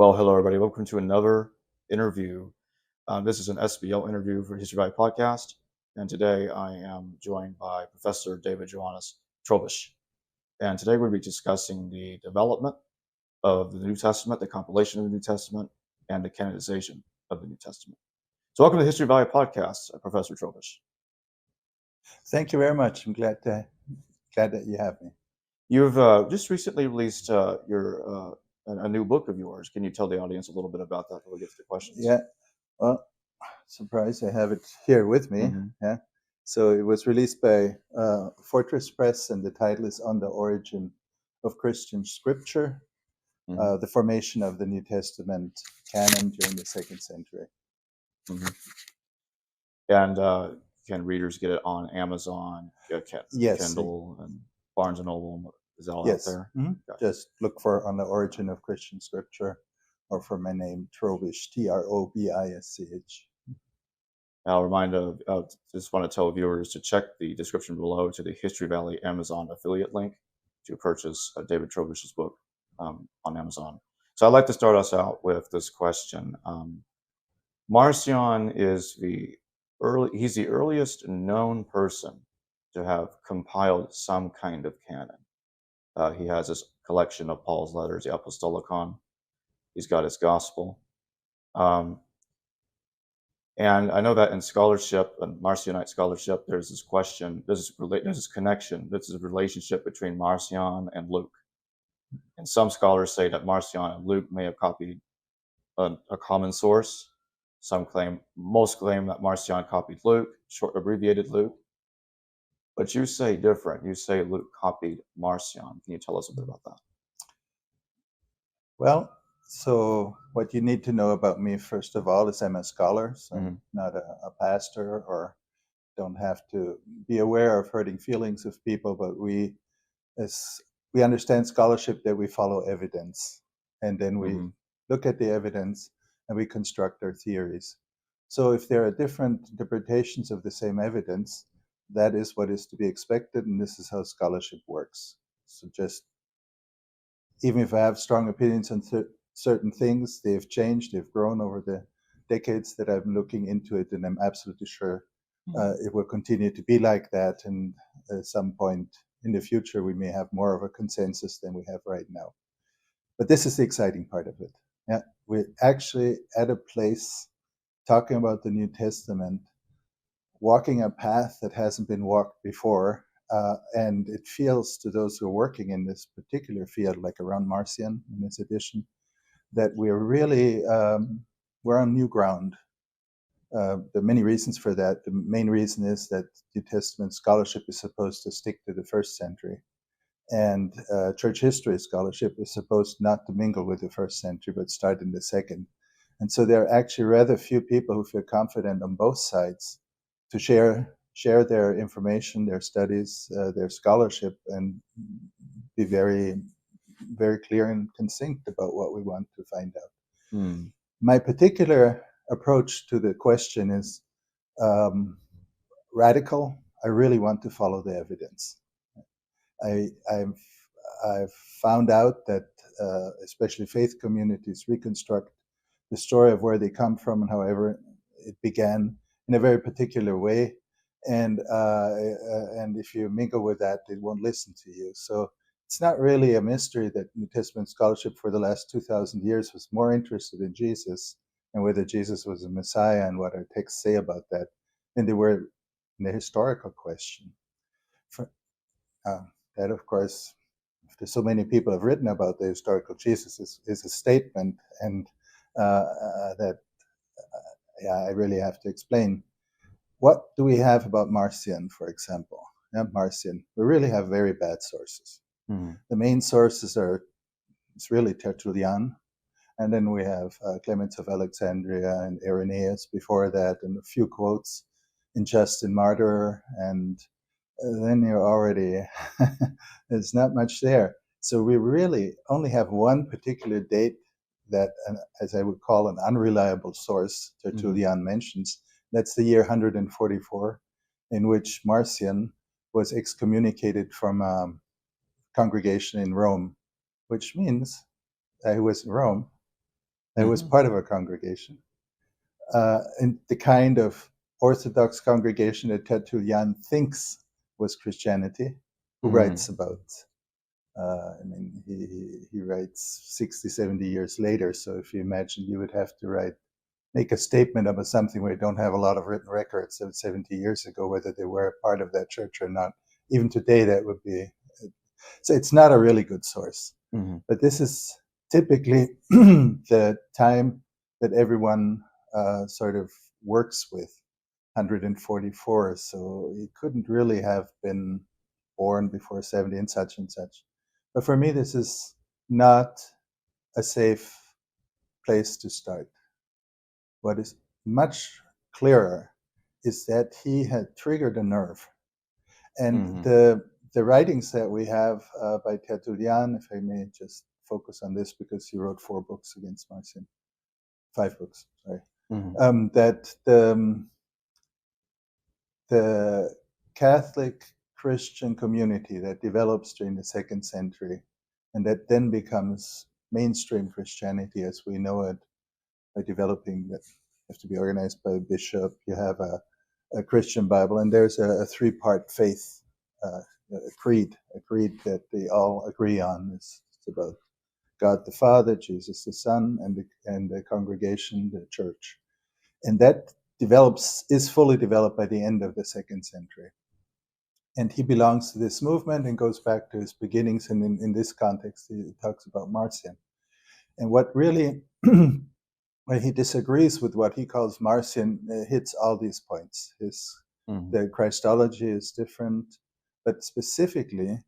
Well, hello, everybody. Welcome to another interview. This is an SBL interview for History Value Podcast, and today I am joined by Professor David Johannes Trobisch. And today we'll be discussing the development of the New Testament, the compilation of the New Testament, and the canonization of the New Testament. So welcome to the History Value Podcast, Professor Trobisch. Thank you very much. I'm glad that you have me. You've just recently released a new book of yours. Can you tell the audience a little bit about that before we get to the questions? Yeah. Well, surprised I have it here with me. Mm-hmm. Yeah. So it was released by Fortress Press, and the title is On the Origin of Christian Scripture, the formation of the New Testament canon during the 2nd century. Mm-hmm. And can readers get it on Amazon, Yes. Kindle, and Barnes and Noble? Is that all Yes. out there? Mm-hmm. Gotcha. Just look for On the Origin of Christian Scripture, or for my name, Trobisch, Trobisch. I'll just want to tell viewers to check the description below to the History Valley Amazon affiliate link to purchase David Trobisch's book on Amazon. So I'd like to start us out with this question. Marcion is he's the earliest known person to have compiled some kind of canon. He has this collection of Paul's letters, the Apostolikon. He's got his gospel. And I know that in scholarship, in Marcionite scholarship, there's this question, there's this connection, there's this relationship between Marcion and Luke. And some scholars say that Marcion and Luke may have copied a common source. Most claim that Marcion copied Luke, short abbreviated Luke. But you say different. You say Luke copied Marcion. Can you tell us a bit about that? Well, so what you need to know about me, first of all, is I'm a scholar, so I'm not a pastor, or don't have to be aware of hurting feelings of people, but we understand scholarship that we follow evidence, and then we look at the evidence and we construct our theories. So if there are different interpretations of the same evidence, that is what is to be expected, and this is how scholarship works. So just, even if I have strong opinions on certain things, they've changed, they've grown over the decades that I'm looking into it, and I'm absolutely sure it will continue to be like that, and at some point in the future we may have more of a consensus than we have right now. But this is the exciting part of it. Yeah, we're actually at a place talking about the New Testament, walking a path that hasn't been walked before, and it feels to those who are working in this particular field, like around Marcion in this edition, that we're really we're on new ground. There are many reasons for that. The main reason is that New Testament scholarship is supposed to stick to the 1st century, and church history scholarship is supposed not to mingle with the 1st century, but start in the 2nd. And so there are actually rather few people who feel confident on both sides to share their information, their studies, their scholarship, and be very, very clear and succinct about what we want to find out. My particular approach to the question is radical. I really want to follow the evidence. I've found out that especially faith communities reconstruct the story of where they come from and however it began in a very particular way, and if you mingle with that, they won't listen to you. So it's not really a mystery that New Testament scholarship for the last 2,000 years was more interested in Jesus and whether Jesus was a Messiah and what our texts say about that than they were in the historical question. That, of course, after so many people have written about the historical Jesus, is a statement, and that I really have to explain. What do we have about Marcion, for example? Marcion, we really have very bad sources. The main sources it's really Tertullian, and then we have Clemens of Alexandria and Irenaeus before that, and a few quotes in Justin Martyr, and then you're already, there's not much there. So we really only have one particular date that, as I would call, an unreliable source, Tertullian mentions. That's the year 144, in which Marcion was excommunicated from a congregation in Rome, which means he was in Rome, that was part of our congregation. And the kind of Orthodox congregation that Tertullian thinks was Christianity, who writes about. I mean, he writes 60, 70 years later. So if you imagine you would have to make a statement about something where you don't have a lot of written records of 70 years ago, whether they were a part of that church or not. Even today, that would be. So it's not a really good source. But this is typically the time that everyone sort of works with, 144. So he couldn't really have been born before 70 and such and such. But for me, this is not a safe place to start. What is much clearer is that he had triggered a nerve. And the writings that we have by Tertullian, if I may just focus on this because he wrote 4 books against Marcion, 5 books, sorry, that the Catholic Christian community that develops during the 2nd century and that then becomes mainstream Christianity as we know it by developing that have to be organized by a bishop. You have a Christian Bible, and there's a 3-part faith, a creed that they all agree on. It's about God the Father, Jesus the Son, and the congregation, the church, and that is fully developed by the end of the 2nd century. And he belongs to this movement and goes back to his beginnings. And in this context, he talks about Marcion. And what really, when he disagrees with what he calls Marcion, hits all these points. The Christology is different, but specifically,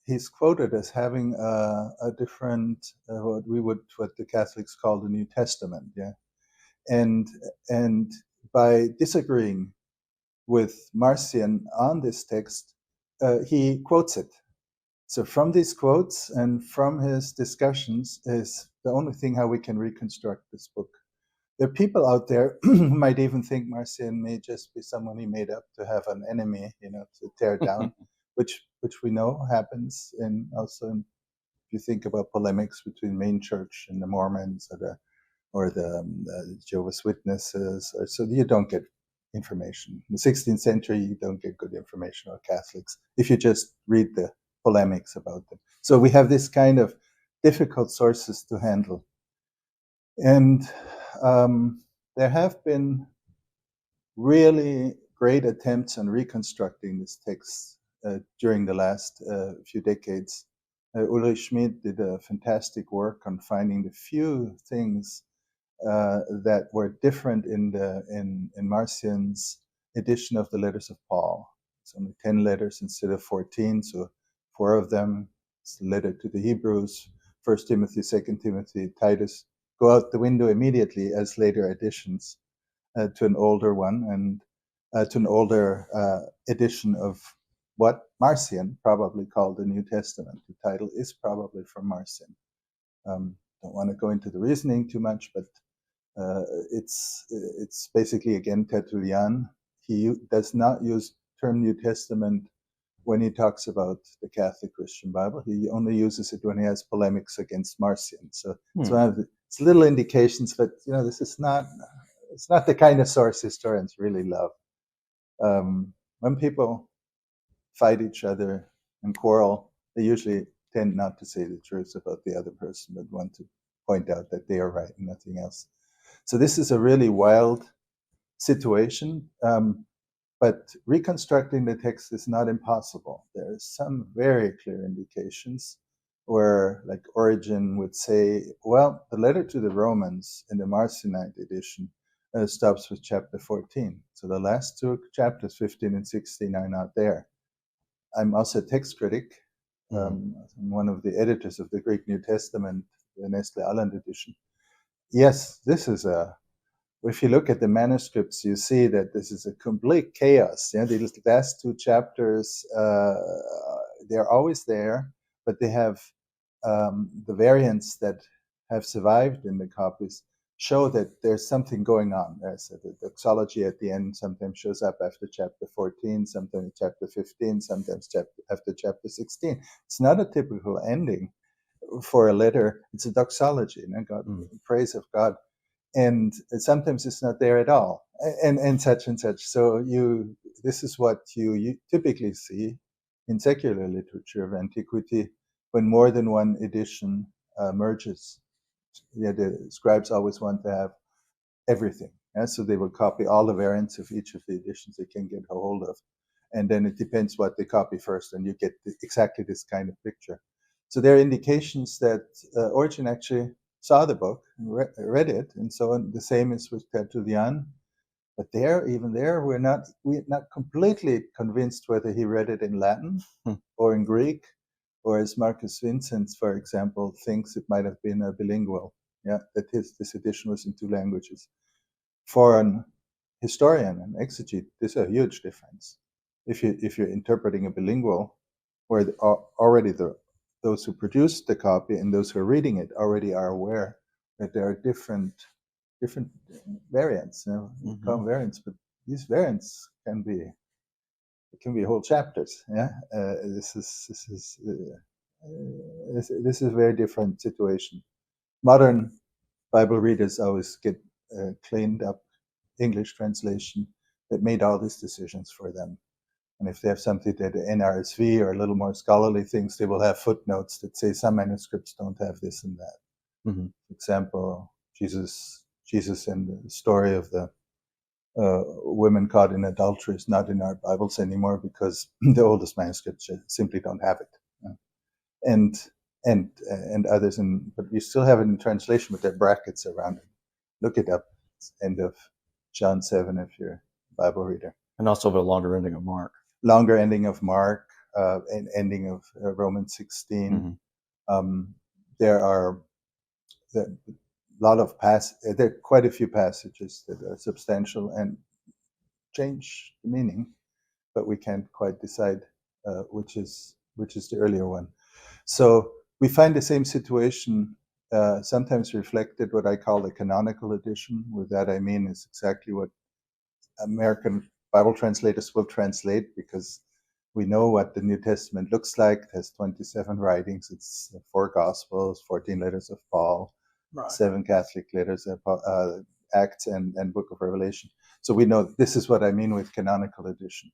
he's quoted as having a different, what the Catholics call the New Testament, yeah. And by disagreeing with Marcion on this text, he quotes it. So from these quotes and from his discussions is the only thing how we can reconstruct this book. There are people out there who might even think Marcion may just be someone he made up to have an enemy, to tear down, which we know happens. And also, if you think about polemics between main church and the Mormons or the Jehovah's Witnesses, so you don't get information. In the 16th century, you don't get good information about Catholics if you just read the polemics about them. So we have this kind of difficult sources to handle. And there have been really great attempts on reconstructing this text during the last few decades. Ulrich Schmid did a fantastic work on finding the few things that were different in Marcion's edition of the letters of Paul. It's only 10 letters instead of 14, so 4 of them. It's the letter to the Hebrews, 1 Timothy, 2 Timothy, Titus, go out the window immediately as later additions to an older one and to an older edition of what Marcion probably called the New Testament. The title is probably from Marcion. Don't want to go into the reasoning too much, but it's basically, again, Tertullian. He does not use term New Testament when he talks about the Catholic Christian Bible. He only uses it when he has polemics against Marcion. So it's one of it's little indications, but this is it's not the kind of source historians really love. When people fight each other and quarrel, they usually tend not to say the truth about the other person, but want to point out that they are right and nothing else. So this is a really wild situation, but reconstructing the text is not impossible. There are some very clear indications where, like, Origen would say, well, the letter to the Romans in the Marcionite edition stops with chapter 14. So the last 2 chapters, 15 and 16, are not there. I'm also a text critic. I'm one of the editors of the Greek New Testament, the Nestle Aland edition. Yes, this is if you look at the manuscripts, you see that this is a complete chaos. The last 2 chapters, they're always there, but they have the variants that have survived in the copies show that there's something going on. There's the doxology at the end sometimes shows up after chapter 14, sometimes chapter 15, sometimes after chapter 16. It's not a typical ending. for a letter, it's a doxology, God, praise of God, and sometimes it's not there at all, and such and such. So this is what you typically see in secular literature of antiquity when more than one edition merges. The scribes always want to have everything, so they will copy all the variants of each of the editions they can get a hold of, and then it depends what they copy first, and you get exactly this kind of picture. So there are indications that Origen actually saw the book, read it, and so on. The same is with Tertullian. But even there, we're not completely convinced whether he read it in Latin or in Greek, or as Marcus Vincent, for example, thinks it might have been a bilingual. Yeah, that this edition was in 2 languages. For an historian and exegete, there's a huge difference. If you're interpreting a bilingual, where already those who produced the copy and those who are reading it already are aware that there are different variants, common variants, but these variants can be whole chapters. Yeah, this is a very different situation. Modern Bible readers always get cleaned up English translation that made all these decisions for them. And if they have something that NRSV or a little more scholarly things, they will have footnotes that say some manuscripts don't have this and that. For example, Jesus and the story of the women caught in adultery is not in our Bibles anymore because the oldest manuscripts simply don't have it. And others, but you still have it in translation with their brackets around it. Look it up. It's end of John 7 if you're a Bible reader. And also the longer ending of Mark. Longer ending of Mark, and ending of Romans 16. There are a lot of there are quite a few passages that are substantial and change the meaning, but we can't quite decide which is the earlier one. So we find the same situation sometimes reflected what I call the canonical edition. With that I mean is exactly what American Bible translators will translate, because we know what the New Testament looks like. It has 27 writings. It's 4 Gospels, 14 letters of Paul, 7 Catholic letters, Acts, and Book of Revelation. So we know this is what I mean with canonical edition.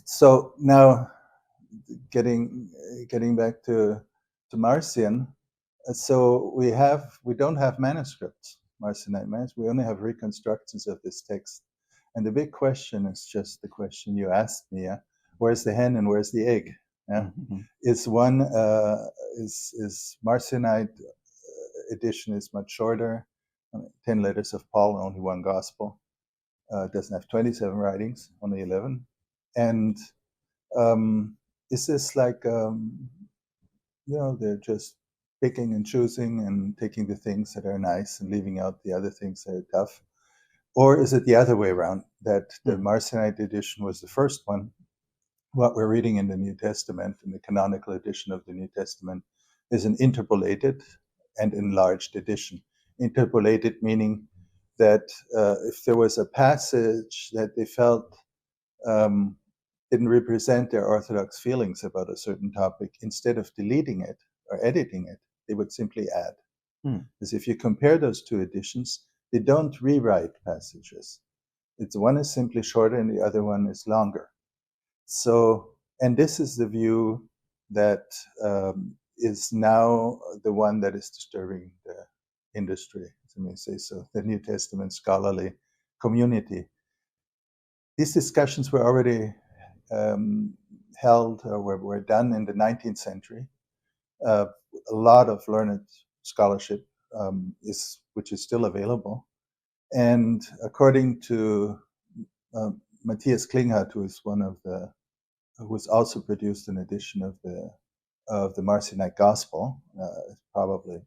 So now, getting back to Marcion. So we don't have manuscripts, Marcionite manuscripts. We only have reconstructions of this text. And the big question is just the question you asked me: where's the hen and where's the egg? Is one is Marcionite edition is much shorter, 10 letters of Paul, only 1 gospel. Doesn't have 27 writings, only 11. And is this like they're just picking and choosing and taking the things that are nice and leaving out the other things that are tough? Or is it the other way around, that the Marcionite edition was the first one? What we're reading in the New Testament, in the canonical edition of the New Testament, is an interpolated and enlarged edition. Interpolated meaning that if there was a passage that they felt didn't represent their orthodox feelings about a certain topic, instead of deleting it or editing it, they would simply add. Because if you compare those 2 editions, they don't rewrite passages. One is simply shorter and the other one is longer. So, and this is the view that is now the one that is disturbing the industry, let me say so, the New Testament scholarly community. These discussions were already held or were done in the 19th century. A lot of learned scholarship which is still available. And according to Matthias Klinghardt, who was also produced an edition of the Marcionite Gospel, probably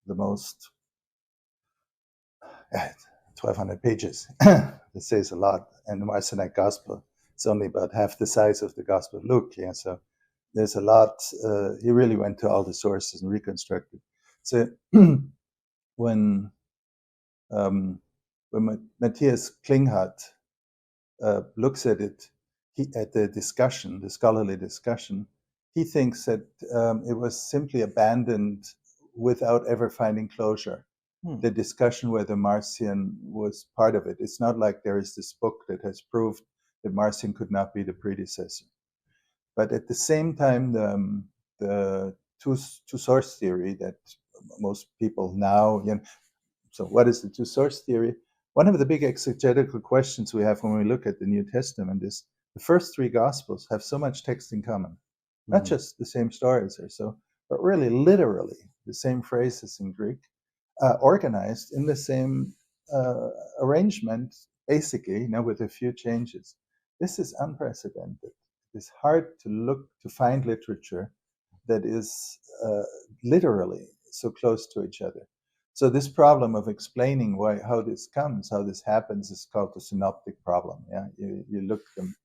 the most 1,200 pages. That says a lot. And the Marcionite Gospel is only about half the size of the Gospel of Luke. Yeah, so there's a lot. He really went to all the sources and reconstructed. So when Matthias Klinghardt looks at it, at the scholarly discussion, he thinks that it was simply abandoned without ever finding closure. The discussion whether Marcion was part of it. It's not like there is this book that has proved that Marcion could not be the predecessor. But at the same time, the two source theory that most people now, so what is the two source theory? One of the big exegetical questions we have when we look at the New Testament is the first three Gospels have so much text in common, not just the same stories or so, but really literally the same phrases in Greek, organized in the same arrangement, basically, with a few changes. This is unprecedented. It's hard to find literature that is literally so close to each other. So this problem of explaining how this comes, how this happens, is called the synoptic problem. Yeah, you look them,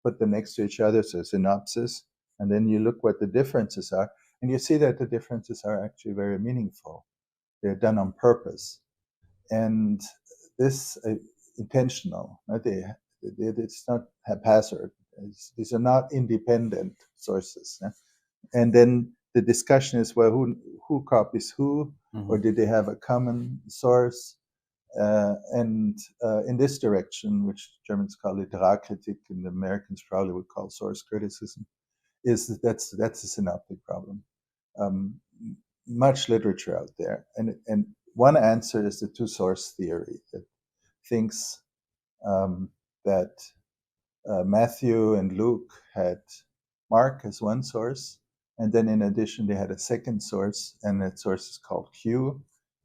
put them next to each other, so synopsis, and then you look what the differences are, and you see that the differences are actually very meaningful. They're done on purpose, and this intentional. It's not haphazard. These are not independent sources. Yeah? And then the discussion is, well, who copies who, or did they have a common source? And in this direction, which Germans call Literaturkritik and the Americans probably would call source criticism, that's a synoptic problem. Much literature out there, and one answer is the two source theory that thinks that Matthew and Luke had Mark as one source, and then in addition they had a second source, and that source is called Q,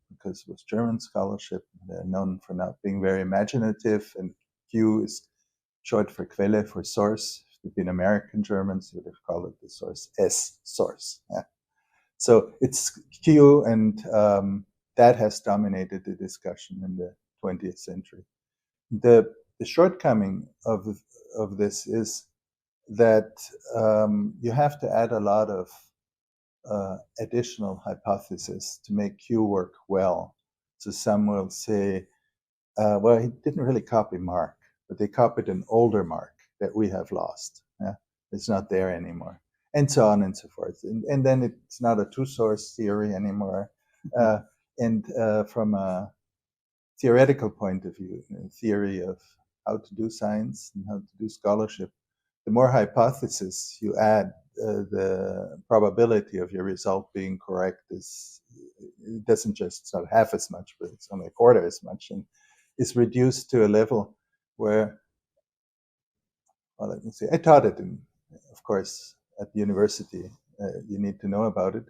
because it was German scholarship. They're known for not being very imaginative, and Q is short for Quelle, for source. If it'd been American Germans, you would have called it the source S, source. Yeah. So it's Q, and that has dominated the discussion in the 20th century. The shortcoming of this is that you have to add a lot of additional hypotheses to make Q work well. So some will say, well, he didn't really copy Mark, but they copied an older Mark that we have lost. Yeah? It's not there anymore, and so on and so forth. And then it's not a two-source theory anymore. And from a theoretical point of view, theory of how to do science and how to do scholarship, the more hypotheses you add, the probability of your result being correct it's not half as much, but it's only a quarter as much, and is reduced to a level where, well, let me see, I taught it of course, at the university. You need to know about it.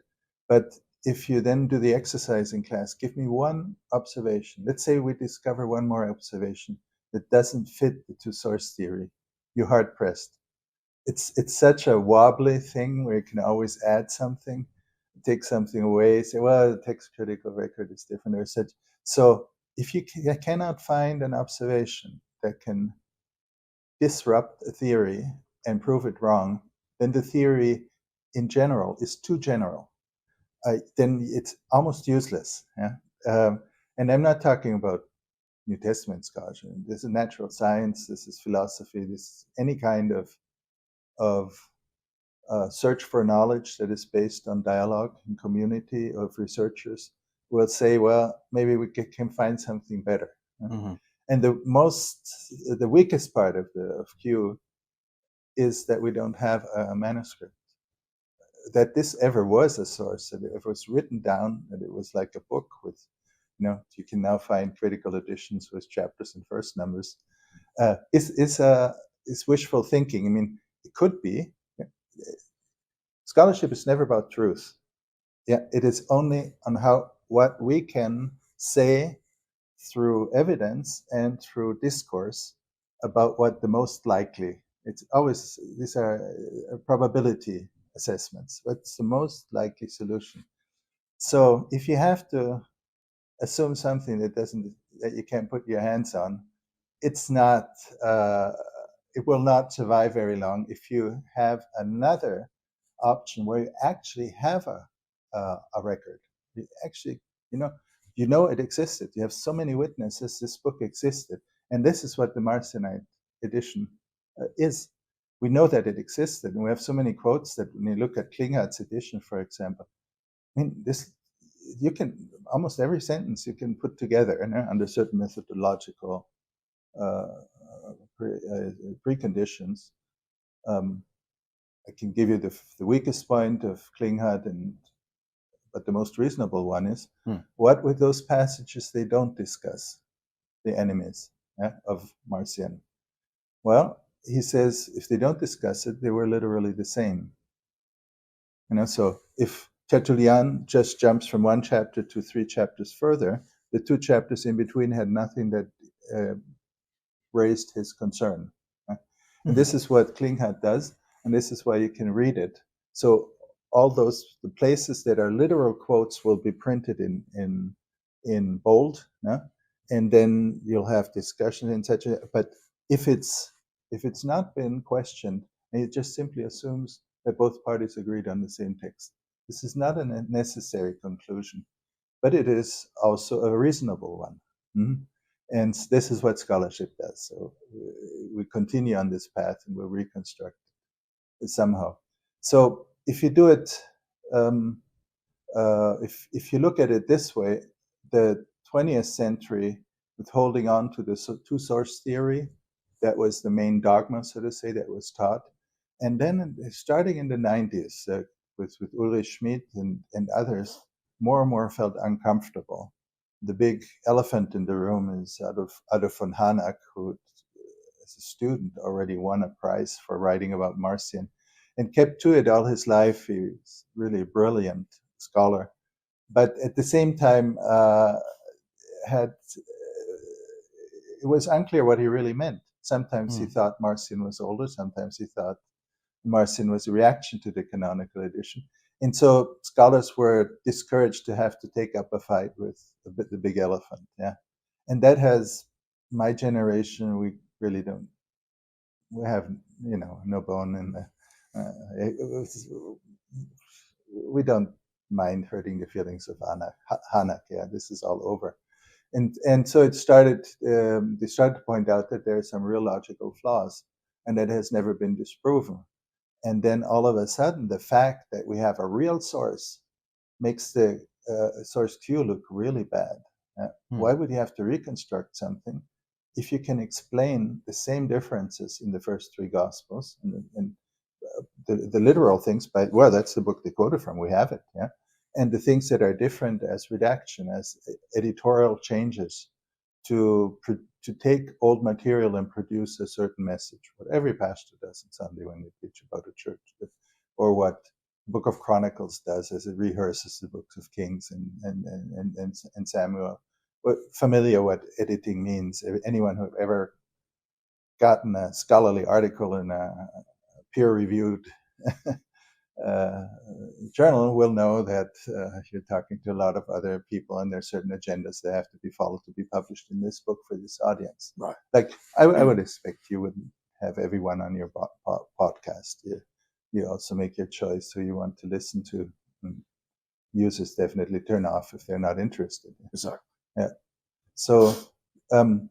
But if you then do the exercise in class, give me one observation. Let's say we discover one more observation that doesn't fit the two-source theory. You're hard-pressed. It's such a wobbly thing where you can always add something, take something away, say, well, the text critical record is different, or such. So if you cannot find an observation that can disrupt a theory and prove it wrong, then the theory in general is too general. Then it's almost useless. Yeah? And I'm not talking about New Testament scholarship. This is natural science. This is philosophy. This is any kind of search for knowledge that is based on dialogue and community of researchers will say, well, maybe we can find something better. And the weakest part of Q is that we don't have a manuscript. That this ever was a source, that it was written down, that it was like a book with, you can now find critical editions with chapters and verse numbers, is wishful thinking. I mean, it could be. Scholarship is never about truth. Yeah, it is only on what we can say through evidence and through discourse about what the most likely. It's always, these are probability assessments. What's the most likely solution? So if you have to assume something that you can't put your hands on, it's not. It will not survive very long. If you have another option where you actually have a record, you actually, it existed. You have so many witnesses. This book existed, and this is what the Marcionite edition is. we know that it existed, and we have so many quotes that when you look at Klinghardt's edition, for example, I mean, this, you can, almost every sentence you can put together under certain methodological preconditions. I can give you the weakest point of Klinghardt, but the most reasonable one is, what with those passages they don't discuss, the enemies of Marcion? Well, he says if they don't discuss it, they were literally the same. So if Tertullian just jumps from one chapter to 3 chapters further, the 2 chapters in between had nothing that raised his concern. And this is what Klinghardt does, and this is why you can read it. So all the places that are literal quotes will be printed in bold, and then you'll have discussion in such a. But if it's not been questioned, and it just simply assumes that both parties agreed on the same text, this is not a necessary conclusion, but it is also a reasonable one. Mm-hmm. And this is what scholarship does. So we continue on this path and we'll reconstruct it somehow. So if you do it, if you look at it this way, the 20th century, with holding on to the two-source theory, that was the main dogma, so to say, that was taught. And then starting in the 90s, with Ulrich Schmid and others, more and more felt uncomfortable. The big elephant in the room is Adolf von Harnack, who, as a student, already won a prize for writing about Marcion, and kept to it all his life. He was really a brilliant scholar, but at the same time, it was unclear what he really meant. Sometimes he thought Marcion was older, sometimes he thought Marcion was a reaction to the canonical edition. And so scholars were discouraged to have to take up a fight with the big elephant. And that has, my generation, we really don't, we have, no bone in the, we don't mind hurting the feelings of Harnack. This is all over. And so it started, they started to point out that there are some real logical flaws, and that has never been disproven. And then all of a sudden, the fact that we have a real source makes the source Q look really bad. Why would you have to reconstruct something if you can explain the same differences in the first 3 Gospels and the literal things by, well, that's the book they quoted from, we have it, and the things that are different as redaction, as editorial changes to take old material and produce a certain message, what every pastor does on Sunday when they preach about a church, or what Book of Chronicles does as it rehearses the books of Kings and Samuel. But familiar what editing means. Anyone who ever gotten a scholarly article in a peer-reviewed journal will know that you're talking to a lot of other people, and there's certain agendas that have to be followed to be published in this book for this audience. Right. Like I would expect you wouldn't have everyone on your podcast. You also make your choice who you want to listen to. And users definitely turn off if they're not interested. Exactly. Yeah. So, and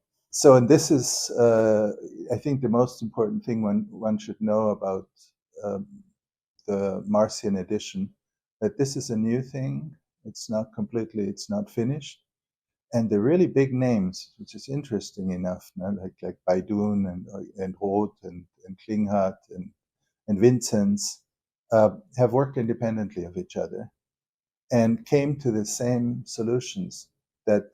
this is, I think, the most important thing one should know about the Marcion edition, that this is a new thing. It's not finished. And the really big names, which is interesting enough, like Baidun and Roth and Klinghardt and Vincenz, have worked independently of each other and came to the same solutions, that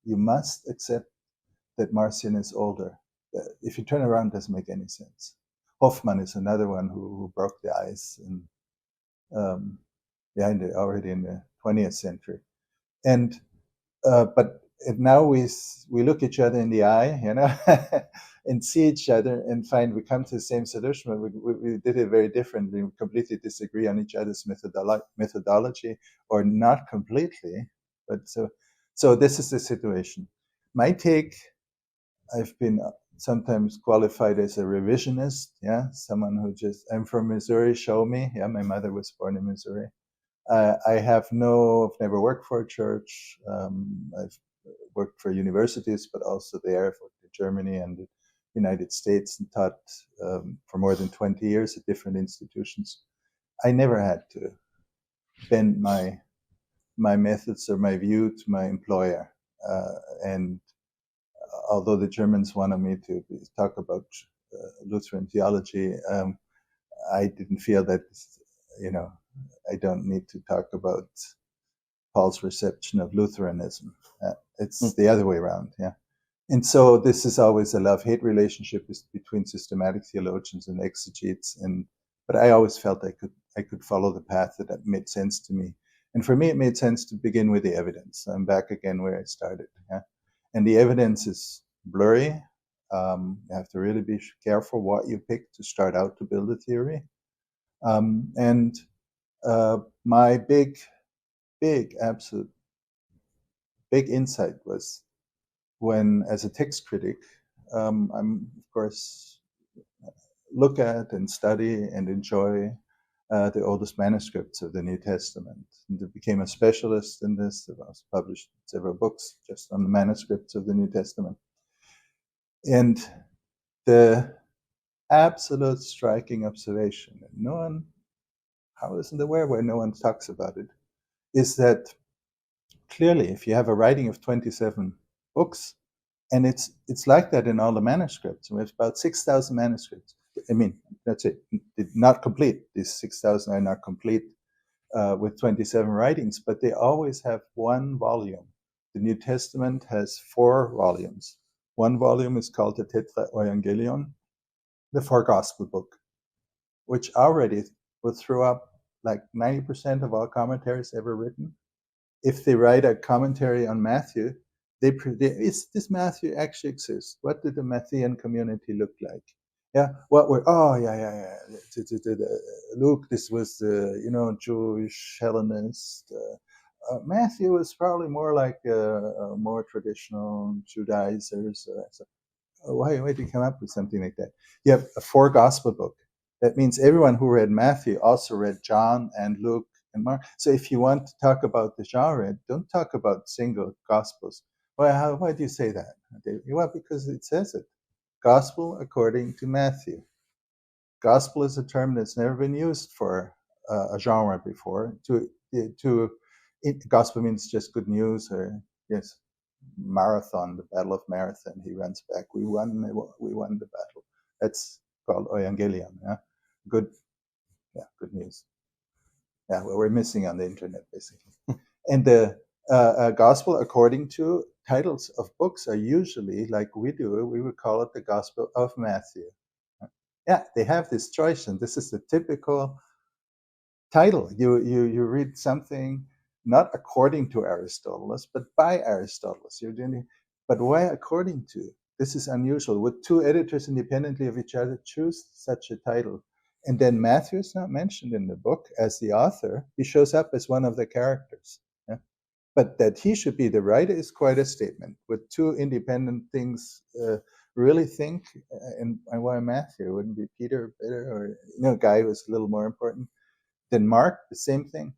you must accept that Marcion is older. If you turn around, it doesn't make any sense. Hoffmann is another one who broke the ice already in the 20th century. And but now we look each other in the eye, and see each other and find we come to the same solution, but we did it very differently. We completely disagree on each other's methodology, or not completely. But so this is the situation. My take, I've been sometimes qualified as a revisionist, someone who I'm from Missouri, show me. My mother was born in Missouri. I've never worked for a church. I've worked for universities, but also there, I've worked in Germany and United States and taught for more than 20 years at different institutions. I never had to bend my methods or my view to my employer. And although the Germans wanted me to talk about Lutheran theology, I didn't feel that, I don't need to talk about Paul's reception of Lutheranism. It's the other way around, yeah. And so this is always a love-hate relationship between systematic theologians and exegetes. But I always felt I could follow the path that made sense to me. And for me, it made sense to begin with the evidence. I'm back again where I started. Yeah? And the evidence is blurry. You have to really be careful what you pick to start out to build a theory. My big absolute big insight was when, as a text critic, I'm of course look at and study and enjoy the oldest manuscripts of the New Testament. And I became a specialist in this. I was published several books just on the manuscripts of the New Testament. And the absolute striking observation, and I wasn't aware why no one talks about it, is that clearly, if you have a writing of 27 books, and it's like that in all the manuscripts, we have about 6,000 manuscripts. I mean, that's it, not complete. These 6,000 are not complete with 27 writings, but they always have one volume. The New Testament has 4 volumes. One volume is called the Tetraevangelion, the 4 Gospel book, which already would throw up like 90% of all commentaries ever written. If they write a commentary on Matthew, is this Matthew actually exists? What did the Matthean community look like? Yeah, Luke, this was the Jewish Hellenist. Matthew was probably more like a more traditional Judaizers. So why did you come up with something like that? You have a 4 gospel book. That means everyone who read Matthew also read John and Luke and Mark. So if you want to talk about the genre, don't talk about single gospels. Why do you say that? Well, because it says it. Gospel according to Matthew. Gospel is a term that's never been used for a genre before. Gospel means just good news, or yes, marathon, the Battle of Marathon. He runs back. We won the battle. That's called Evangelion. Yeah, good news. Yeah, well, we're missing on the internet basically. And the gospel according to titles of books are usually, like we do, we would call it the Gospel of Matthew. Yeah, they have this choice, and this is the typical title. You read something not according to Aristotle, but by Aristotle. But why according to? This is unusual. Would 2 editors independently of each other choose such a title? And then Matthew is not mentioned in the book as the author. He shows up as one of the characters. Yeah? But that he should be the writer is quite a statement. Would 2 independent things really think, and why Matthew? Wouldn't be Peter better, or guy who was a little more important? Then Mark, the same thing.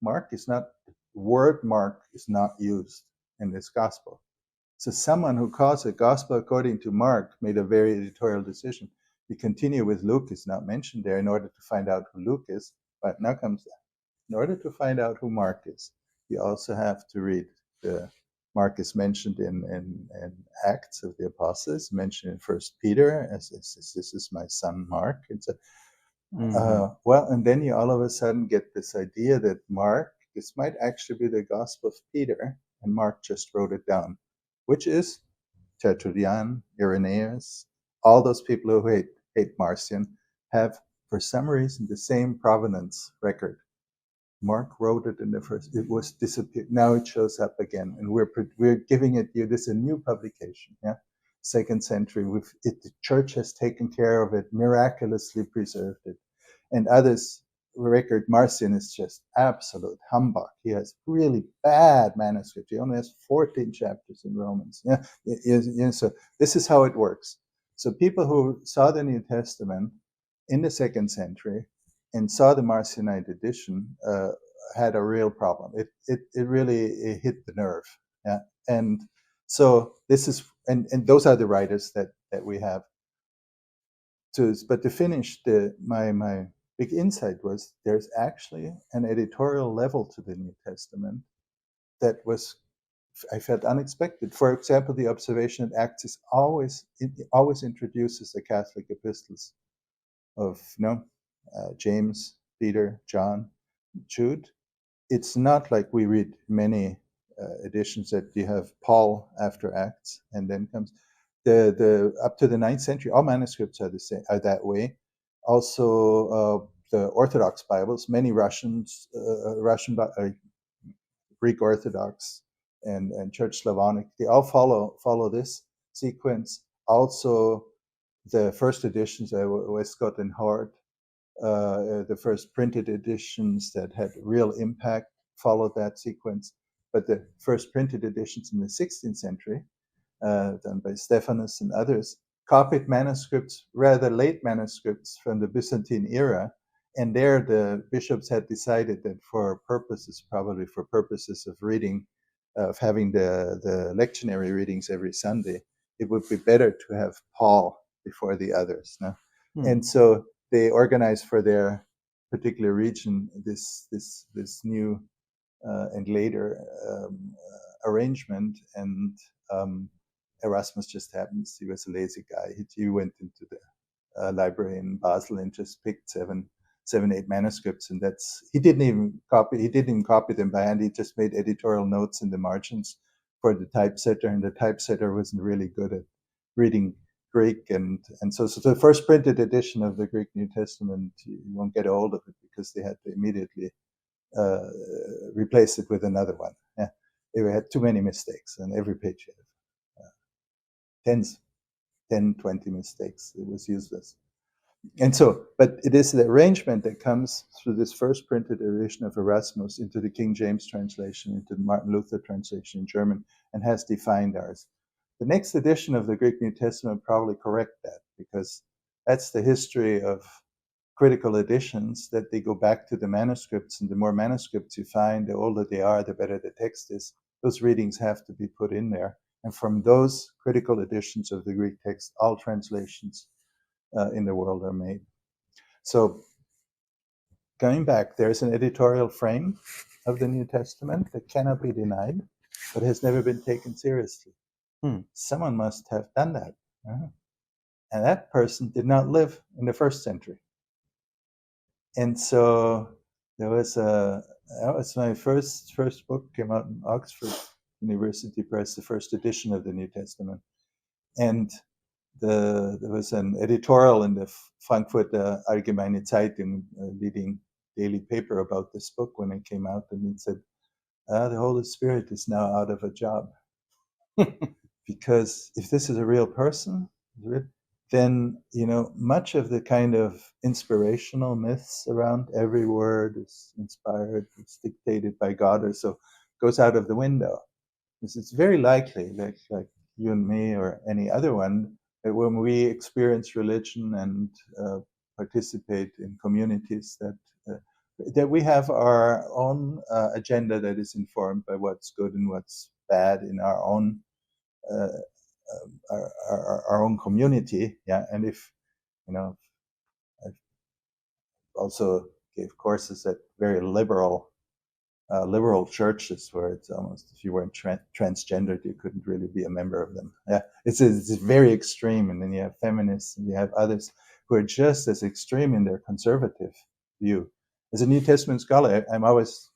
Mark is not, word Mark is not used in this gospel. So someone who calls it gospel according to Mark made a very editorial decision. You continue with Luke is not mentioned there in order to find out who Luke is, but now comes that. In order to find out who Mark is, you also have to read Mark is mentioned in Acts of the Apostles, mentioned in First Peter as this is my son Mark. It's a and then you all of a sudden get this idea that Mark, this might actually be the Gospel of Peter, and Mark just wrote it down, which is Tertullian, Irenaeus, all those people who hate Marcion have, for some reason, the same provenance record. Mark wrote it in the first, it was disappeared. Now it shows up again, and we're giving it you. This is a new publication, yeah, 2nd century. The church has taken care of it, miraculously preserved it, and others record Marcion is just absolute humbug. He has really bad manuscript. He only has 14 chapters in Romans. Yeah, so this is how it works. So people who saw the New Testament in the 2nd century and saw the Marcionite edition had a real problem. It really hit the nerve. Yeah, and so this is, and those are the writers that that we have. But to finish, my big insight was there's actually an editorial level to the New Testament that was, I felt, unexpected. For example, the observation that Acts is always introduces the Catholic epistles of James, Peter, John, Jude. It's not like we read many editions that you have Paul after Acts and then comes the up to the 9th century. All manuscripts are the same, are that way. Also, the Orthodox Bibles, many Russian, Greek Orthodox, and Church Slavonic, they all follow this sequence. Also, the first editions, Westcott and Hort, the first printed editions that had real impact followed that sequence. But the first printed editions in the 16th century, done by Stephanus and others, copied manuscripts, rather late manuscripts from the Byzantine era. And there the bishops had decided that probably for purposes of reading, of having the lectionary readings every Sunday, it would be better to have Paul before the others. No? And so they organized for their particular region this new and later arrangement. And Erasmus just happens, he was a lazy guy. He went into the library in Basel and just picked seven, 8 manuscripts, and he didn't even copy them by hand. He just made editorial notes in the margins for the typesetter, and the typesetter wasn't really good at reading Greek, and so the first printed edition of the Greek New Testament, you won't get a hold of it because they had to immediately replace it with another one. Yeah, they had too many mistakes, and every page had 10, 20 mistakes. It was useless. And so, but it is the arrangement that comes through this first printed edition of Erasmus into the King James translation, into the Martin Luther translation in German, and has defined ours. The next edition of the Greek New Testament probably correct that, because that's the history of critical editions, that they go back to the manuscripts, and the more manuscripts you find, the older they are, the better the text is. Those readings have to be put in there. And from those critical editions of the Greek text, all translations in the world are made. So going back, there's an editorial frame of the New Testament that cannot be denied, but has never been taken seriously. Someone must have done that. And that person did not live in the 1st century. And so that was my first book, came out in Oxford University Press, the first edition of the New Testament. And there was an editorial in the Frankfurter Allgemeine Zeitung, a leading daily paper, about this book when it came out, and it said, the Holy Spirit is now out of a job. Because if this is a real person, then much of the kind of inspirational myths around every word is inspired, it's dictated by God or so, goes out of the window. Because it's very likely, like you and me or any other one, that when we experience religion and participate in communities, that we have our own agenda that is informed by what's good and what's bad in our own our own community. Yeah, and if I've also gave courses at very liberal churches where it's almost, if you weren't transgendered, you couldn't really be a member of them. Yeah, it's very extreme. And then you have feminists and you have others who are just as extreme in their conservative view. As a New Testament scholar,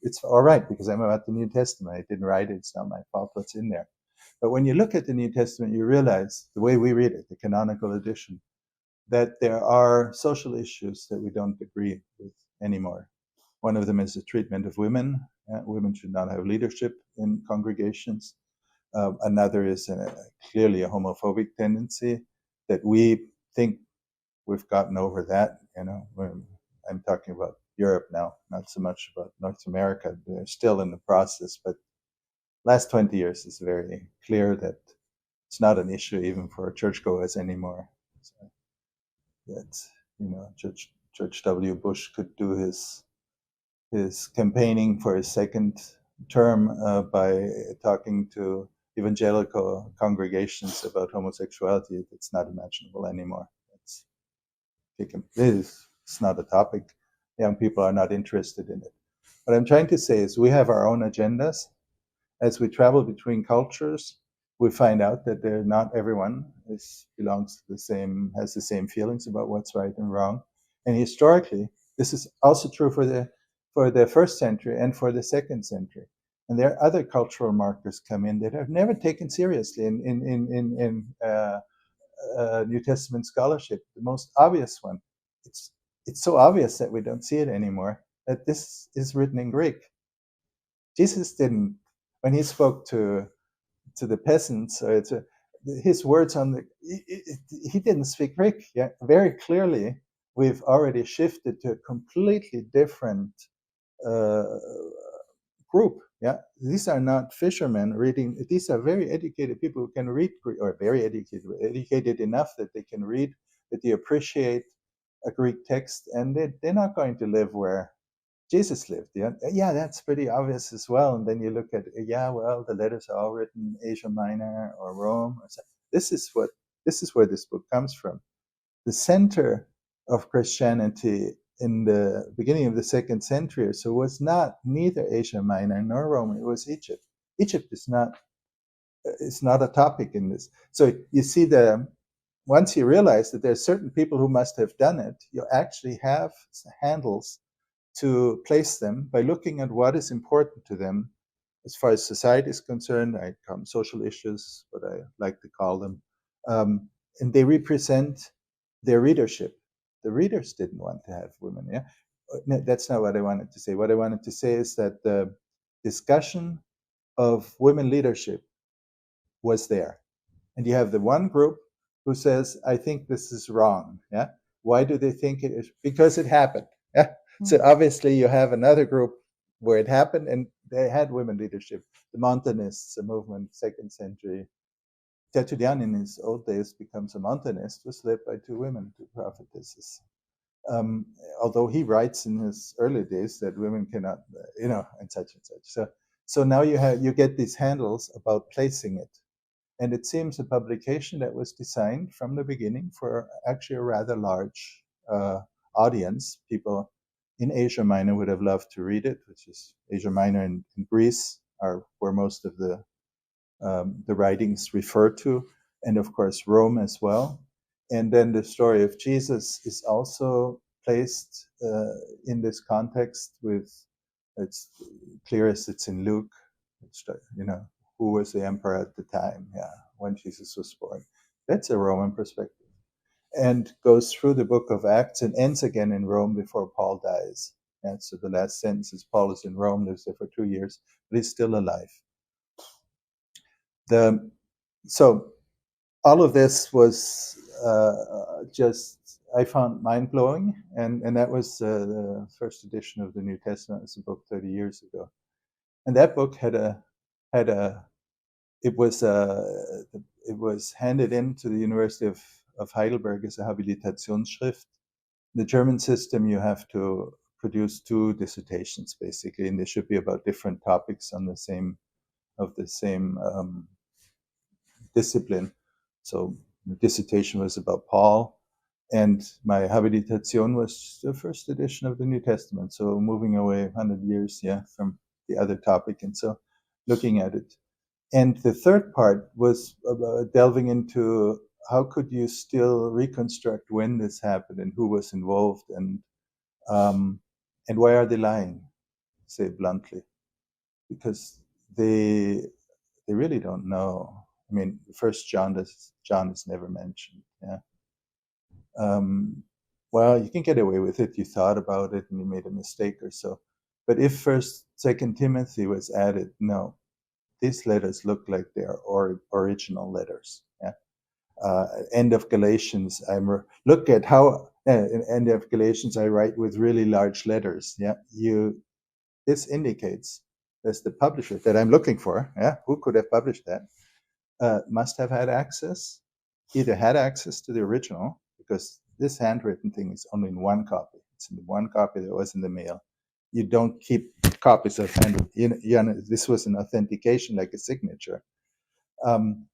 it's all right because I'm about the New Testament. I didn't write it. It's not my fault what's in there. But when you look at the New Testament, you realize the way we read it, the canonical edition, that there are social issues that we don't agree with anymore. One of them is the treatment of women. Women should not have leadership in congregations. Another is clearly a homophobic tendency that we think we've gotten over that. I'm talking about Europe now, not so much about North America. They're still in the process, but last 20 years is very clear that it's not an issue even for churchgoers anymore. So that George W. Bush could do his campaigning for his second term by talking to evangelical congregations about homosexuality, it's not imaginable anymore. It's not a topic. Young people are not interested in it. What I'm trying to say is we have our own agendas. As we travel between cultures, we find out that not everyone belongs to the same, has the same feelings about what's right and wrong. And historically, this is also true for the first century and for the second century. And there are other cultural markers come in that are never taken seriously in New Testament scholarship. The most obvious one, it's so obvious that we don't see it anymore, that this is written in Greek. Jesus didn't, when he spoke to the peasants, his words on he didn't speak Greek. Yeah, very clearly, we've already shifted to a completely different group. Yeah, these are not fishermen reading. These are very educated people who can read Greek, or very educated enough that they can read, that they appreciate a Greek text, and they're not going to live where Jesus lived. Yeah, that's pretty obvious as well. And then you look at, the letters are all written in Asia Minor or Rome. This is where this book comes from. The center of Christianity in the beginning of the second century or so was neither Asia Minor nor Rome. It was Egypt. Egypt is not a topic in this. So you see, once you realize that there are certain people who must have done it, you actually have handles to place them by looking at what is important to them as far as society is concerned. I call them social issues, what I like to call them. And they represent their readership. The readers didn't want to have women. Yeah, no, that's not what I wanted to say. What I wanted to say is that the discussion of women leadership was there. And you have the one group who says, I think this is wrong. Yeah. Why do they think it is? Because it happened. Yeah. So obviously you have another group where it happened and they had women leadership. The Montanists, a movement, second century. Tertullian in his old days becomes a Montanist, was led by two women, two prophetesses. Although he writes in his early days that women cannot, and such and such. So now you get these handles about placing it. And it seems a publication that was designed from the beginning for actually a rather large audience. People in Asia Minor would have loved to read it, which is Asia Minor and Greece are where most of the writings refer to, and of course Rome as well. And then the story of Jesus is also placed in this context. It's clear as it's in Luke. Who was the emperor at the time, when Jesus was born. That's a Roman perspective. And goes through the book of Acts and ends again in Rome before Paul dies. And so the last sentence is Paul is in Rome, lives there for 2 years, but he's still alive. So all of this was I found mind-blowing, and that was the first edition of the New Testament. It's a book 30 years ago. And that book it was handed into the University of Heidelberg as a Habilitationsschrift. In the German system, you have to produce 2 dissertations basically, and they should be about different topics on the same discipline. So the dissertation was about Paul, and my Habilitation was the first edition of the New Testament. So moving away 100 years, from the other topic, and so looking at it. And the third part was delving into how could you still reconstruct when this happened and who was involved, and why are they lying, say bluntly, because they really don't know. I mean, First John is never mentioned. Yeah. Well, you can get away with it. You thought about it and you made a mistake or so. But if Second Timothy was added, no. These letters look like they are original letters. Yeah. End of Galatians. Look at how end of Galatians I write with really large letters. Yeah. This indicates that's the publisher that I'm looking for. Yeah. Who could have published that? Must have had access. Either had access to the original, because this handwritten thing is only in one copy. It's in the one copy that was in the mail. You don't keep copies of handwritten. This was an authentication, like a signature.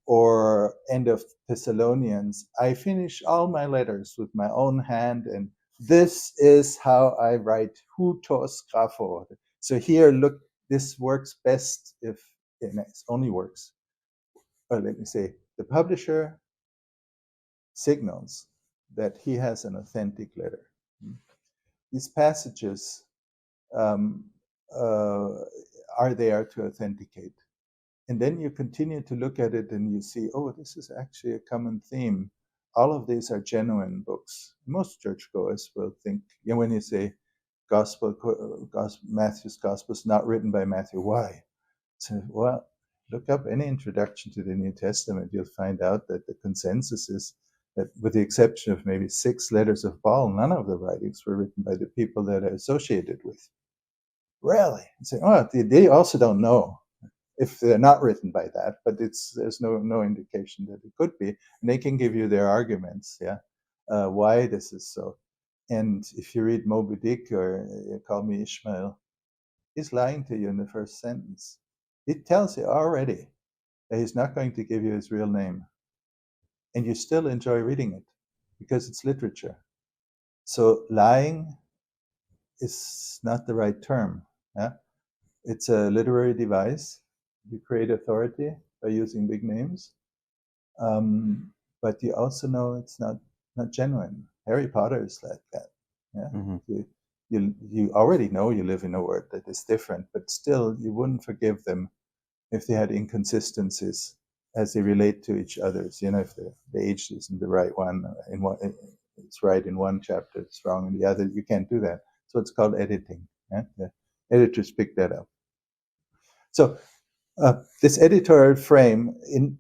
Or End of Thessalonians. I finish all my letters with my own hand, and this is how I write hutos grapho. So here, look, this works best if it only works. Or let me say, the publisher signals that he has an authentic letter. These passages um, are there to authenticate. And then you continue to look at it and you see, oh, this is actually a common theme. All of these are genuine books. Most churchgoers will think, when you say Matthew's Gospel is not written by Matthew, why? So, well, look up any introduction to the New Testament. You'll find out that the consensus is that, with the exception of maybe 6 letters of Paul, none of the writings were written by the people that are associated with. Really? Say, oh, they also don't know if they're not written by that, but there's no indication that it could be, and they can give you their arguments, why this is so. And if you read Moby Dick or You Call Me Ishmael, he's lying to you in the first sentence. It tells you already that he's not going to give you his real name, and you still enjoy reading it because it's literature. So lying is not the right term. It's a literary device. You create authority by using big names, but you also know it's not genuine. Harry Potter is like that. You already know you live in a world that is different, but still you wouldn't forgive them if they had inconsistencies as they relate to each other. If the age isn't the right one, it's right in one chapter, it's wrong in the other. You can't do that. So it's called editing. The editors pick that up. So this editorial frame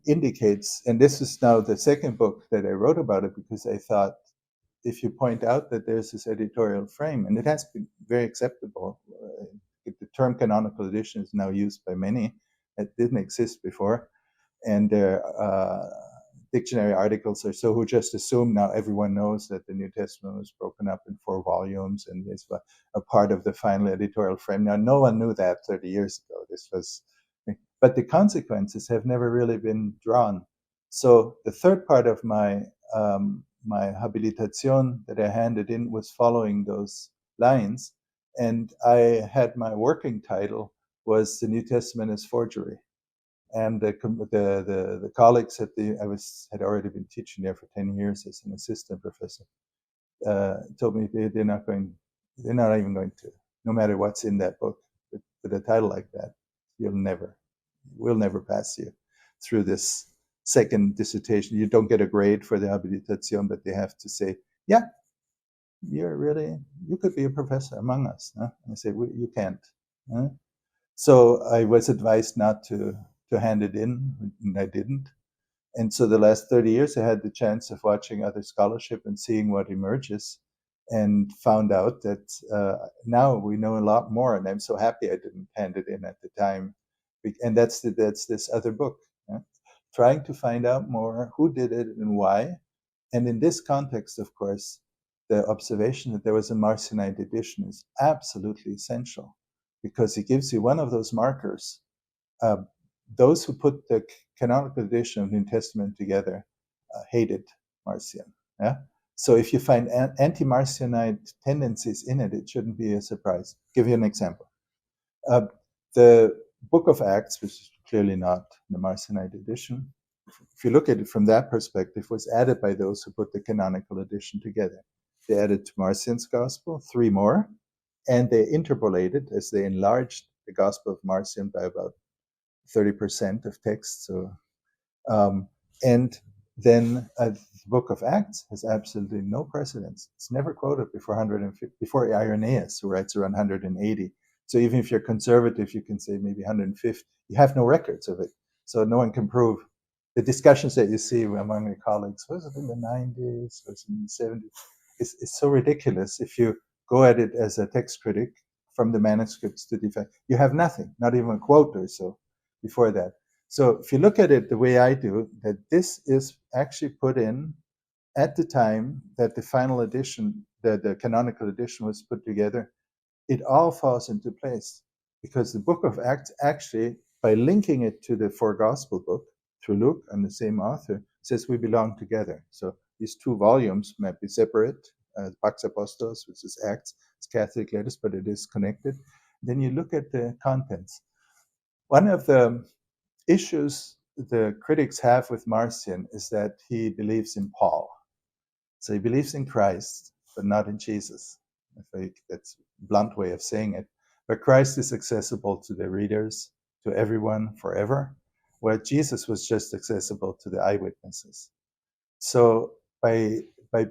indicates, and this is now the second book that I wrote about it, because I thought, if you point out that there's this editorial frame, and it has been very acceptable, the term canonical edition is now used by many. It didn't exist before, and their dictionary articles are so who just assume now everyone knows that the New Testament was broken up in 4 volumes and is a part of the final editorial frame. Now, no one knew that 30 years ago. But the consequences have never really been drawn. So the third part of my habilitación that I handed in was following those lines, and I had my working title was The New Testament as Forgery. And the colleagues had already been teaching there for 10 years as an assistant professor, told me they're not even going to, no matter what's in that book, with a title like that, we'll never pass you through this second dissertation. You don't get a grade for the habilitación, but they have to say, yeah, you could be a professor among us. Huh? And I say, you can't. Huh? So I was advised not to hand it in, and I didn't. And so the last 30 years, I had the chance of watching other scholarship and seeing what emerges, and found out that now we know a lot more. And I'm so happy I didn't hand it in at the time. And that's this other book, trying to find out more who did it and why. And in this context, of course, the observation that there was a Marcionite edition is absolutely essential, because it gives you one of those markers. Those who put the canonical edition of the New Testament together hated Marcion. So if you find anti-Marcionite tendencies in it, it shouldn't be a surprise. Give you an example. The Book of Acts, which is clearly not the Marcionite edition, if you look at it from that perspective, was added by those who put the canonical edition together. They added to Marcion's Gospel 3 more, and they interpolated as they enlarged the Gospel of Marcion by about 30% of text. So, and then the Book of Acts has absolutely no precedence. It's never quoted before Irenaeus, who writes around 180. So even if you're conservative, you can say maybe 150. You have no records of it, so no one can prove. The discussions that you see among the colleagues, was it in the 90s, was it in the 70s? It's so ridiculous. If you go at it as a text critic from the manuscripts to defend, you have nothing, not even a quote or so before that. So if you look at it the way I do, that this is actually put in at the time that the final edition, the canonical edition was put together, it all falls into place, because the Book of Acts actually, by linking it to the 4 Gospel book, through Luke, and the same author says we belong together. So these two volumes might be separate, Pax Apostolus, which is Acts, it's Catholic letters, but it is connected. Then you look at the contents. One of the issues the critics have with Marcion is that he believes in Paul. So he believes in Christ, but not in Jesus. I think that's a blunt way of saying it. But Christ is accessible to the readers, to everyone forever, where Jesus was just accessible to the eyewitnesses. So by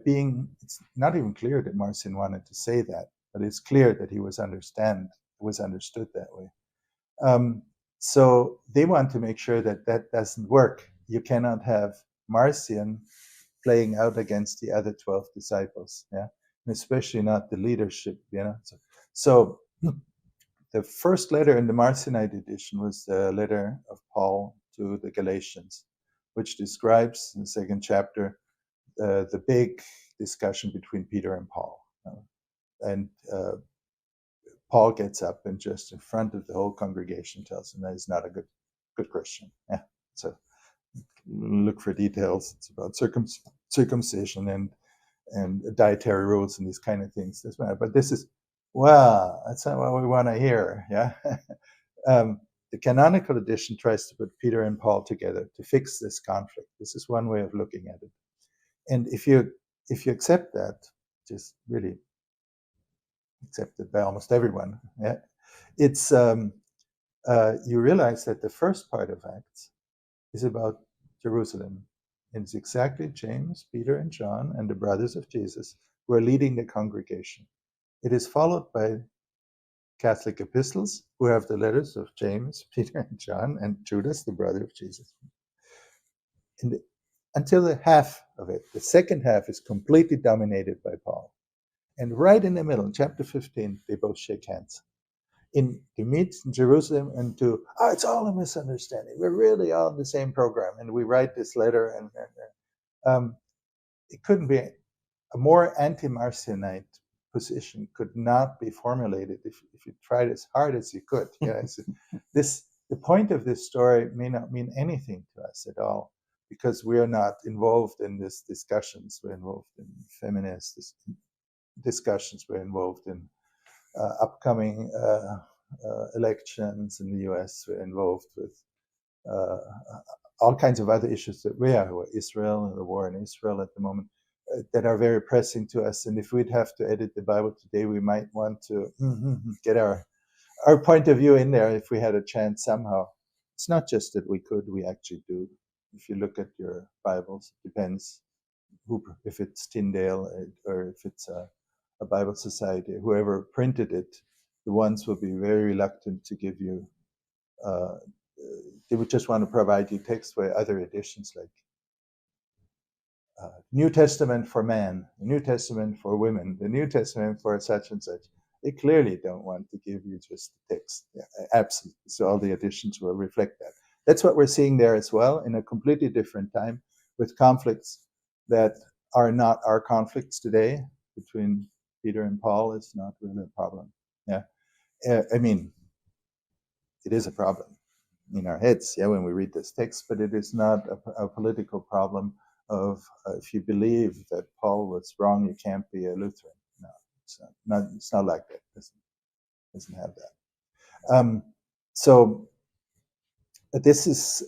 being, it's not even clear that Marcion wanted to say that, but it's clear that he was understood that way. So they want to make sure that that doesn't work. You cannot have Marcion playing out against the other 12 disciples, yeah, and especially not the leadership, you know. So the first letter in the Marcionite edition was the letter of Paul to the Galatians, which describes in the second chapter the big discussion between Peter and Paul. And Paul gets up and just in front of the whole congregation tells him that he's not a good Christian. Yeah. So look for details. It's about circumcision and dietary rules and these kind of things. But this is, well, that's not what we want to hear. Yeah. The canonical edition tries to put Peter and Paul together to fix this conflict. This is one way of looking at it. And if you accept that, just really accepted by almost everyone, yeah, it's you realize that the first part of Acts is about Jerusalem. And it's exactly James, Peter, and John, and the brothers of Jesus who are leading the congregation. It is followed by Catholic epistles, who have the letters of James, Peter, and John, and Judas, the brother of Jesus. And until the half of it, the second half is completely dominated by Paul. And right in the middle, in chapter 15, they both shake hands. To meet in Jerusalem and it's all a misunderstanding. We're really all in the same program. And we write this letter, and it couldn't be a more anti-Marcionite position could not be formulated if you tried as hard as you could. Yeah, the point of this story may not mean anything to us at all, because we are not involved in these discussions. We're involved in feminist discussions. We're involved in upcoming elections in the US. We're involved with all kinds of other issues that we are, Israel and the war in Israel at the moment, that are very pressing to us. And if we'd have to edit the Bible today, we might want to get our point of view in there if we had a chance somehow. It's not just that we could, we actually do. If you look at your Bibles, it depends if it's Tyndale or if it's a Bible Society, whoever printed it, the ones will be very reluctant to give you, they would just want to provide you text by other editions like New Testament for man, the New Testament for women, the New Testament for such and such. They clearly don't want to give you just the text. Yeah, absolutely. So all the editions will reflect that. That's what we're seeing there as well, in a completely different time, with conflicts that are not our conflicts today between Peter and Paul. It's not really a problem. Yeah, I mean, it is a problem in our heads, yeah, when we read this text, but it is not a political problem of if you believe that Paul was wrong, you can't be a Lutheran. No, it's not like that. It doesn't have that. So this is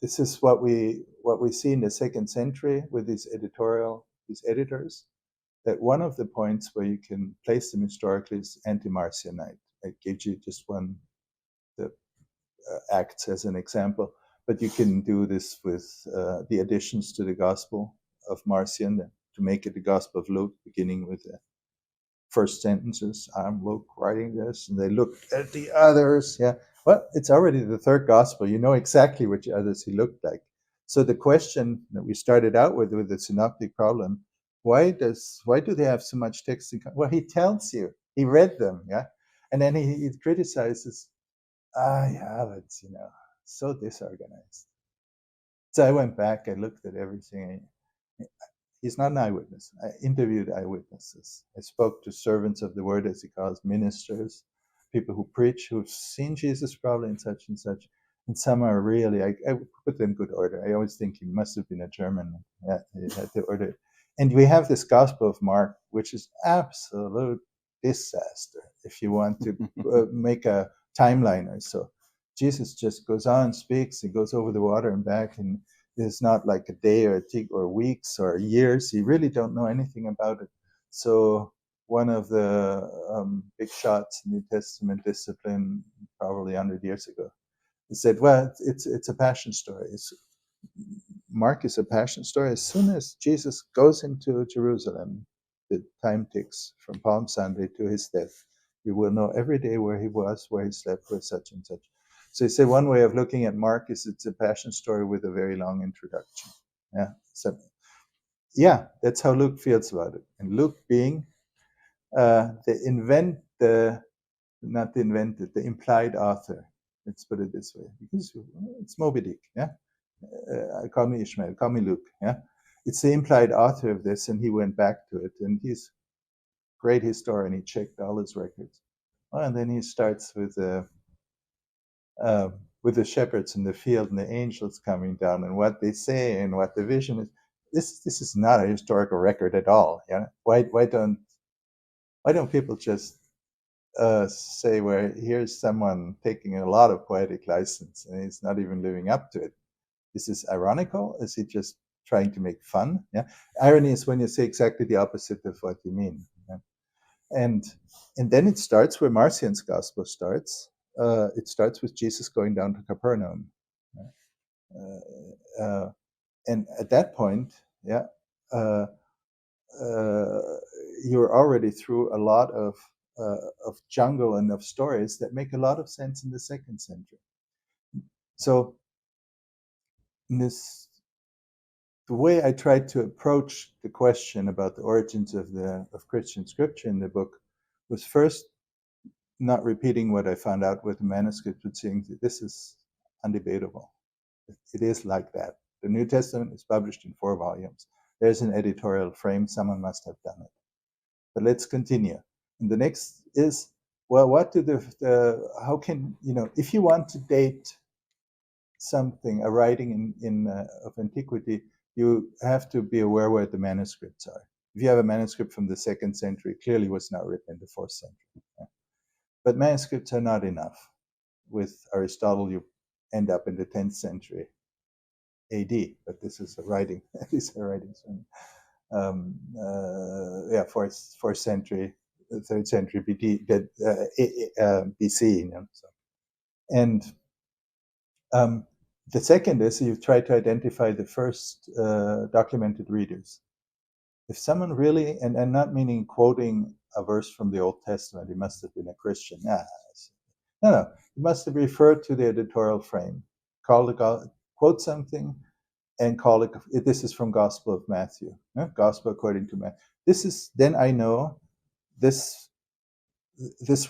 this is what we see in the second century with these editors. That one of the points where you can place them historically is anti-Marcionite. I gave you just one the Acts as an example, but you can do this with the additions to the Gospel of Marcion to make it the Gospel of Luke, beginning with the first sentences. I'm Luke writing this, and they look at the others. Yeah, well, it's already the third Gospel. You know exactly which others he looked like. So the question that we started out with the synoptic problem: why do they have so much text? Well, he tells you he read them, yeah, and then he criticizes. Yeah, but so disorganized. So I went back, I looked at everything. He's not an eyewitness. I interviewed eyewitnesses. I spoke to servants of the word, as he calls ministers, people who preach, who've seen Jesus probably in such and such. and some are really, I put them in good order. I always think he must have been a German. Yeah, he had the order. And we have this Gospel of Mark, which is absolute disaster if you want to make a timeline or so. Jesus just goes on, speaks, he goes over the water and back, and it's not like a day or weeks or years. You really don't know anything about it. So one of the big shots in New Testament discipline, probably 100 years ago, said, well, it's a passion story. Mark is a passion story. As soon as Jesus goes into Jerusalem, the time ticks from Palm Sunday to his death. You will know every day where he was, where he slept, where such and such. So you say one way of looking at Mark is it's a passion story with a very long introduction. Yeah. So yeah, that's how Luke feels about it. And Luke being the implied author. Let's put it this way, because it's Moby Dick, yeah. Call me Ishmael, call me Luke, yeah. It's the implied author of this, and he went back to it, and he's a great historian. He checked all his records, and then he starts with the shepherds in the field and the angels coming down and what they say and what the vision is. This is not a historical record at all. Yeah, why don't people just say, where here's someone taking a lot of poetic license and he's not even living up to it? Is this ironical? Is he just trying to make fun? Yeah, irony is when you say exactly the opposite of what you mean. Yeah? And then it starts where Marcion's gospel starts. It starts with Jesus going down to Capernaum. And at that point, yeah, you're already through a lot of jungle and of stories that make a lot of sense in the 2nd century. So the way I tried to approach the question about the origins of Christian scripture in the book was first not repeating what I found out with the manuscript, but saying that this is undebatable. It is like that. The New Testament is published in 4 volumes. There's an editorial frame. Someone must have done it. But let's continue. And the next is, well, what do how can, if you want to date something, a writing of antiquity, you have to be aware where the manuscripts are. If you have a manuscript from the 2nd century, clearly was not written in the 4th century. Yeah? But manuscripts are not enough. With Aristotle, you end up in the 10th century AD, but this is a writing. These are writings from 4th century, 3rd century BC. So. And the second is you try to identify the first documented readers. If someone really, and not meaning quoting a verse from the Old Testament, he must have been a Christian. No, he must have referred to the editorial frame, quote something, and call it, this is from Gospel of Matthew, Gospel according to Matthew. Then I know this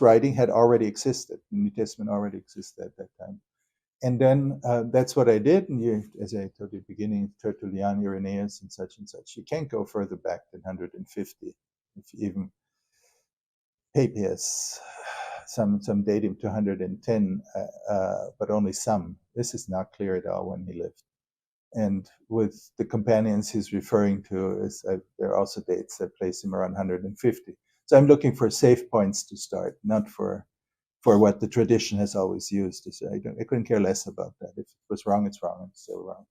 writing had already existed. The New Testament already existed at that time. And then that's what I did. And as I told you at the beginning, Tertullian, Irenaeus, and such. You can't go further back than 150, if even Papias. Some date him to 110, but only some. This is not clear at all when he lived. And with the companions he's referring to, there are also dates that place him around 150. So I'm looking for safe points to start, not for what the tradition has always used. I couldn't care less about that. If it was wrong, it's wrong. It's still wrong.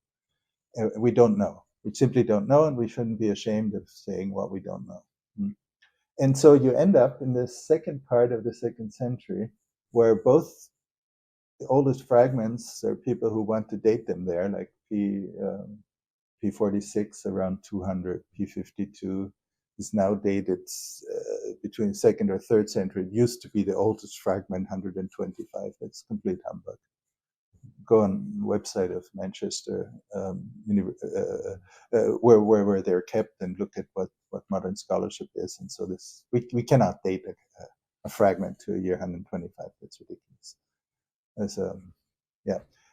We don't know. We simply don't know, and we shouldn't be ashamed of saying what we don't know. And so you end up in the second part of the 2nd century, where both the oldest fragments, there are people who want to date them there, like P46 around 200, P52 is now dated between 2nd or 3rd century. It used to be the oldest fragment, 125. That's complete humbug. Go on the website of Manchester, where they're kept, and look at what modern scholarship is. And so we cannot date a fragment to a year 125. That's ridiculous.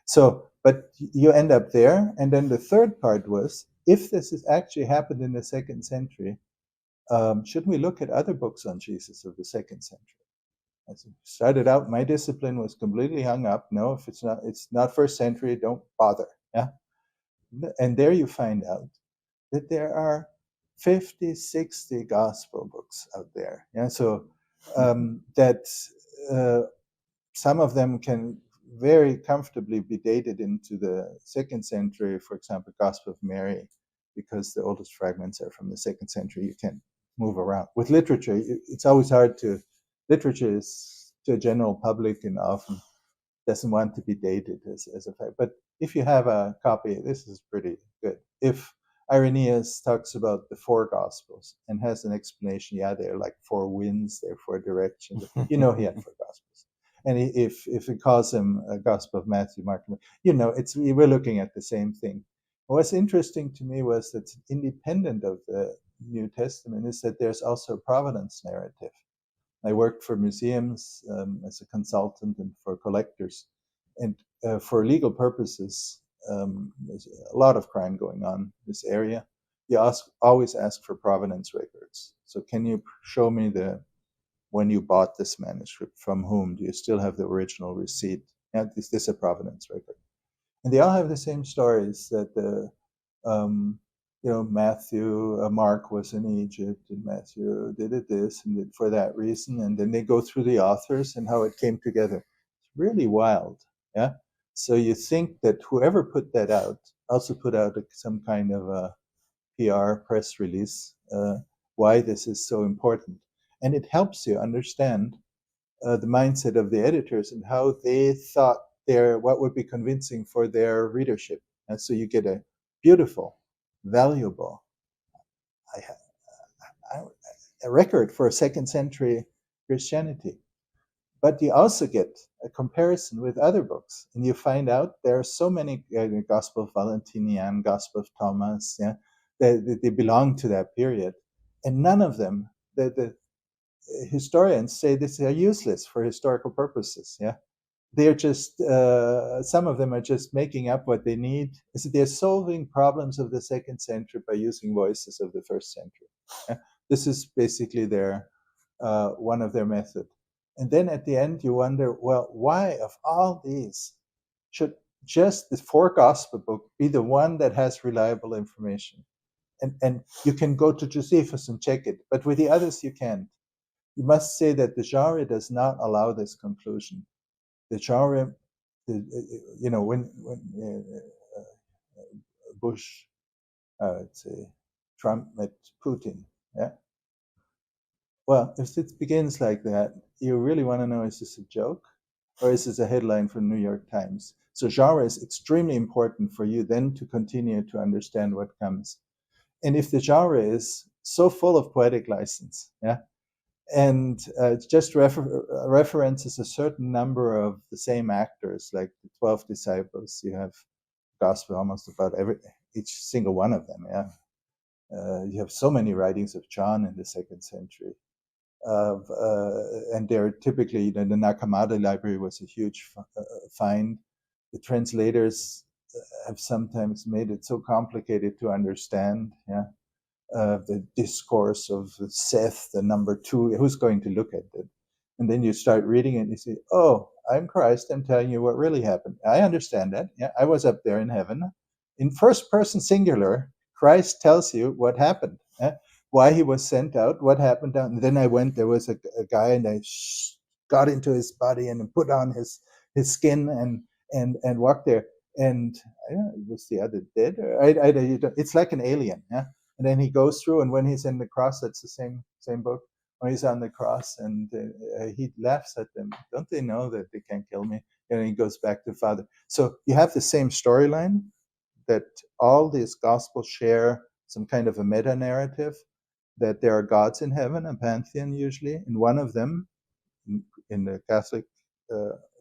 So, but you end up there. And then the third part was, if this has actually happened in the 2nd century, shouldn't we look at other books on Jesus of the 2nd century? As I started out, my discipline was completely hung up. No, if it's not first century, don't bother. Yeah. And there you find out that there are 50, 60 gospel books out there. Yeah. So that some of them can very comfortably be dated into the 2nd century, for example, Gospel of Mary, because the oldest fragments are from the 2nd century. You can move around. With literature, it's always hard to, literature is to a general public and often doesn't want to be dated as a fact. But if you have a copy, this is pretty good. If Irenaeus talks about the 4 Gospels and has an explanation, yeah, they're like 4 winds, they're 4 directions. He had 4 Gospels. And if it calls him a Gospel of Matthew, Mark, we're looking at the same thing. What's interesting to me was that independent of the New Testament is that there's also a providence narrative. I worked for museums as a consultant and for collectors. And for legal purposes, there's a lot of crime going on in this area. You always ask for provenance records. So can you show me when you bought this manuscript, from whom? Do you still have the original receipt? Yeah, is this a provenance record? And they all have the same stories that Matthew, Mark was in Egypt, and Matthew did it this and did for that reason, and then they go through the authors and how it came together. It's really wild, yeah. So you think that whoever put that out also put out some kind of a PR press release, why this is so important, and it helps you understand the mindset of the editors and how they thought what would be convincing for their readership, and so you get a beautiful, valuable a record for 2nd century Christianity. But you also get a comparison with other books, and you find out there are so many Gospel of Valentinian, Gospel of Thomas, yeah, they belong to that period, and none of them, the historians say this are useless for historical purposes. Yeah, they're just some of them are just making up what they need. So they're solving problems of the 2nd century by using voices of the 1st century. Yeah? This is basically their one of their methods. And then at the end, you wonder, well, why of all these should just the 4 Gospel book be the one that has reliable information? And you can go to Josephus and check it, but with the others you can't. You must say that the genre does not allow this conclusion. The genre, when Bush, let's say, Trump met Putin, yeah. Well, if it begins like that, you really want to know, is this a joke or is this a headline from New York Times? So genre is extremely important for you then to continue to understand what comes. And if the genre is so full of poetic license, yeah, and just references a certain number of the same actors, like the 12 disciples, you have gospel almost about each single one of them, yeah. You have so many writings of John in the 2nd century. And they're typically, the Nakamada library was a huge find. The translators have sometimes made it so complicated to understand, yeah. The discourse of Seth, the number 2, who's going to look at it? And then you start reading it and you say, oh, I'm Christ, I'm telling you what really happened. I understand that. Yeah, I was up there in heaven. In first person singular, Christ tells you what happened, why he was sent out, what happened down. And then I went, there was a guy, and I got into his body and put on his skin and walked there. And I don't know, was the other dead? It's like an alien, yeah. And then he goes through, and when he's in the cross, that's the same book. When he's on the cross, and he laughs at them. Don't they know that they can't kill me? And he goes back to Father. So you have the same storyline, that all these gospels share some kind of a meta narrative, that there are gods in heaven, a pantheon usually, and one of them, in the Catholic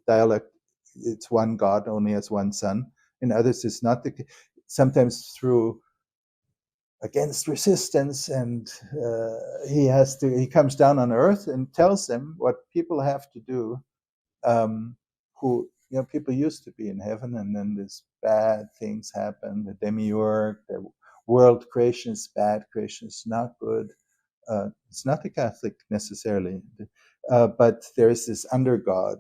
dialect, it's one God, only has one Son. In others, it's not the case. Sometimes through against resistance, and he comes down on earth and tells them what people have to do, who, people used to be in heaven, and then these bad things happen, the demiurge, the world creation is bad, creation is not good. It's not the Catholic necessarily. but there is this under God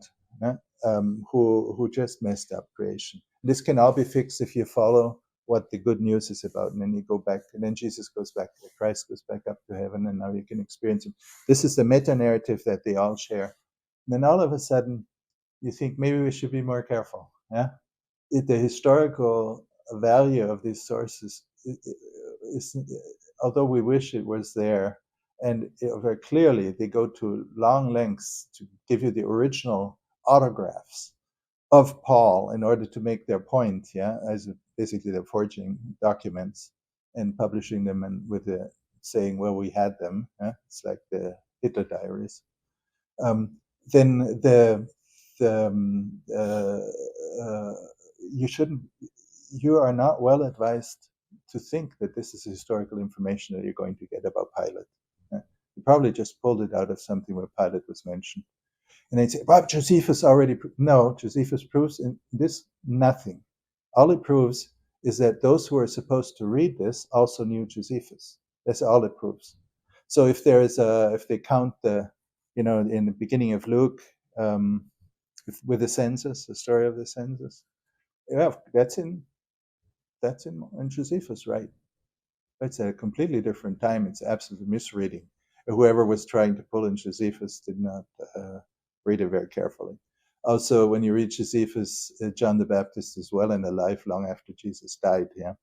who just messed up creation. This can all be fixed if you follow what the good news is about, and then you go back, and then Jesus goes back, Christ goes back up to heaven, and now you can experience him. This is the meta narrative that they all share. And then all of a sudden, you think maybe we should be more careful. Yeah, the historical value of these sources is, although we wish it was there, and very clearly they go to long lengths to give you the original autographs of Paul in order to make their point. Yeah, as basically they're forging documents and publishing them, and with the saying, "Well, we had them." Yeah? It's like the Hitler diaries. Then you shouldn't. You are not well advised to think that this is historical information that you're going to get about Pilate. You probably just pulled it out of something where Pilate was mentioned. And they'd say, well, Josephus already. No, Josephus proves in this nothing. All it proves is that those who are supposed to read this also knew Josephus. That's all it proves. So if there is if they count the, in the beginning of Luke, with the census, the story of the census, yeah, that's in Josephus, right? It's a completely different time. It's absolute misreading. Whoever was trying to pull in Josephus did not read it very carefully. Also, when you read Josephus, John the Baptist is well and alive long after Jesus died. Yeah,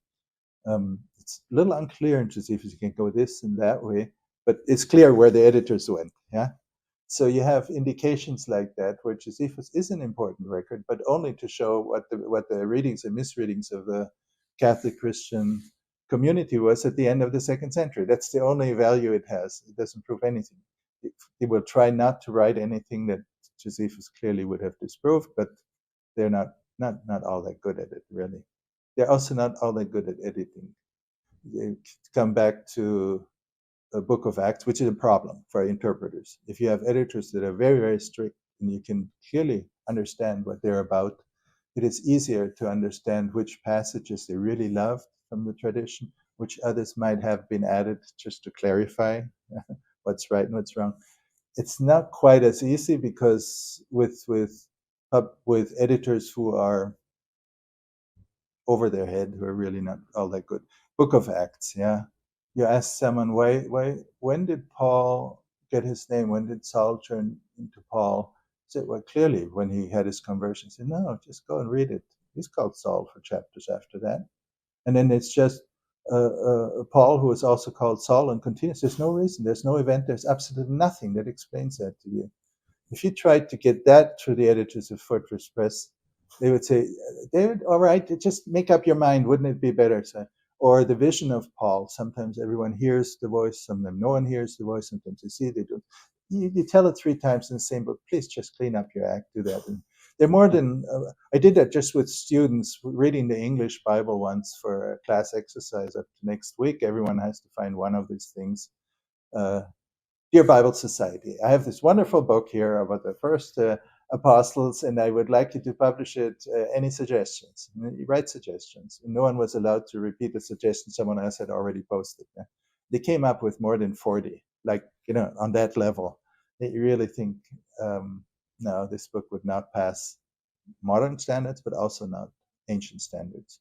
it's a little unclear in Josephus. You can go this and that way, but it's clear where the editors went. Yeah, so you have indications like that where Josephus is an important record, but only to show what the readings and misreadings of the Catholic Christian community was at the end of the 2nd century. That's the only value it has. It doesn't prove anything. It will try not to write anything that Josephus clearly would have disproved, but they're not all that good at it, really. They're also not all that good at editing. They come back to a book of Acts, which is a problem for interpreters. If you have editors that are very, very strict and you can clearly understand what they're about, it is easier to understand which passages they really loved from the tradition, which others might have been added just to clarify what's right and what's wrong. It's not quite as easy because with editors who are over their head, who are really not all that good. Book of Acts, yeah. You ask someone, when did Paul get his name? When did Saul turn into Paul? Say, well, clearly when he had his conversion. Say, no, just go and read it. He's called Saul for chapters after that. And then it's just Paul, who is also called Saul, and continues. There's no reason, there's no event, there's absolutely nothing that explains that to you. If you tried to get that through the editors of Fortress Press, they would say, David, all right, just make up your mind. Wouldn't it be better? So, or the vision of Paul. Sometimes everyone hears the voice, sometimes no one hears the voice, sometimes they see, they don't. You tell it 3 times in the same book. Please just clean up your act, do that. And they're more than, I did that just with students reading the English Bible once for a class exercise up to next week. Everyone has to find one of these things. Dear Bible Society, I have this wonderful book here about the first apostles, and I would like you to publish it. Any suggestions? And you write suggestions. And no one was allowed to repeat the suggestion someone else had already posted. They came up with more than 40, like, on that level. You really think, no, this book would not pass modern standards, but also not ancient standards.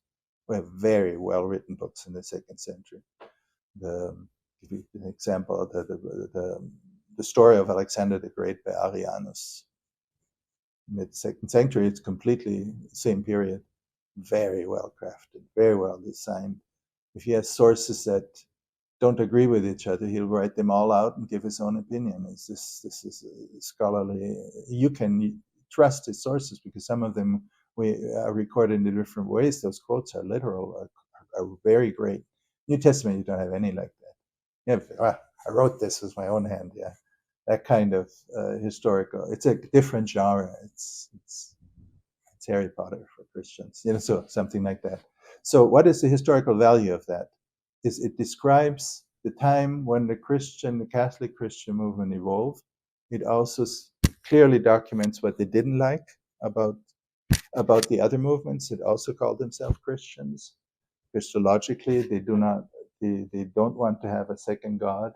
We have very well-written books in the 2nd century. Give you an example, the story of Alexander the Great by Arianus. Mid-2nd century, it's completely same period. Very well crafted, very well designed. If he has sources that don't agree with each other, he'll write them all out and give his own opinion. This is scholarly. You can trust his sources because some of them we are recorded in different ways. Those quotes are literal, are very great. New Testament, you don't have any like that. I wrote this with my own hand. Yeah, that kind of historical. It's a different genre. It's Harry Potter for Christians. So something like that. So what is the historical value of that? Is it describes the time when the Catholic Christian movement evolved. It also clearly documents what they didn't like about the other movements that also called themselves Christians. Christologically, they don't want to have a second God,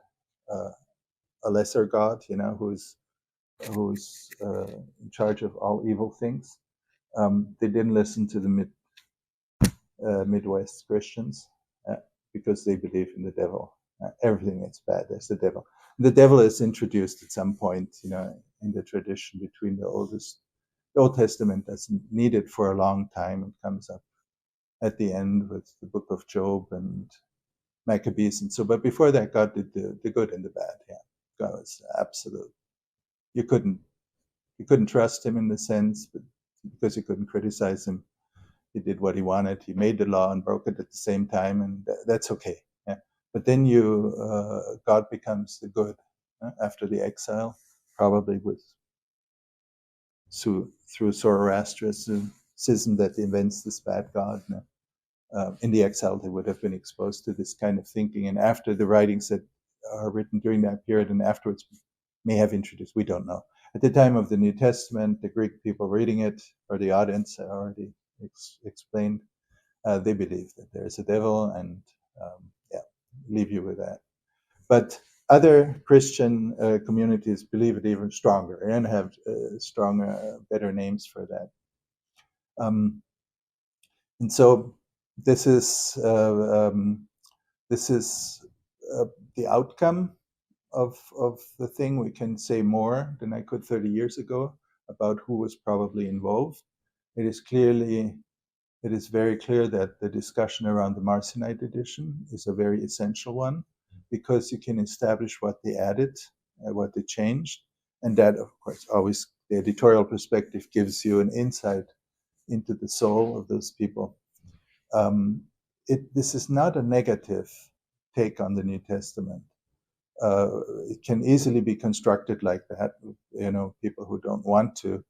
a lesser God, who's who's in charge of all evil things. They didn't listen to the Midwest Christians because they believe in the devil. Everything is bad. There's the devil. The devil is introduced at some point, in the tradition between the Old Testament that's needed for a long time. It comes up at the end with the book of Job and Maccabees and so. But before that, God did the good and the bad. Yeah, God was absolute. You couldn't trust him in the sense, but because you couldn't criticize him. He did what he wanted. He made the law and broke it at the same time, and that's okay. Yeah. But then God becomes the good after the exile, probably through Zoroastrianism that invents this bad God. In the exile, they would have been exposed to this kind of thinking, and after the writings that are written during that period and afterwards may have introduced, we don't know. At the time of the New Testament, the Greek people reading it, or the audience already explained, they believe that there's a devil, and leave you with that. But other Christian communities believe it even stronger and have stronger, better names for that. And so this is the outcome of the thing. We can say more than I could 30 years ago about who was probably involved. It is very clear that the discussion around the Marcionite edition is a very essential one, because you can establish what they added, what they changed, and that, of course, always the editorial perspective gives you an insight into the soul of those people. This is not a negative take on the New Testament. It can easily be constructed like that. People who don't want to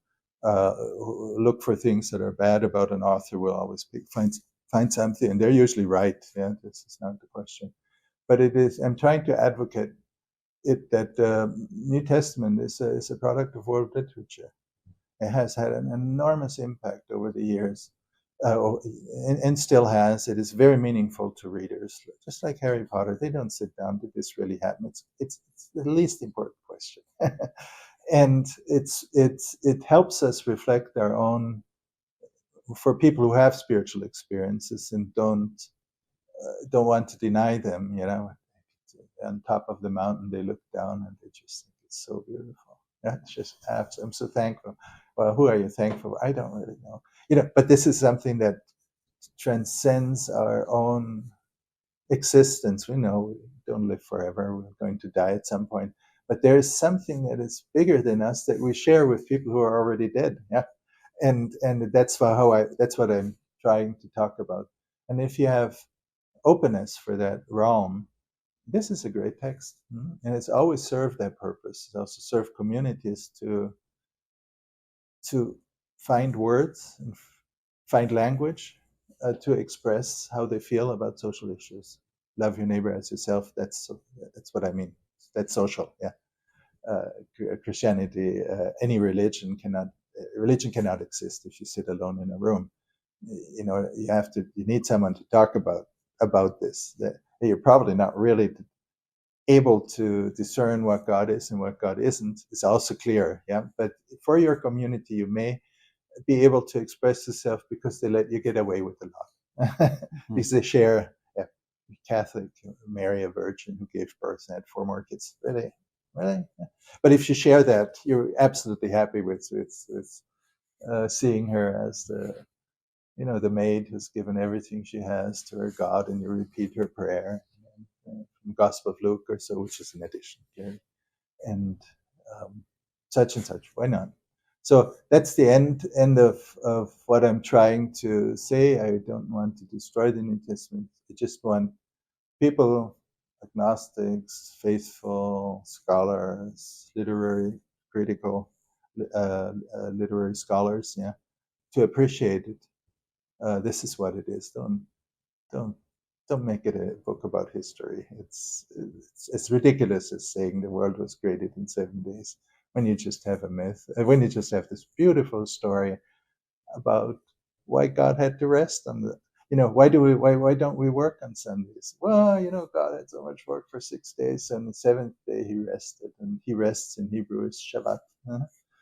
look for things that are bad about an author will always find something, and they're usually right. Yeah, this is not the question. But I'm trying to advocate that the New Testament is a product of world literature. It has had an enormous impact over the years, and still has. It is very meaningful to readers. Just like Harry Potter, they don't sit down, did this really happen? It's the least important question. And it helps us reflect our own, for people who have spiritual experiences and don't want to deny them. On top of the mountain, they look down and they just think it's so beautiful. Yeah, it's just I'm so thankful. Well, who are you thankful for? I don't really know. But this is something that transcends our own existence. We know we don't live forever. We're going to die at some point. But there is something that is bigger than us that we share with people who are already dead. Yeah, and that's what I'm trying to talk about. And if you have openness for that realm, this is a great text, and it's always served that purpose. It also served communities to find words and find language to express how they feel about social issues. Love your neighbor as yourself. That's what I mean. That's social. Yeah. Christianity, any religion cannot exist if you sit alone in a room. You need someone to talk about this. That you're probably not really able to discern what God is and what God isn't is also clear. Yeah. But for your community, you may be able to express yourself because they let you get away with a lot. Because they share Catholic, Mary, a virgin who gave birth and had 4 more kids. Really? But if you share that, you're absolutely happy with seeing her as the maid who's given everything she has to her God, and you repeat her prayer from Gospel of Luke or so, which is an addition here, and such and such. Why not? So that's the end of what I'm trying to say. I don't want to destroy the New Testament. I just want people, agnostics, faithful, scholars, critical literary scholars, to appreciate it. This is what it is. Don't make it a book about history. It's ridiculous as saying the world was created in 7 days, when you just have a myth, when you just have this beautiful story about why God had to rest on why don't we work on Sundays? Well, God had so much work for 6 days, and the seventh day he rested, and he rests in Hebrew is Shabbat.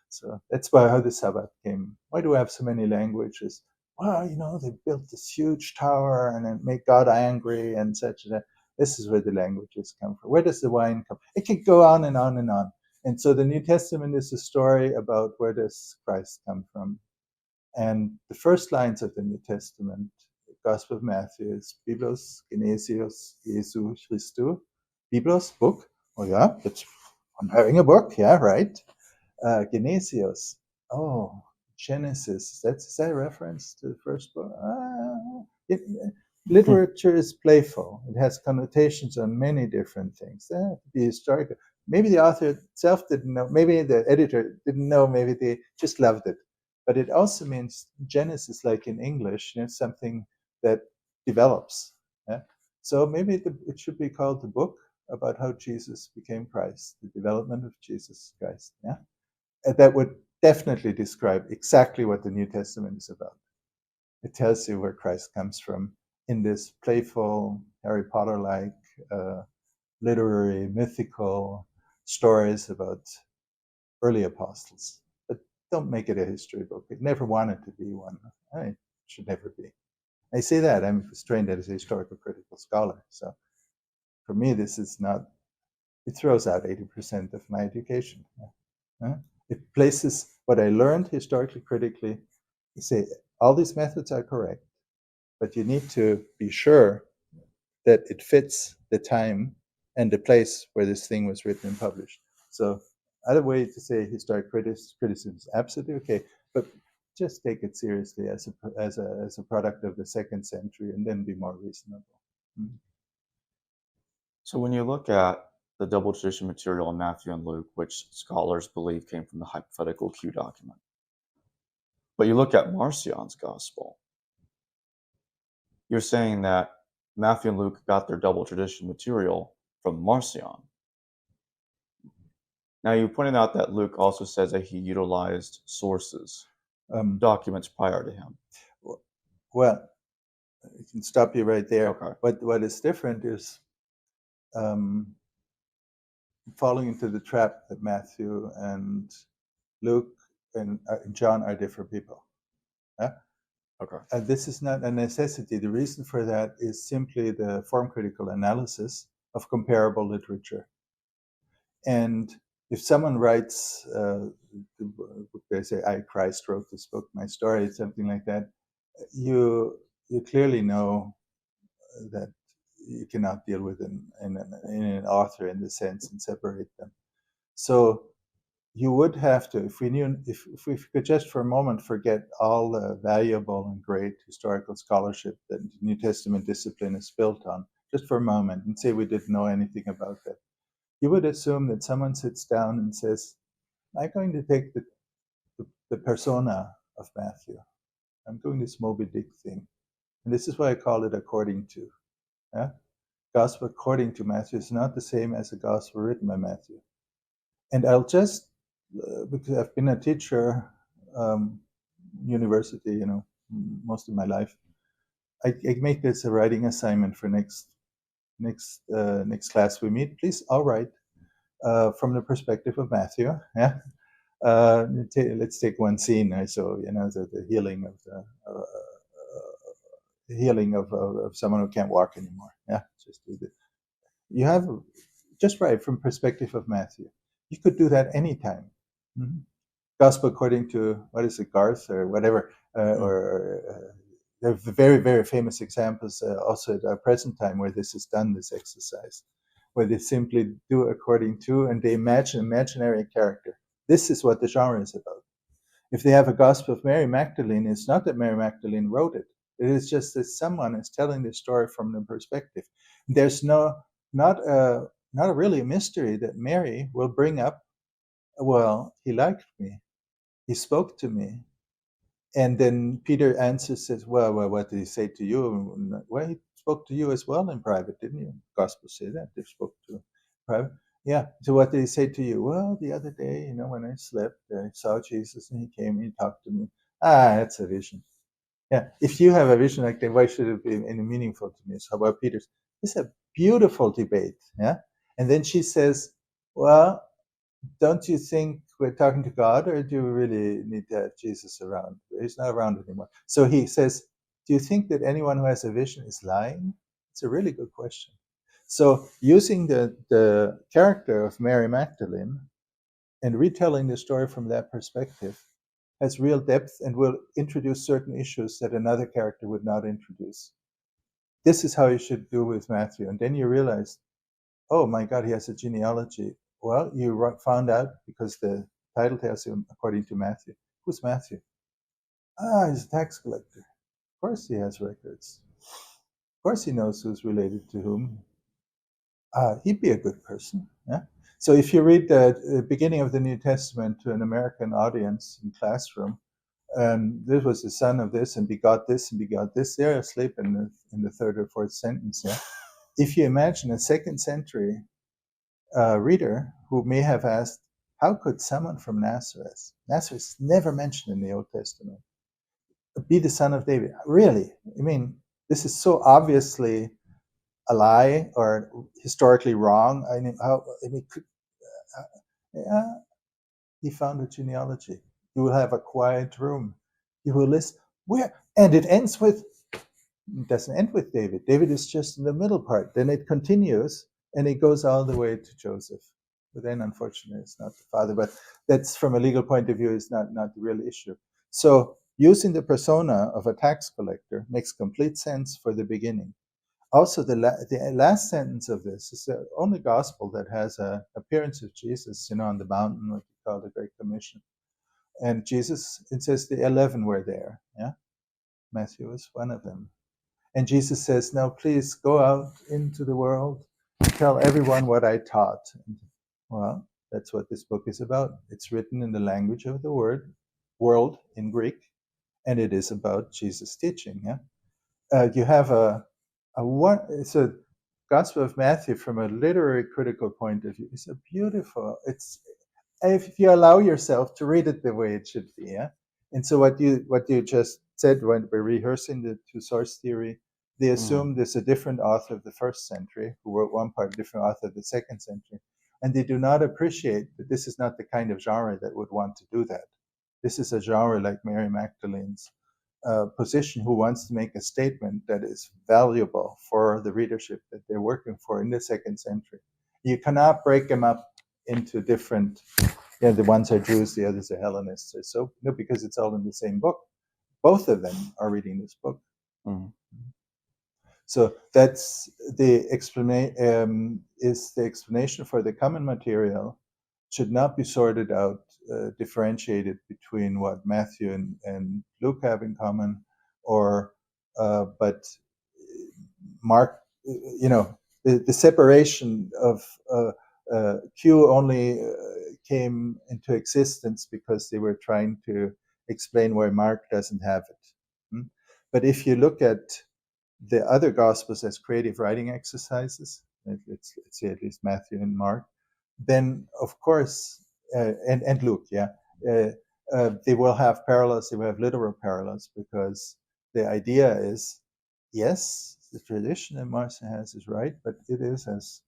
So that's why how the Sabbath came. Why do we have so many languages? Well, they built this huge tower and it made God angry and such and that. This is where the languages come from. Where does the wine come? It can go on and on and on. And so the New Testament is a story about where does Christ come from. And the first lines of the New Testament, the Gospel of Matthew, is Biblos, Genesios, Jesu, Christu. Biblos, book. Oh yeah, I'm having a book. Yeah, right. Genesios. Oh, Genesis. Is that a reference to the first book? Literature is playful. It has connotations on many different things. They have to be historical. Maybe the author itself didn't know. Maybe the editor didn't know. Maybe they just loved it. But it also means Genesis, like in English, something that develops. Yeah? So maybe it should be called the book about how Jesus became Christ, the development of Jesus Christ. Yeah, and that would definitely describe exactly what the New Testament is about. It tells you where Christ comes from in this playful, Harry Potter-like, literary, mythical stories about early apostles. But don't make it a history book. It never wanted to be one. It should never be. I say that. I'm trained as a historical critical scholar. So for me, this is not, it throws out 80% of my education. It places what I learned historically critically. You say all these methods are correct, but you need to be sure that it fits the time and the place where this thing was written and published. So other way to say historic criticism is absolutely okay, but just take it seriously as a product of the second century, and then be more reasonable. So when you look at the double tradition material in Matthew and Luke, which scholars believe came from the hypothetical Q document, but you look at Marcion's gospel, you're saying that Matthew and Luke got their double tradition material from Marcion. Now, you pointed out that Luke also says that he utilized sources, documents prior to him. Well, I can stop you right there. Okay. What is different is falling into the trap that Matthew and Luke and John are different people. Yeah? Okay. And this is not a necessity. The reason for that is simply the form critical analysis of comparable literature. And if someone writes, they say, Christ wrote this book, my story, something like that, you clearly know that you cannot deal with an author in the sense and separate them. So you would have to, if we could just for a moment forget all the valuable and great historical scholarship that the New Testament discipline is built on, just for a moment, and say we didn't know anything about that, you would assume that someone sits down and says, I'm going to take the persona of Matthew. I'm doing this Moby Dick thing. And this is why I call it according to. Yeah? Gospel according to Matthew is not the same as a gospel written by Matthew. And I'll just, because I've been a teacher, university, most of my life, I make this a writing assignment for next class we meet. Please, all right, from the perspective of Matthew. Yeah. Let's take one scene. So the healing of the healing of someone who can't walk anymore. Yeah, just do this. You have just right from perspective of Matthew. You could do that anytime. Mm-hmm. Gospel according to what is it, Garth or whatever, there are very, very famous examples also at our present time where this is done, this exercise, where they simply do according to, and they imagine imaginary character. This is what the genre is about. If they have a Gospel of Mary Magdalene, it's not that Mary Magdalene wrote it. It is just that someone is telling the story from the perspective. There's not really a mystery that Mary will bring up, well, he liked me. He spoke to me. And then Peter answers, says, well, what did he say to you? Well, he spoke to you as well in private, didn't you? Gospels say that. They spoke to private. Yeah. So what did he say to you? Well, the other day, when I slept, I saw Jesus and he came and he talked to me. That's a vision. Yeah, if you have a vision like that, why should it be any meaningful to me? So how about Peter's? It's a beautiful debate. Yeah, and then she says, "Well, don't you think we're talking to God, or do we really need to have Jesus around? He's not around anymore." So he says, "Do you think that anyone who has a vision is lying?" It's a really good question. So using the character of Mary Magdalene and retelling the story from that perspective has real depth and will introduce certain issues that another character would not introduce. This is how you should do with Matthew. And then you realize, oh my God, he has a genealogy. Well, you found out because the title tells you, according to Matthew. Who's Matthew? He's a tax collector. Of course he has records. Of course he knows who's related to whom. He'd be a good person. Yeah. So if you read the beginning of the New Testament to an American audience in classroom, this was the son of this and begot this and begot this, they're asleep in the third or fourth sentence. Yeah. If you imagine a second century reader who may have asked, how could someone from Nazareth is never mentioned in the Old Testament, be the son of David? Really? I mean, this is so obviously a lie or historically wrong. I mean, yeah, he found a genealogy. You will have a quiet room. You will listen. Where? And it ends with, it doesn't end with David. David is just in the middle part. Then it continues and it goes all the way to Joseph. But then, unfortunately, it's not the father. But that's, from a legal point of view, is not the real issue. So using the persona of a tax collector makes complete sense for the beginning. Also, the last sentence of this is the only gospel that has an appearance of Jesus, on the mountain, what we call the Great Commission. And Jesus, it says the 11 were there. Yeah, Matthew was one of them. And Jesus says, now please go out into the world and tell everyone what I taught. Well, that's what this book is about. It's written in the language of the world in Greek, and it is about Jesus' teaching. Yeah, you have it's a Gospel of Matthew from a literary critical point of view. It's a beautiful. It's, if you allow yourself to read it the way it should be. Yeah. And so what you just said when we're rehearsing the two source theory, they assume there's a different author of the first century who wrote one part, different author of the second century, and they do not appreciate that this is not the kind of genre that would want to do that. This is a genre like Mary Magdalene's position, who wants to make a statement that is valuable for the readership that they're working for in the second century. You cannot break them up into different, the ones are Jews, the others are Hellenists, or so, no, because it's all in the same book. Both of them are reading this book. Mm-hmm. So that's the explanation. Is the explanation for the common material should not be sorted out, differentiated between what Matthew and Luke have in common, or but Mark, the separation of Q only came into existence because they were trying to explain why Mark doesn't have it. But if you look at the other Gospels as creative writing exercises, let's say at least Matthew and Mark, then of course, and Luke, they will have parallels, they will have literal parallels, because the idea is, yes, the tradition that Marcion has is right, but it is as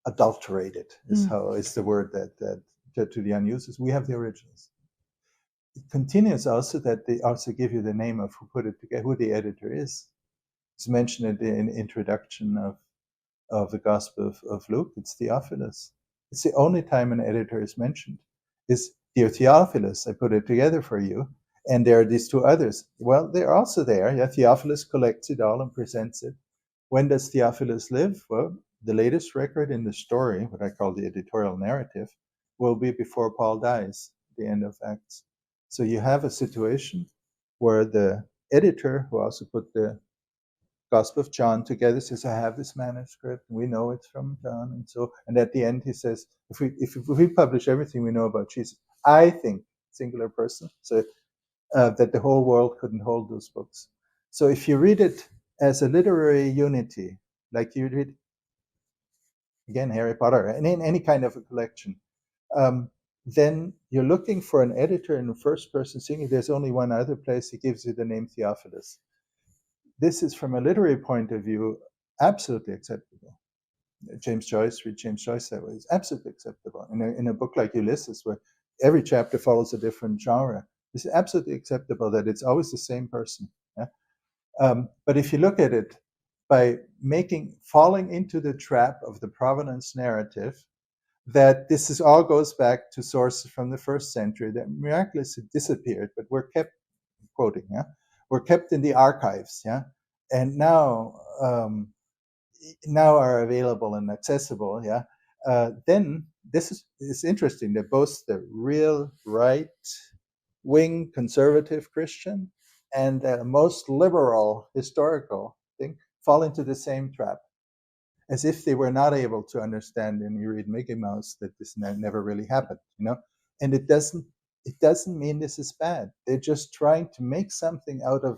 adulterated is the word that Tertullian uses. We have the originals. It continues also that they also give you the name of who put it together, who the editor is. It's mentioned in the introduction of the Gospel of Luke. It's Theophilus. It's the only time an editor is mentioned. Is Dear Theophilus, I put it together for you. And there are these two others. Well, they're also there. Yeah, Theophilus collects it all and presents it. When does Theophilus live? Well, the latest record in the story, what I call the editorial narrative, will be before Paul dies, the end of Acts. So you have a situation where the editor, who also put the Gospel of John together, says, I have this manuscript, we know it's from John, and at the end he says, if we publish everything we know about Jesus, I think, singular person, so that the whole world couldn't hold those books. So if you read it as a literary unity, like you read, again, Harry Potter, and in any kind of a collection, then you're looking for an editor in the first person singular. There's only one other place he gives you the name Theophilus. This is, from a literary point of view, absolutely acceptable. James Joyce, read James Joyce that way. It's absolutely acceptable. In a book like Ulysses, where every chapter follows a different genre, it's absolutely acceptable that it's always the same person. Yeah? But if you look at it by falling into the trap of the provenance narrative, that this all goes back to sources from the first century that miraculously disappeared, but were kept, quoting, yeah, were kept in the archives, yeah, and now are available and accessible, yeah. Then this is interesting that both the real right-wing conservative Christian and the most liberal historical thing fall into the same trap, as if they were not able to understand, and you read Mickey Mouse, that this never really happened, And it doesn't mean this is bad. They're just trying to make something out of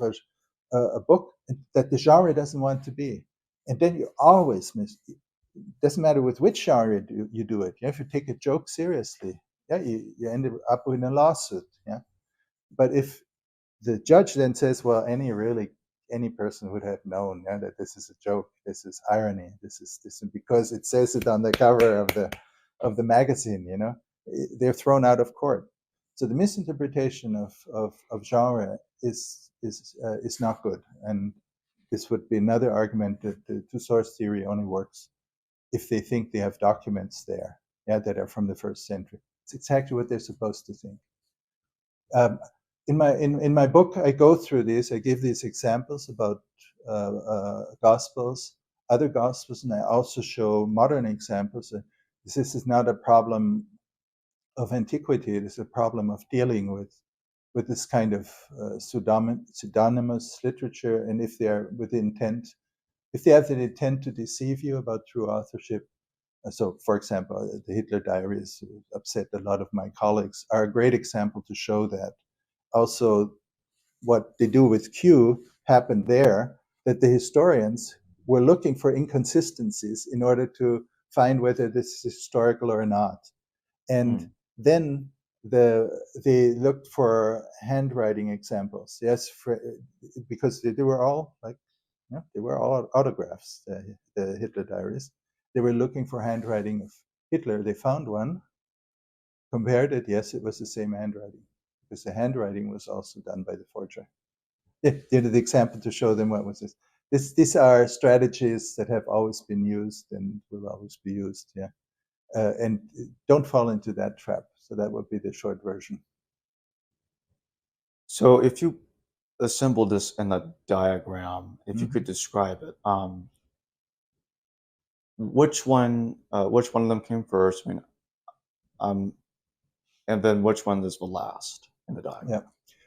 a book that the genre doesn't want to be. And then you always miss. It doesn't matter with which genre you do it. If you take a joke seriously, yeah, you end up in a lawsuit. Yeah, but if the judge then says, well, any person would have known, yeah, that this is a joke, this is irony, this is because it says it on the cover of the magazine, they're thrown out of court. So the misinterpretation of genre is not good, and this would be another argument that the two-source theory only works if they think they have documents there, yeah, that are from the first century. It's exactly what they're supposed to think. In my book, I go through this. I give these examples about gospels, other gospels, and I also show modern examples. This is not a problem of antiquity. It is a problem of dealing with this kind of pseudonymous literature, and if they are with intent, if they have the intent to deceive you about true authorship. So, for example, the Hitler diaries upset a lot of my colleagues, are a great example to show that. Also, what they do with Q happened there, that the historians were looking for inconsistencies in order to find whether this is historical or not. And then they looked for handwriting examples. Yes, because they were all they were all autographs, the Hitler diaries. They were looking for handwriting of Hitler. They found one, compared it. Yes, it was the same handwriting, because the handwriting was also done by the forger. They did the example to show them what was this. These are strategies that have always been used and will always be used. Yeah, and don't fall into that trap. So that would be the short version. So if you assemble this in a diagram, if you could describe it, which one of them came first? I mean, and then which one is the last in the diagram? Yeah.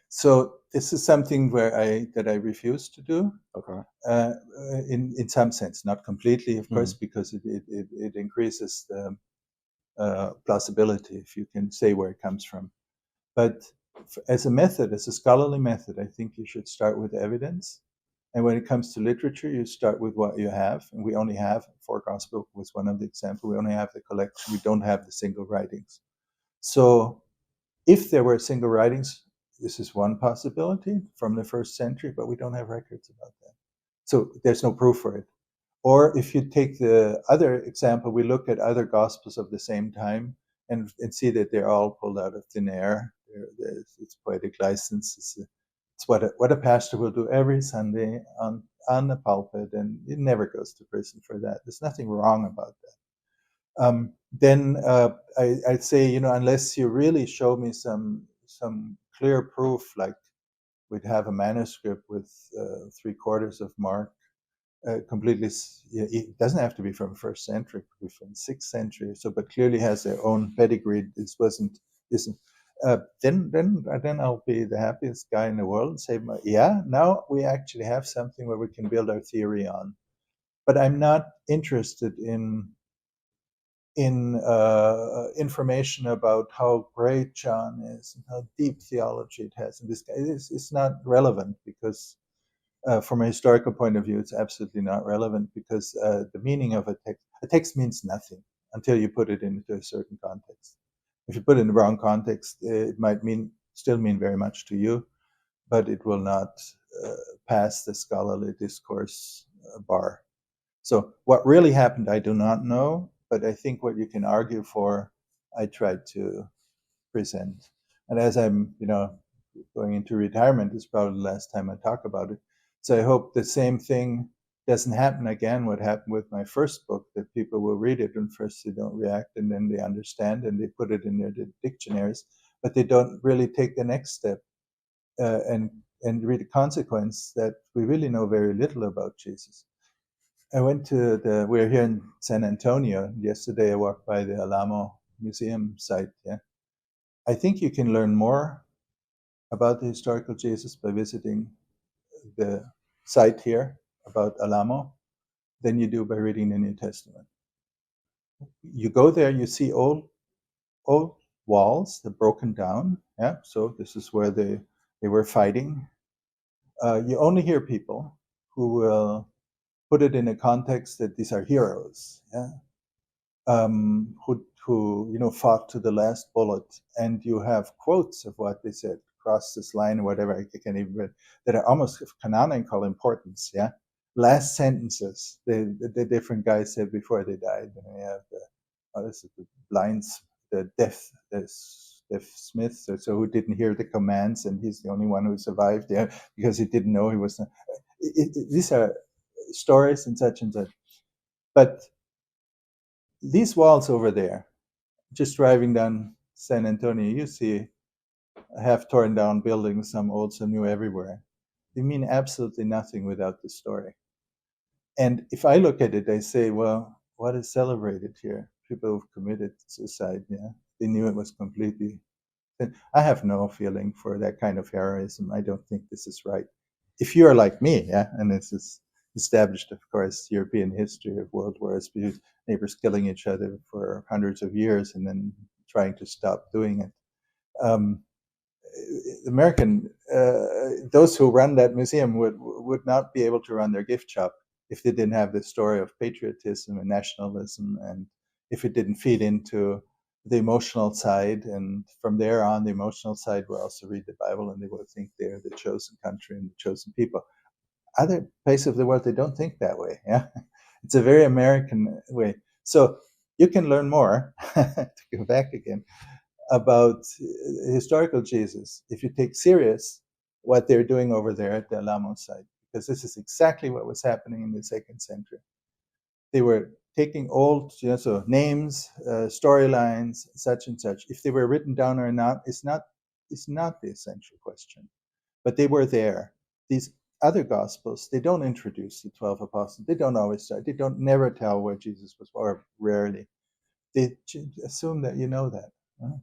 So this is something that I refuse to do. Okay. In some sense, not completely, of course, because it increases the plausibility if you can say where it comes from. But as a method, as a scholarly method, I think you should start with evidence. And when it comes to literature, you start with what you have. And we only have, Four Gospel was one of the examples, we only have the collection, we don't have the single writings. So if there were single writings, this is one possibility from the first century, but we don't have records about that. So there's no proof for it. Or if you take the other example, we look at other Gospels of the same time and see that they're all pulled out of thin air. It's poetic license. It's what a pastor will do every Sunday on the pulpit, and it never goes to prison for that. There's nothing wrong about that. Then I'd say, unless you really show me some clear proof, like we'd have a manuscript with 3/4 of Mark, completely. It doesn't have to be from first century; it could be from 6th century. So, but clearly has their own pedigree. This isn't. Then I'll be the happiest guy in the world and say, yeah, now we actually have something where we can build our theory on. But I'm not interested in information about how great John is and how deep theology it has. And this guy is not relevant, because from a historical point of view, it's absolutely not relevant, because the meaning of a text means nothing until you put it into a certain context. If you put it in the wrong context, it might still mean very much to you, but it will not pass the scholarly discourse bar. So what really happened, I do not know, but I think what you can argue for, I tried to present. And as I'm, going into retirement, is probably the last time I talk about it. So I hope the same thing doesn't happen again. What happened with my first book, that people will read it and first they don't react, and then they understand and they put it in their dictionaries, but they don't really take the next step and read the consequence that we really know very little about Jesus. I went to we're here in San Antonio. Yesterday I walked by the Alamo Museum site. Yeah. I think you can learn more about the historical Jesus by visiting the site here about Alamo than you do by reading the New Testament. You go there, you see old walls, they're broken down. Yeah. So this is where they were fighting. You only hear people who will put it in a context that these are heroes. Yeah. Who fought to the last bullet, and you have quotes of what they said, cross this line or whatever, I can't even read, that are almost of canonical importance. Yeah, last sentences the different guys said before they died. And we have the blinds, the deaf Smith, so who didn't hear the commands, and he's the only one who survived. Yeah, because he didn't know he was. These are stories and such, but these walls over there, just driving down San Antonio, you see half torn down buildings, some old, some new, everywhere. They mean absolutely nothing without the story. And if I look at it, I say, well, what is celebrated here? People who've committed suicide. Yeah, they knew it was completely. I have no feeling for that kind of heroism. I don't think this is right. If you're like me, yeah, and this is established, of course, European history of world wars, because neighbors killing each other for hundreds of years and then trying to stop doing it. American, those who run that museum would not be able to run their gift shop if they didn't have the story of patriotism and nationalism, and if it didn't feed into the emotional side. And from there on, the emotional side will also read the Bible, and they will think they're the chosen country and the chosen people. Other places of the world, they don't think that way. Yeah, it's a very American way. So you can learn more to go back again about historical Jesus if you take serious what they're doing over there at the Alamo site, because this is exactly what was happening in the 2nd century. They were taking old, so names, storylines, such and such. If they were written down or not is not the essential question. But they were there. These other gospels, they don't introduce the 12 apostles. They don't always start. They don't never tell where Jesus was, or rarely. They assume that you know that. Right?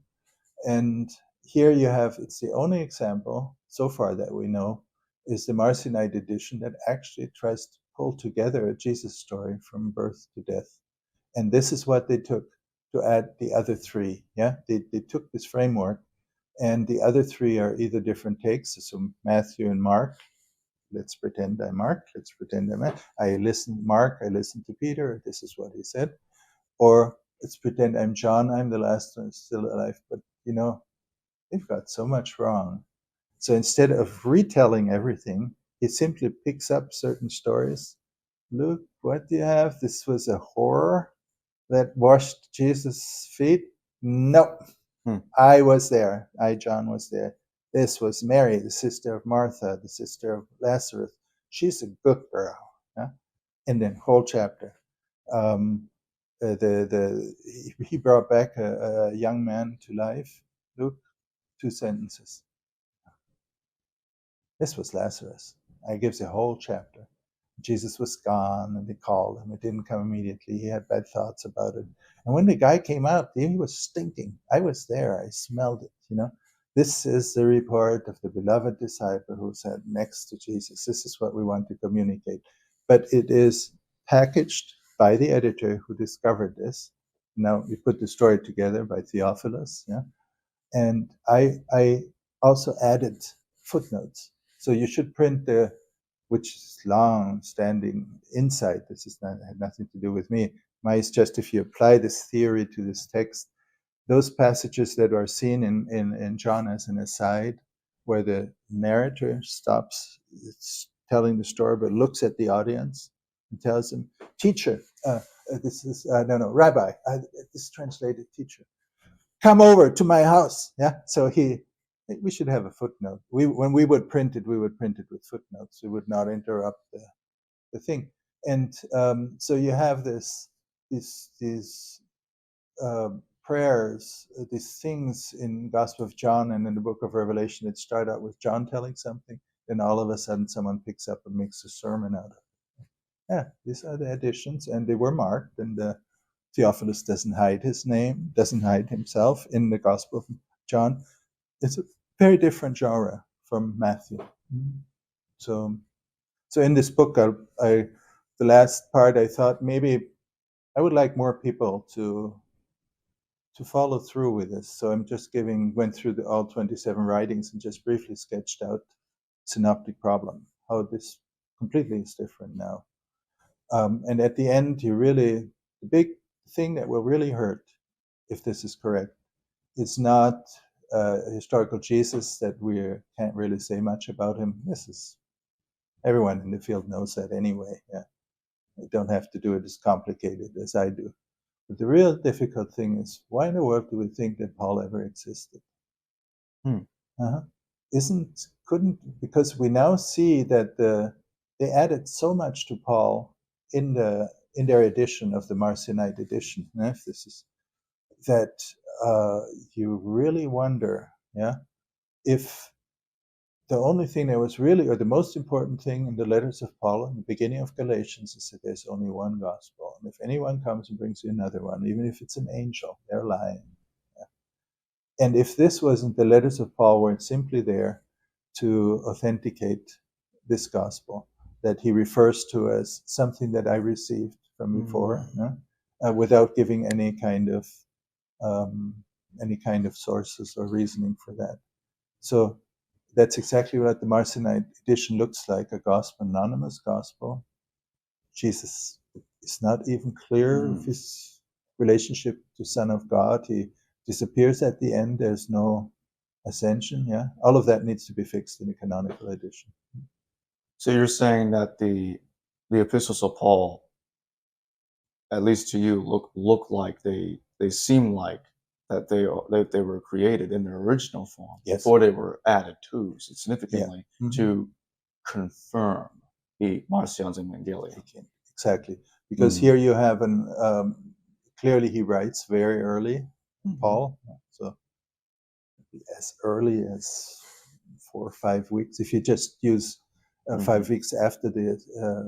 And here you have, it's the only example so far that we know, is the Marcionite edition that actually tries to pull together a Jesus story from birth to death. And this is what they took to add the other three. Yeah, they took this framework, and the other three are either different takes. So Matthew and Mark. Let's pretend I'm Mark. Let's pretend I'm Mark. I listened to Peter. This is what he said. Or let's pretend I'm John. I'm the last one still alive. But they've got so much wrong. So instead of retelling everything, he simply picks up certain stories. Look, what do you have? This was a whore that washed Jesus' feet? No, I was there. John, was there. This was Mary, the sister of Martha, the sister of Lazarus. She's a good girl. Yeah? And then whole chapter. He brought back a young man to life. Luke, 2 sentences. This was Lazarus. I gives a whole chapter. Jesus was gone, and they called him. It didn't come immediately. He had bad thoughts about it. And when the guy came out, he was stinking. I was there. I smelled it. This is the report of the beloved disciple who sat next to Jesus. This is what we want to communicate. But it is packaged by the editor who discovered this. Now we put the story together by Theophilus. Yeah. And I also added footnotes. So you should print which is long-standing insight. This had nothing to do with me. Mine is just if you apply this theory to this text, those passages that are seen in John as an aside, where the narrator stops telling the story but looks at the audience and tells them, teacher, this is, no, rabbi, this is translated teacher, come over to my house. Yeah, so we should have a footnote. When we would print it with footnotes. We would not interrupt the thing. And so you have these prayers, these things in Gospel of John and in the Book of Revelation that start out with John telling something, then all of a sudden someone picks up and makes a sermon out of it. Yeah, these are the additions, and they were marked, and Theophilus doesn't hide his name, doesn't hide himself in the Gospel of John. It's a very different genre from Matthew. So in this book, the last part, I thought maybe I would like more people to follow through with this. So I'm just went through all 27 writings and just briefly sketched out synoptic problem, how this completely is different now. And at the end, the big thing that will really hurt, if this is correct, is not historical Jesus, that we can't really say much about him. Everyone in the field knows that anyway. Yeah, you don't have to do it as complicated as I do. But the real difficult thing is, why in the world do we think that Paul ever existed? Because we now see that they added so much to Paul in their edition of the Marcionite edition. If this is that you really wonder, if the only thing that was really, or the most important thing in the letters of Paul in the beginning of Galatians, is that there's only one gospel. And if anyone comes and brings you another one, even if it's an angel, they're lying. And if this wasn't, the letters of Paul weren't simply there to authenticate this gospel that he refers to as something that I received from before, without giving any kind of sources or reasoning for that. So that's exactly what the Marcionite edition looks like, a gospel, anonymous gospel. Jesus is not even clear of his relationship to Son of God. He disappears at the end. There's no ascension. Yeah, all of that needs to be fixed in the canonical edition. So you're saying that the epistles of Paul, at least to you, look like they seem like that they were created in their original form before they were added to significantly to confirm the Marcion's Evangelium. Exactly, because here you have clearly he writes very early, Paul, so as early as 4 or 5 weeks. If you just use 5 weeks after the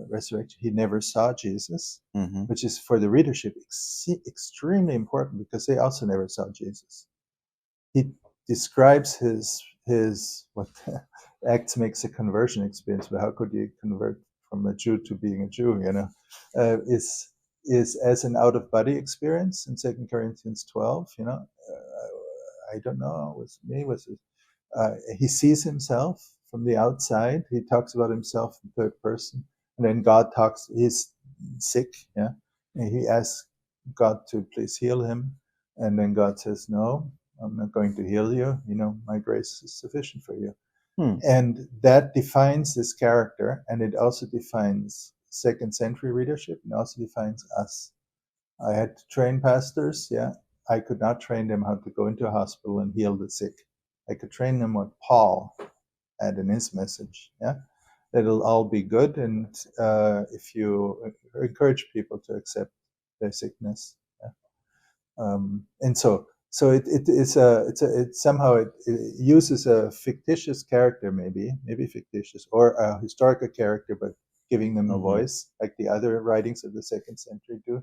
resurrection, he never saw Jesus, which is for the readership extremely important, because they also never saw Jesus. He describes his what Acts makes a conversion experience, but how could you convert from a Jew to being a Jew? Is as an out of body experience in 2 Corinthians 12. I don't know. With me, he sees himself from the outside. He talks about himself in third person, and then God talks. He's sick, and he asks God to please heal him, and then God says, "No, I'm not going to heal you. My grace is sufficient for you." And that defines this character, and it also defines second century readership, and also defines us. I had to train pastors. I could not train them how to go into a hospital and heal the sick. I could train them what Paul had in his message. That'll all be good, and if you encourage people to accept their sickness, and so it somehow uses a fictitious character, maybe fictitious, or a historical character, but giving them a voice, like the other writings of the second century do,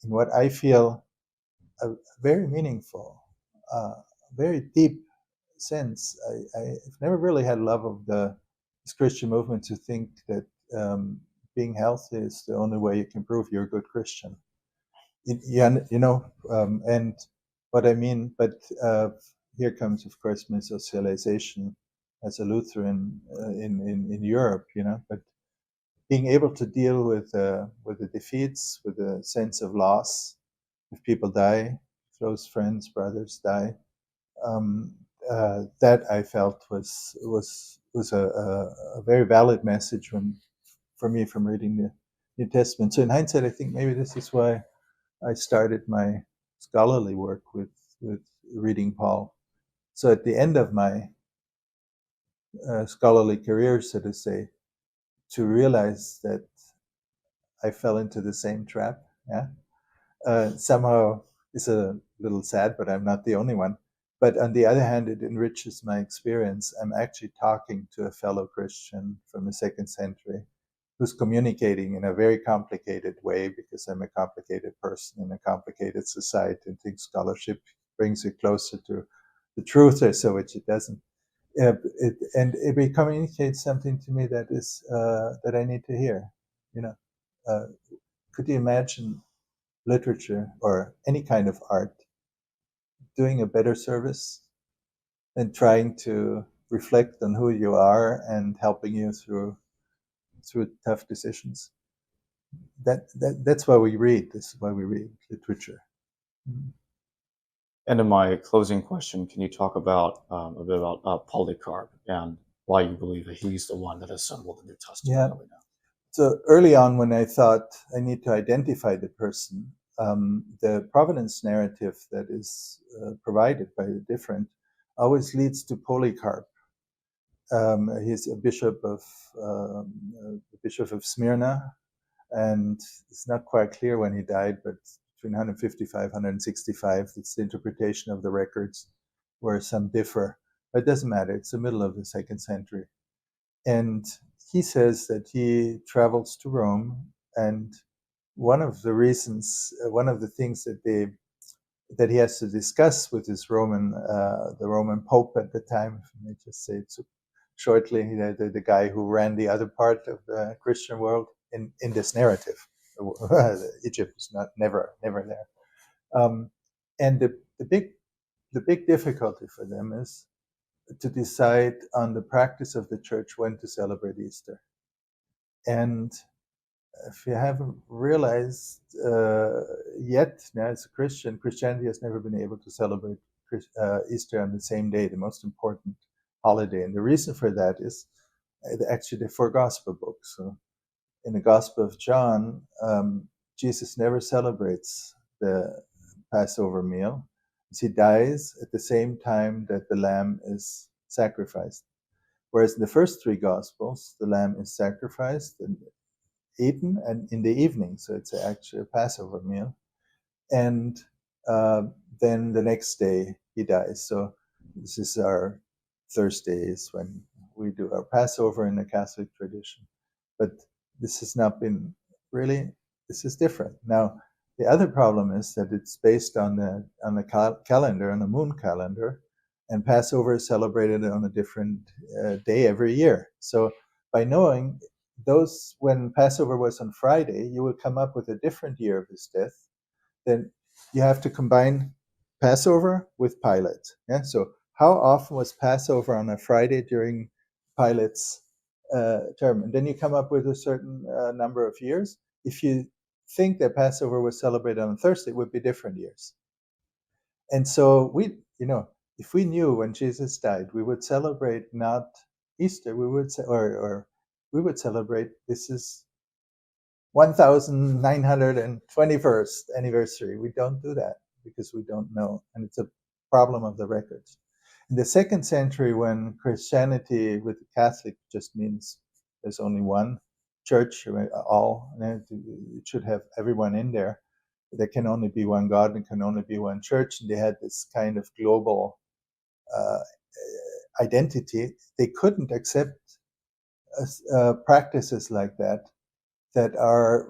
in what I feel a very meaningful, very deep sense. I've never really had love of this Christian movement to think that being healthy is the only way you can prove you're a good Christian. And what I mean, but here comes, of course, my socialization as a Lutheran in Europe, but being able to deal with the defeats, with the sense of loss, if people die, close friends, brothers die. That I felt was a very valid message for me from reading the New Testament. So in hindsight, I think maybe this is why I started my scholarly work with reading Paul. So at the end of my scholarly career, so to say, to realize that I fell into the same trap. Yeah, somehow is a little sad, but I'm not the only one. But on the other hand, it enriches my experience. I'm actually talking to a fellow Christian from the second century who's communicating in a very complicated way, because I'm a complicated person in a complicated society, and think scholarship brings you closer to the truth, or so, which it doesn't. It communicates something to me that is that I need to hear. You know, could you imagine literature or any kind of art doing a better service than trying to reflect on who you are and helping you through tough decisions? That's why we read. This is why we read literature. And in my closing question, can you talk about a bit about Polycarp and why you believe that he's the one that assembled the New Testament? Yeah. So early on, when I thought I need to identify the person, the provenance narrative that is provided by the different always leads to Polycarp. He's a bishop of Smyrna, and it's not quite clear when he died, but between 155, 165. It's the interpretation of the records where some differ. But it doesn't matter. It's the middle of the second century. And he says that he travels to Rome, and one of the reasons, one of the things that he has to discuss with his the Roman Pope at the time, let me just say it shortly, the guy who ran the other part of the Christian world in this narrative. Egypt is never there. And the big difficulty for them is to decide on the practice of the church when to celebrate Easter. And if you haven't realized yet, now as a Christian, Christianity has never been able to celebrate Easter on the same day, the most important holiday. And the reason for that is actually the four gospel books. So in the Gospel of John, Jesus never celebrates the Passover meal. He dies at the same time that the lamb is sacrificed. Whereas in the first three Gospels, the lamb is sacrificed and eaten and in the evening, so it's actually a Passover meal. And then the next day he dies. So this is our Thursdays when we do our Passover in the Catholic tradition. But this has not been really, this is different. Now, the other problem is that it's based on the calendar, on the moon calendar, and Passover is celebrated on a different day every year. So by knowing those, when Passover was on Friday, you will come up with a different year of his death. Then you have to combine Passover with Pilate. Yeah. So how often was Passover on a Friday during Pilate's term? And then you come up with a certain number of years. If you think that Passover was celebrated on Thursday, it would be different years. And so we, if we knew when Jesus died, we would celebrate not Easter. We would say, or we would celebrate, this is 1921st anniversary. We don't do that because we don't know, and it's a problem of the records. In the second century, when Christianity with the Catholic just means there's only one church, it should have everyone in there. There can only be one God and can only be one church, and they had this kind of global identity. They couldn't accept practices like that are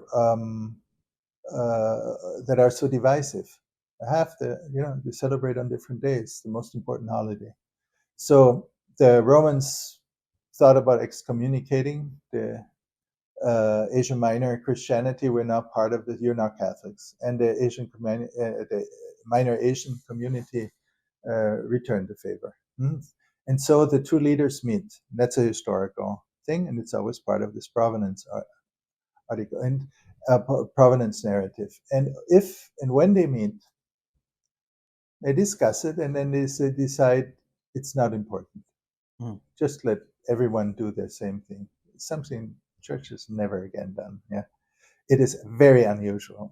so divisive. They celebrate on different days, the most important holiday. So the Romans thought about excommunicating the Asia Minor Christianity. We're not part of this. You're not Catholics, and the Minor Asian community returned the favor. And so the two leaders meet. That's a historical thing, and it's always part of this provenance article and provenance narrative. And if and when they meet, They discuss it, and then they decide it's not important. Just let everyone do the same thing. It's something church has never again done. Yeah, it is very unusual.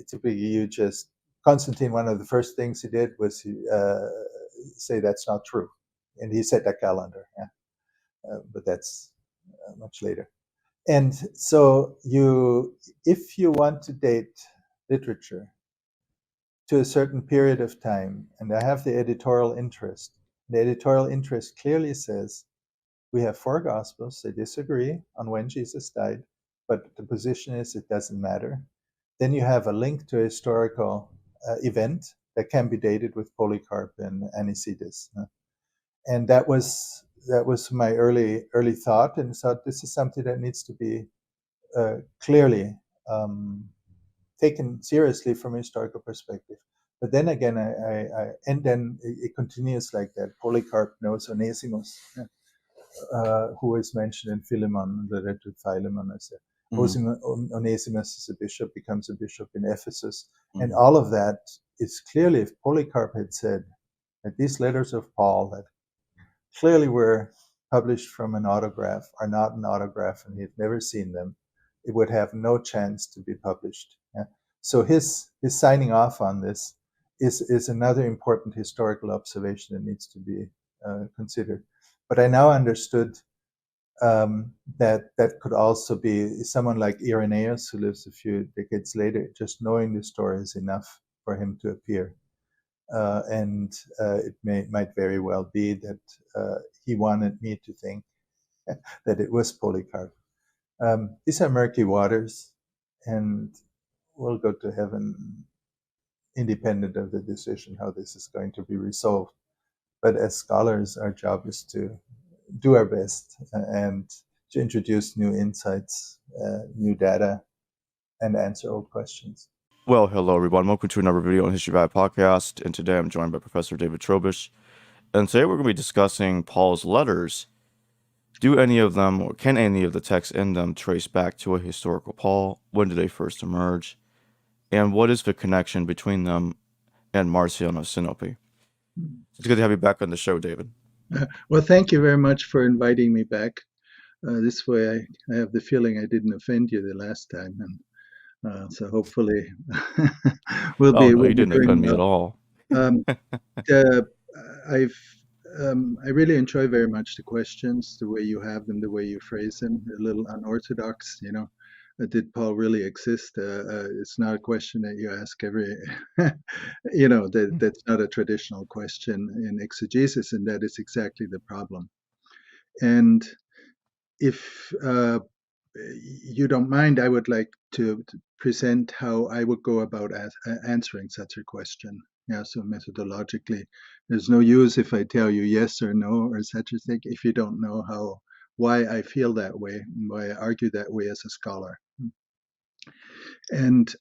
Typically, you just Constantine. One of the first things he did was say that's not true, and he set a calendar. Yeah, but that's much later. And so if you want to date literature to a certain period of time, and I have the editorial interest. The editorial interest clearly says we have four gospels. They disagree on when Jesus died, but the position is it doesn't matter. Then you have a link to a historical event that can be dated with Polycarp and Anicetus, and that was my early thought, and thought this is something that needs to be clearly taken seriously from a historical perspective. But then again, and then it continues like that. Polycarp knows Onesimus, who is mentioned in Philemon, the letter to Philemon. Onesimus is a bishop, becomes a bishop in Ephesus, and all of that is clearly, if Polycarp had said that these letters of Paul that clearly were published from an autograph are not an autograph, and he'd never seen them, it would have no chance to be published. Yeah? So his signing off on this is another important historical observation that needs to be considered. But I now understood that could also be someone like Irenaeus, who lives a few decades later. Just knowing the story is enough for him to appear. And it might very well be that he wanted me to think that it was Polycarp. These are murky waters, and we'll go to heaven independent of the decision how this is going to be resolved. But as scholars, our job is to do our best and to introduce new insights, new data, and answer old questions. Well, hello everyone. Welcome to another video on History Vibe Podcast, and today I'm joined by Professor David Trobisch. And today we're going to be discussing Paul's letters. Do any of them, or can any of the texts in them, trace back to a historical Paul? When did they first emerge? And what is the connection between them and Marcion of Sinope? It's good to have you back on the show, David. Well, thank you very much for inviting me back. This way I have the feeling I didn't offend you the last time, and so hopefully we'll be you didn't offend me at all. I really enjoy very much the questions, the way you have them, the way you phrase them, a little unorthodox, did Paul really exist? It's not a question that you ask every, that's not a traditional question in exegesis, and that is exactly the problem. And if you don't mind, I would like to present how I would go about answering such a question. Yeah, so methodologically, there's no use if I tell you yes or no or such a thing if you don't know why I feel that way, why I argue that way as a scholar. And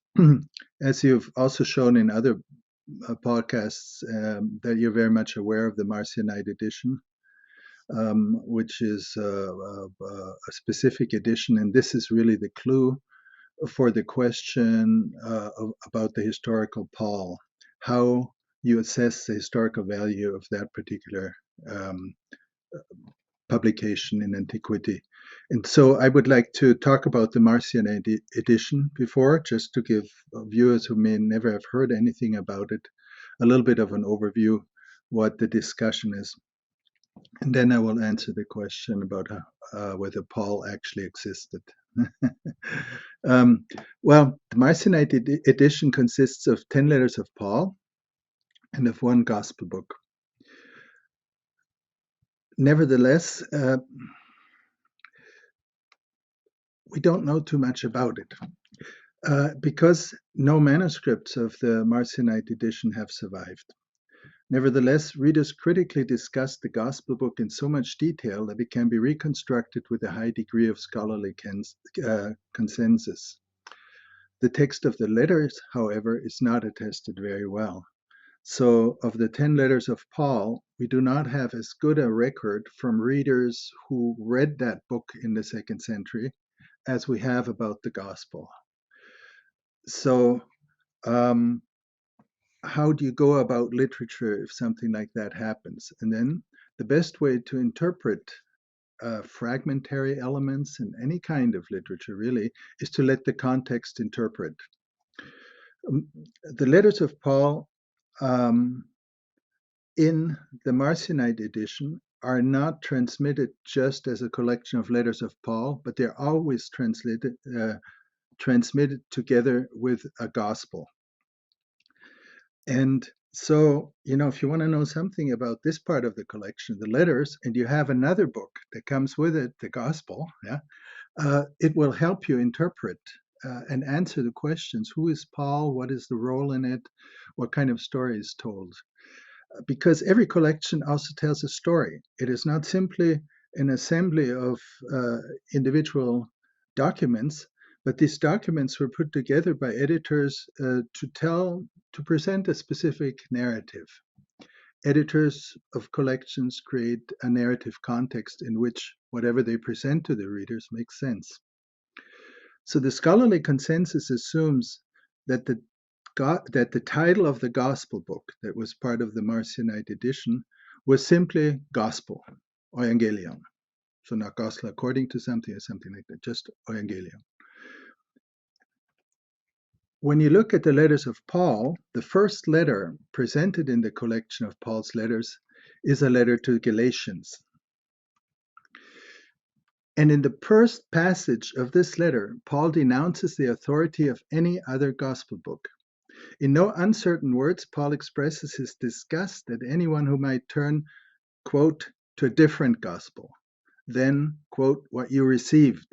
as you've also shown in other podcasts, that you're very much aware of the Marcionite edition, which is a specific edition, and this is really the clue for the question about the historical Paul, how you assess the historical value of that particular publication in antiquity. And so I would like to talk about the Marcionite edition before, just to give viewers who may never have heard anything about it a little bit of an overview what the discussion is. And then I will answer the question about whether Paul actually existed. Well, the Marcionite edition consists of 10 letters of Paul and of one gospel book. Nevertheless, we don't know too much about it because no manuscripts of the Marcionite edition have survived. Nevertheless, readers critically discuss the Gospel book in so much detail that it can be reconstructed with a high degree of scholarly consensus. The text of the letters, however, is not attested very well. So, of the 10 letters of Paul, we do not have as good a record from readers who read that book in the 2nd century as we have about the Gospel. So, how do you go about literature if something like that happens? And then the best way to interpret fragmentary elements in any kind of literature really is to let the context interpret. The letters of Paul in the Marcionite edition are not transmitted just as a collection of letters of Paul, but they're always transmitted together with a gospel. And so, if you want to know something about this part of the collection, the letters, and you have another book that comes with it, the gospel, it will help you interpret and answer the questions. Who is Paul? What is the role in it? What kind of story is told? Because every collection also tells a story. It is not simply an assembly of individual documents, but these documents were put together by editors to present a specific narrative. Editors of collections create a narrative context in which whatever they present to the readers makes sense. So the scholarly consensus assumes that the title of the gospel book that was part of the Marcionite edition was simply gospel, Evangelion. So not gospel according to something or something like that, just Evangelion. When you look at the letters of Paul, the first letter presented in the collection of Paul's letters is a letter to Galatians. And in the first passage of this letter, Paul denounces the authority of any other gospel book. In no uncertain words, Paul expresses his disgust at anyone who might turn, quote, to a different gospel than, quote, what you received.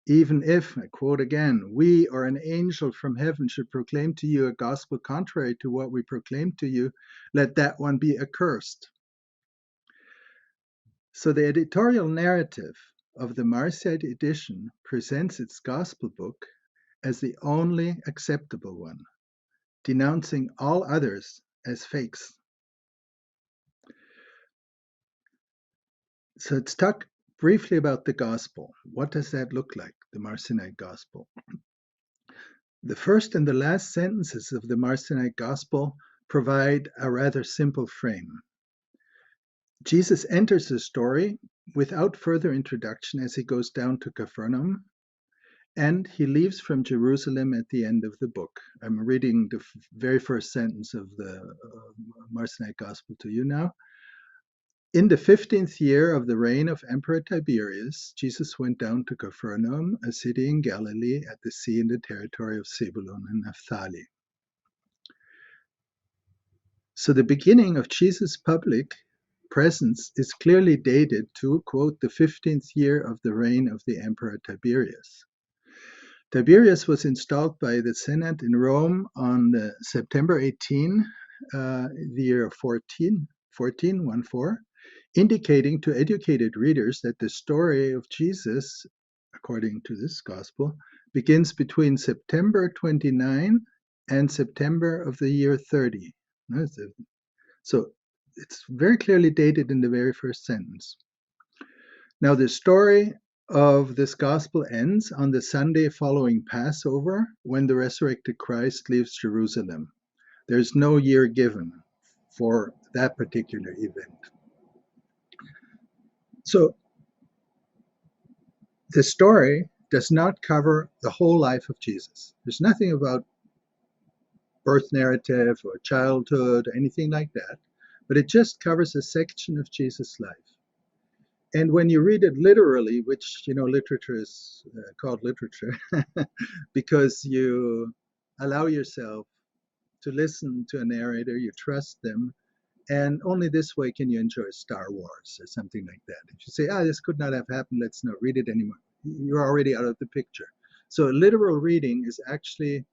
Even if, I quote again, we or an angel from heaven should proclaim to you a gospel contrary to what we proclaim to you, let that one be accursed. So the editorial narrative of the Marcionite edition presents its gospel book as the only acceptable one, denouncing all others as fakes. So let's talk briefly about the gospel. What does that look like, the Marcionite gospel? The first and the last sentences of the Marcionite gospel provide a rather simple frame. Jesus enters the story without further introduction as he goes down to Capernaum, and he leaves from Jerusalem at the end of the book. I'm reading the very first sentence of the Marcionite Gospel to you now. In the 15th year of the reign of Emperor Tiberius, Jesus went down to Capernaum, a city in Galilee at the sea in the territory of Zebulun and Naphtali. So the beginning of Jesus' public presence is clearly dated to, quote, the 15th year of the reign of the Emperor Tiberius. Tiberius was installed by the Senate in Rome on September 18, the year of 1414, indicating to educated readers that the story of Jesus, according to this gospel, begins between September 29 and September of the year 30. So it's very clearly dated in the very first sentence. Now the story of this gospel ends on the Sunday following Passover, when the resurrected Christ leaves Jerusalem. There's no year given for that particular event. So the story does not cover the whole life of Jesus. There's nothing about birth narrative or childhood or anything like that, but it just covers a section of Jesus' life. And when you read it literally, which, literature is called literature, because you allow yourself to listen to a narrator, you trust them, and only this way can you enjoy Star Wars or something like that. If you say, this could not have happened, let's not read it anymore, you're already out of the picture. So literal reading is actually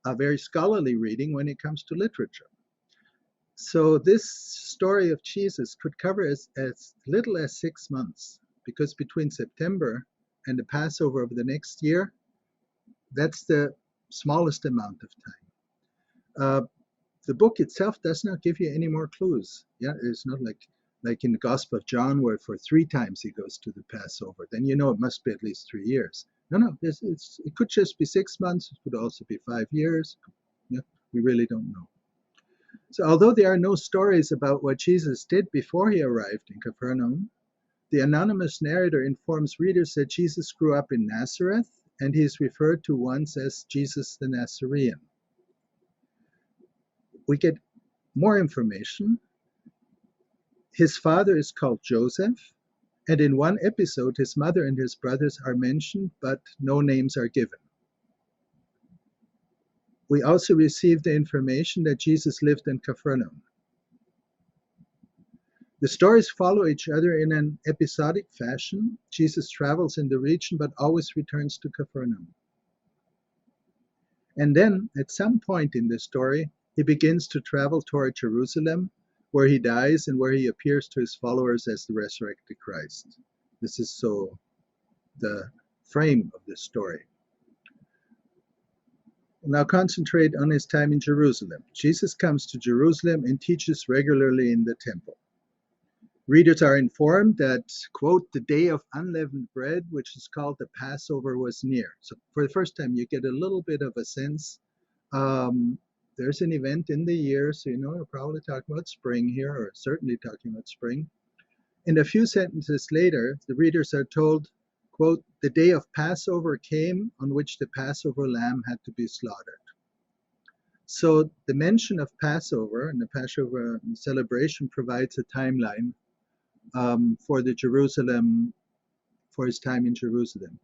a very scholarly reading when it comes to literature. So this story of Jesus could cover as little as 6 months, because between September and the Passover of the next year, that's the smallest amount of time. The book itself does not give you any more clues. It's not like in the Gospel of John, where for 3 times he goes to the Passover. Then it must be at least 3 years. No, it could just be 6 months. It could also be 5 years. We really don't know. So although there are no stories about what Jesus did before he arrived in Capernaum, the anonymous narrator informs readers that Jesus grew up in Nazareth, and he is referred to once as Jesus the Nazarene. We get more information. His father is called Joseph, and in one episode his mother and his brothers are mentioned, but no names are given. We also receive the information that Jesus lived in Capernaum. The stories follow each other in an episodic fashion. Jesus travels in the region but always returns to Capernaum. And then, at some point in the story, he begins to travel toward Jerusalem, where he dies and where he appears to his followers as the resurrected Christ. This is so the frame of the story. We'll now concentrate on his time in Jerusalem. Jesus comes to Jerusalem and teaches regularly in the temple. Readers are informed that, quote, the day of unleavened bread, which is called the Passover, was near. So for the first time, you get a little bit of a sense. There's an event in the year, so you know we're probably talking about spring here, or certainly talking about spring. And a few sentences later, the readers are told, quote, the day of Passover came on which the Passover lamb had to be slaughtered. So the mention of Passover and the Passover celebration provides a timeline for his time in Jerusalem.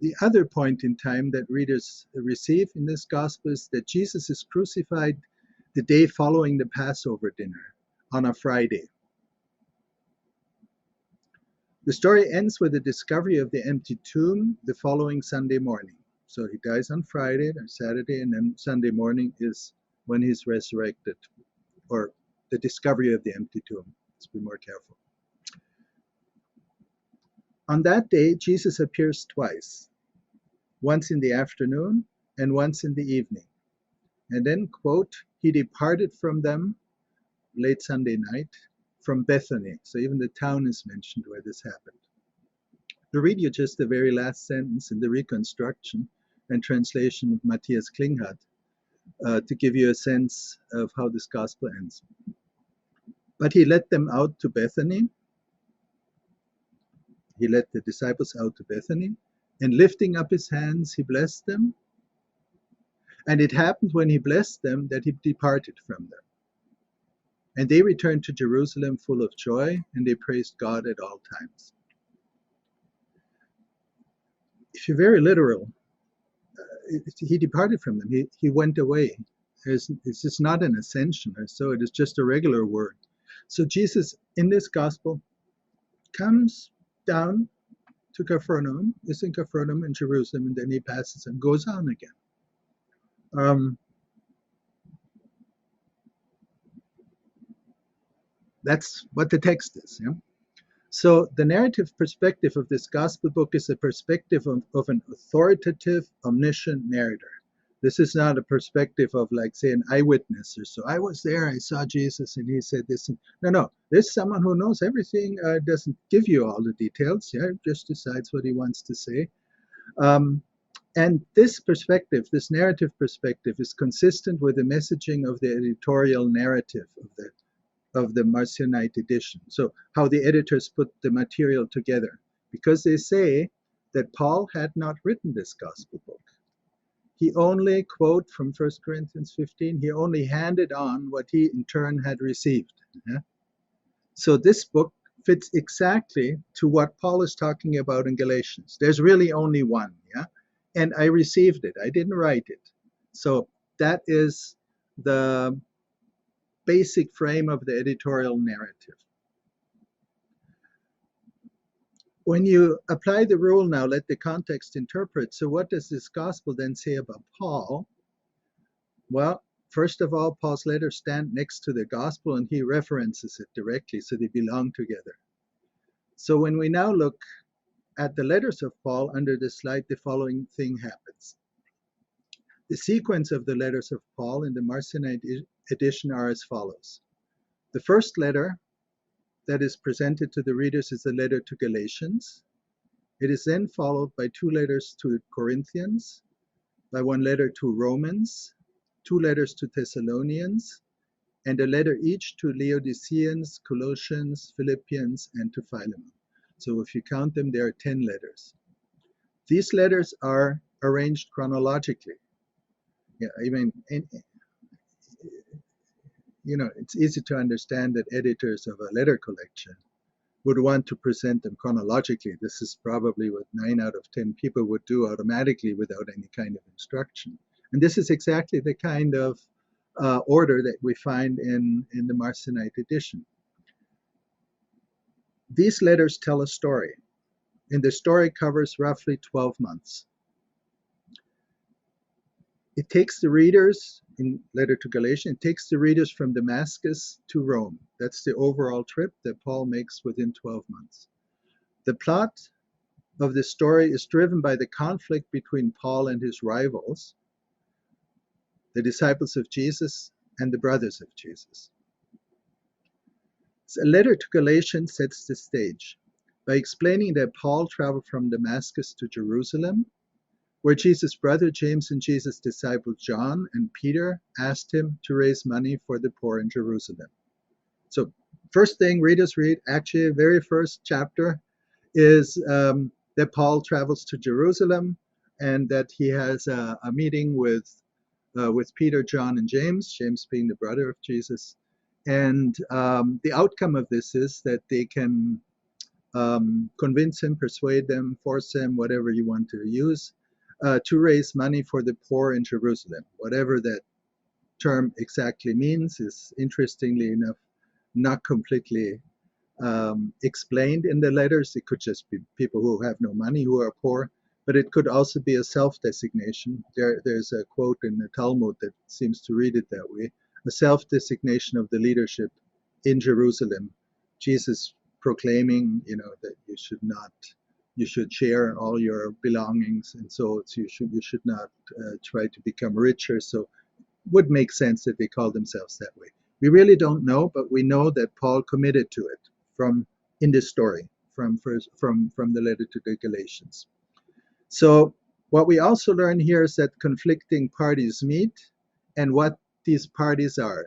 The other point in time that readers receive in this gospel is that Jesus is crucified the day following the Passover dinner on a Friday. The story ends with the discovery of the empty tomb the following Sunday morning. So he dies on Friday or Saturday, and then Sunday morning is when he's resurrected, or the discovery of the empty tomb. Let's be more careful. On that day, Jesus appears twice, once in the afternoon and once in the evening. And then, quote, he departed from them late Sunday night from Bethany. So even the town is mentioned where this happened. To read you just the very last sentence in the reconstruction and translation of Matthias Klinghardt to give you a sense of how this gospel ends. But he led them out to Bethany. He led the disciples out to Bethany, and lifting up his hands, he blessed them. And it happened when he blessed them that he departed from them. And they returned to Jerusalem full of joy, and they praised God at all times. If you're very literal, he departed from them. He went away. This is not an ascension or so. It is just a regular word. So Jesus, in this gospel, comes down to Capernaum, is in Capernaum in Jerusalem, and then he passes and goes on again. That's what the text is. Yeah? So the narrative perspective of this gospel book is a perspective of an authoritative, omniscient narrator. This is not a perspective of, like, say, an eyewitness or so. I was there, I saw Jesus, and he said this. No. This is someone who knows everything, doesn't give you all the details, yeah, just decides what he wants to say. And this perspective, this narrative perspective, is consistent with the messaging of the editorial narrative of the Marcionite edition. So how the editors put the material together, because they say that Paul had not written this gospel book. He only, quote from 1 Corinthians 15, he only handed on what he in turn had received. Yeah? So this book fits exactly to what Paul is talking about in Galatians. There's really only one, yeah? And I received it. I didn't write it. So that is the basic frame of the editorial narrative. When you apply the rule now, let the context interpret. So what does this gospel then say about Paul? Well, first of all, Paul's letters stand next to the gospel and he references it directly, so they belong together. So when we now look at the letters of Paul under this slide, the following thing happens. The sequence of the letters of Paul in the Marcionite edition are as follows. The first letter that is presented to the readers is a letter to Galatians. It is then followed by two letters to Corinthians, by one letter to Romans, 2 letters to Thessalonians, and a letter each to Laodiceans, Colossians, Philippians, and to Philemon. So if you count them, there are 10 letters. These letters are arranged chronologically. Yeah, I mean, it's easy to understand that editors of a letter collection would want to present them chronologically. This is probably what 9 out of 10 people would do automatically without any kind of instruction. And this is exactly the kind of order that we find in the Marcionite edition. These letters tell a story, and the story covers roughly 12 months. It takes the readers, in letter to Galatians, it takes the readers from Damascus to Rome. That's the overall trip that Paul makes within 12 months. The plot of the story is driven by the conflict between Paul and his rivals, the disciples of Jesus and the brothers of Jesus. So a letter to Galatians sets the stage by explaining that Paul traveled from Damascus to Jerusalem, where Jesus' brother James and Jesus' disciple John and Peter asked him to raise money for the poor in Jerusalem. So first thing readers read, actually the very first chapter, is that Paul travels to Jerusalem and that he has a meeting with Peter, John, and James being the brother of Jesus. And the outcome of this is that they can convince him, persuade them, force him, whatever you want to use, to raise money for the poor in Jerusalem. Whatever that term exactly means is, interestingly enough, not completely explained in the letters. It could just be people who have no money, who are poor, but it could also be a self-designation. There's a quote in the Talmud that seems to read it that way, a self-designation of the leadership in Jerusalem. Jesus proclaiming, that you should share all your belongings, and so you should not try to become richer. So it would make sense that they call themselves that way. We really don't know, but we know that Paul committed to it in this story from the letter to the Galatians. So what we also learn here is that conflicting parties meet, and what these parties are: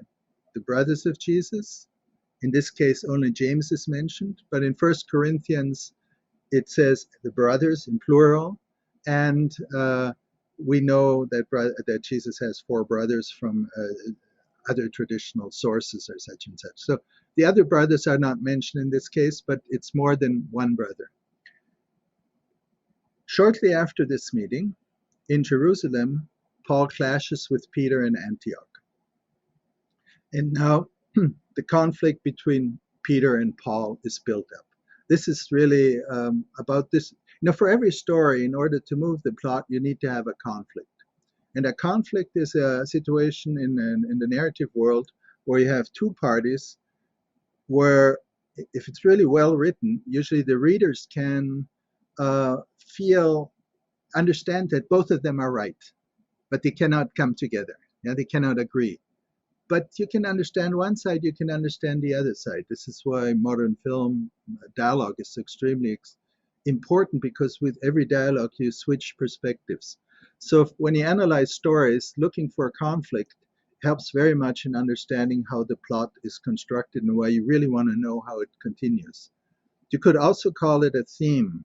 the brothers of Jesus. In this case, only James is mentioned, but in 1 Corinthians, it says the brothers in plural, and we know that Jesus has 4 brothers from other traditional sources or such and such. So the other brothers are not mentioned in this case, but it's more than one brother. Shortly after this meeting in Jerusalem, Paul clashes with Peter in Antioch. And now the conflict between Peter and Paul is built up. This is really about this. For every story, in order to move the plot, you need to have a conflict. And a conflict is a situation in the narrative world where you have 2 parties where, if it's really well written, usually the readers can understand that both of them are right, but they cannot come together. They cannot agree. But you can understand one side, you can understand the other side. This is why modern film dialogue is extremely important, because with every dialogue you switch perspectives. So when you analyze stories, looking for conflict helps very much in understanding how the plot is constructed and why you really want to know how it continues. You could also call it a theme.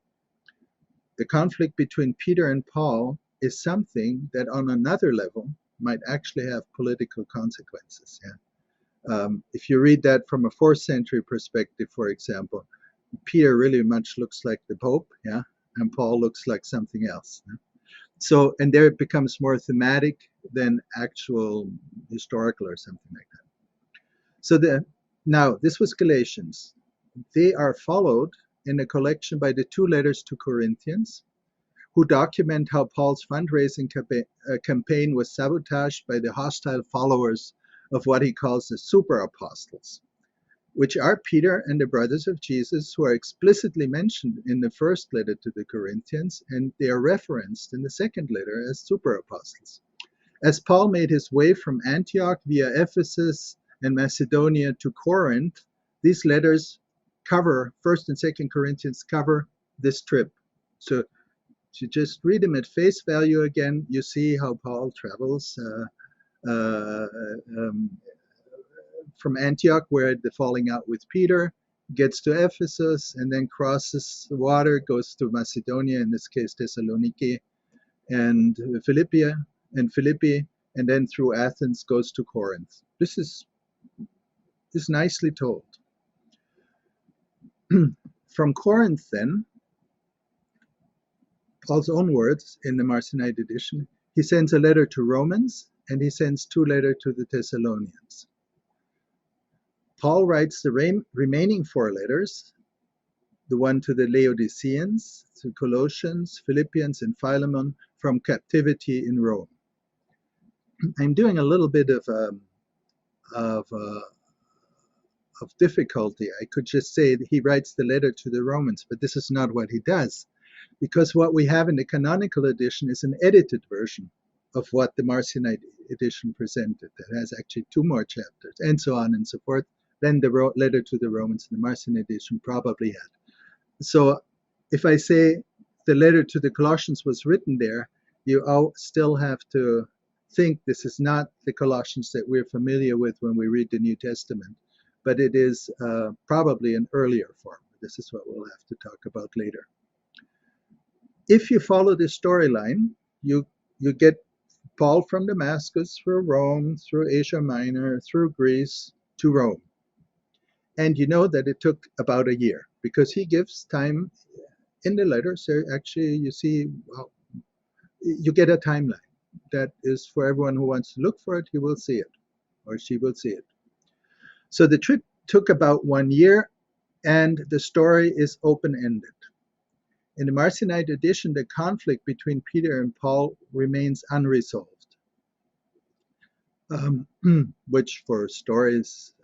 The conflict between Peter and Paul is something that on another level might actually have political consequences. If you read that from a 4th century perspective, for example, Peter really much looks like the Pope, and Paul looks like something else. So, and there it becomes more thematic than actual historical or something like that. So now this was Galatians. They are followed in a collection by the 2 letters to Corinthians, who document how Paul's fundraising campaign was sabotaged by the hostile followers of what he calls the super apostles, which are Peter and the brothers of Jesus, who are explicitly mentioned in the first letter to the Corinthians, and they are referenced in the second letter as super apostles. As Paul made his way from Antioch via Ephesus and Macedonia to Corinth, these letters cover, 1st and 2nd Corinthians cover this trip. So to just read them at face value again, you see how Paul travels uh, um, from Antioch, where the falling out with Peter, gets to Ephesus, and then crosses the water, goes to Macedonia, in this case Thessaloniki, and Philippi, and then through Athens goes to Corinth. This is nicely told. From Corinth, then, Paul's own words in the Marcionite edition, he sends a letter to Romans, and he sends 2 letters to the Thessalonians. Paul writes the remaining 4 letters, the one to the Laodiceans, to Colossians, Philippians, and Philemon, from captivity in Rome. I'm doing a little bit of difficulty. I could just say that he writes the letter to the Romans, but this is not what he does, because what we have in the canonical edition is an edited version of what the Marcionite edition presented. That has actually 2 more chapters, and so on and so forth, than the letter to the Romans in the Marcionite edition probably had. So if I say the letter to the Colossians was written there, you still have to think this is not the Colossians that we're familiar with when we read the New Testament, but it is probably an earlier form. This is what we'll have to talk about later. If you follow this storyline, you get Paul from Damascus through Rome, through Asia Minor, through Greece to Rome. And you know that it took about a year, because he gives time in the letters. Actually, you see, well, you get a timeline that is for everyone who wants to look for it. He will see it, or she will see it. So the trip took about 1 year, and the story is open-ended. In the Marcionite edition, the conflict between Peter and Paul remains unresolved, which for stories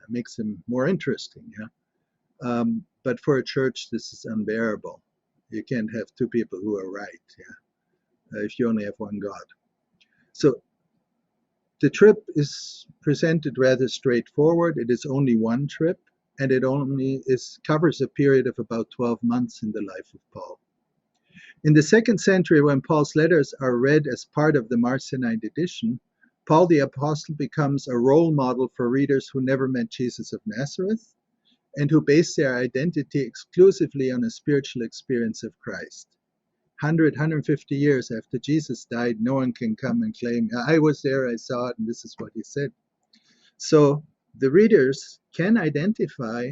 makes them more interesting. Yeah? But for a church, this is unbearable. You can't have 2 people who are right, if you only have one God. So the trip is presented rather straightforward. It is only one trip, and it only covers a period of about 12 months in the life of Paul. In the 2nd century, when Paul's letters are read as part of the Marcionite edition, Paul the Apostle becomes a role model for readers who never met Jesus of Nazareth and who base their identity exclusively on a spiritual experience of Christ. 150 years after Jesus died, no one can come and claim, I was there, I saw it, and this is what he said. So the readers can identify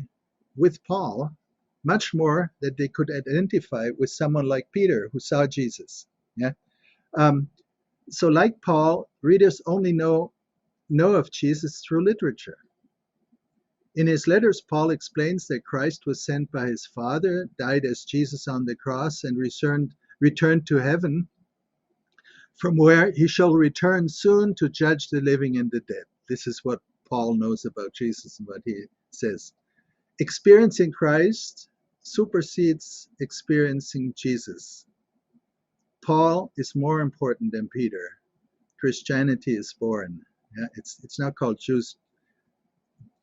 with Paul much more than they could identify with someone like Peter, who saw Jesus. Yeah. So like Paul, readers only know of Jesus through literature. In his letters, Paul explains that Christ was sent by his Father, died as Jesus on the cross, and returned to heaven, from where he shall return soon to judge the living and the dead. This is what Paul knows about Jesus and what he says. Experiencing Christ supersedes experiencing Jesus. Paul is more important than Peter. Christianity is born. Yeah? It's not called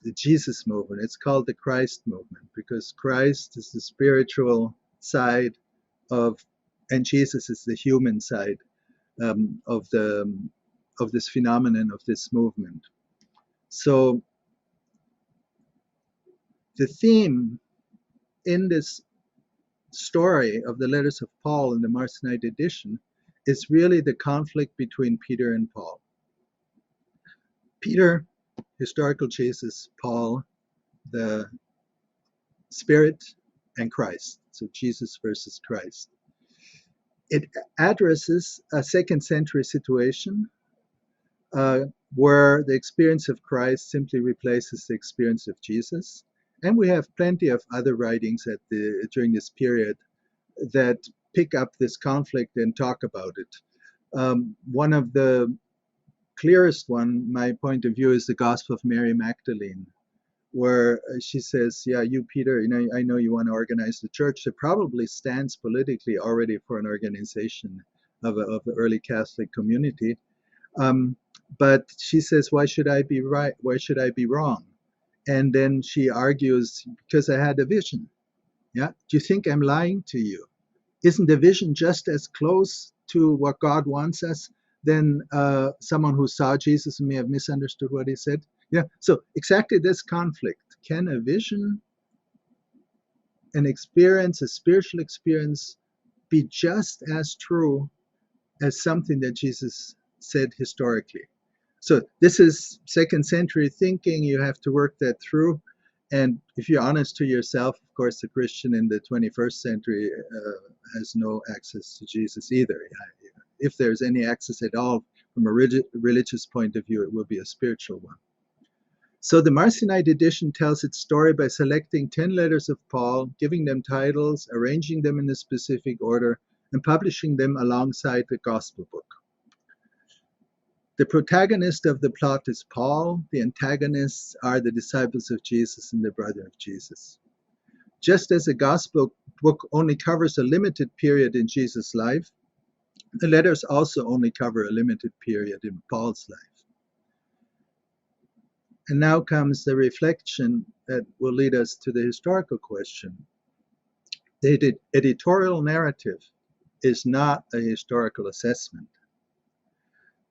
the Jesus movement. It's called the Christ movement, because Christ is the spiritual side and Jesus is the human side of this phenomenon, of this movement. So the theme in this story of the letters of Paul in the Marcionite edition is really the conflict between Peter and Paul. Peter, historical Jesus; Paul, the Spirit and Christ. So Jesus versus Christ. It addresses a 2nd century situation where the experience of Christ simply replaces the experience of Jesus. And we have plenty of other writings during this period that pick up this conflict and talk about it. One of the clearest one, my point of view, is the Gospel of Mary Magdalene, where she says, yeah, you, Peter, I know you want to organize the church. It probably stands politically already for an organization of the early Catholic community. But she says, why should I be right? Why should I be wrong? And then she argues, because I had a vision. Yeah. Do you think I'm lying to you? Isn't the vision just as close to what God wants us then someone who saw Jesus may have misunderstood what he said. Yeah. So exactly this conflict: can a vision, an experience, a spiritual experience, be just as true as something that Jesus said historically? So this is second century thinking. You have to work that through. And if you're honest to yourself, of course, the Christian in the 21st century has no access to Jesus either. If there's any access at all from a religious point of view, it will be a spiritual one. So the Marcionite edition tells its story by selecting 10 letters of Paul, giving them titles, arranging them in a specific order, and publishing them alongside the Gospel book. The protagonist of the plot is Paul. The antagonists are the disciples of Jesus and the brother of Jesus. Just as a Gospel book only covers a limited period in Jesus' life, the letters also only cover a limited period in Paul's life. And now comes the reflection that will lead us to the historical question. The editorial narrative is not a historical assessment.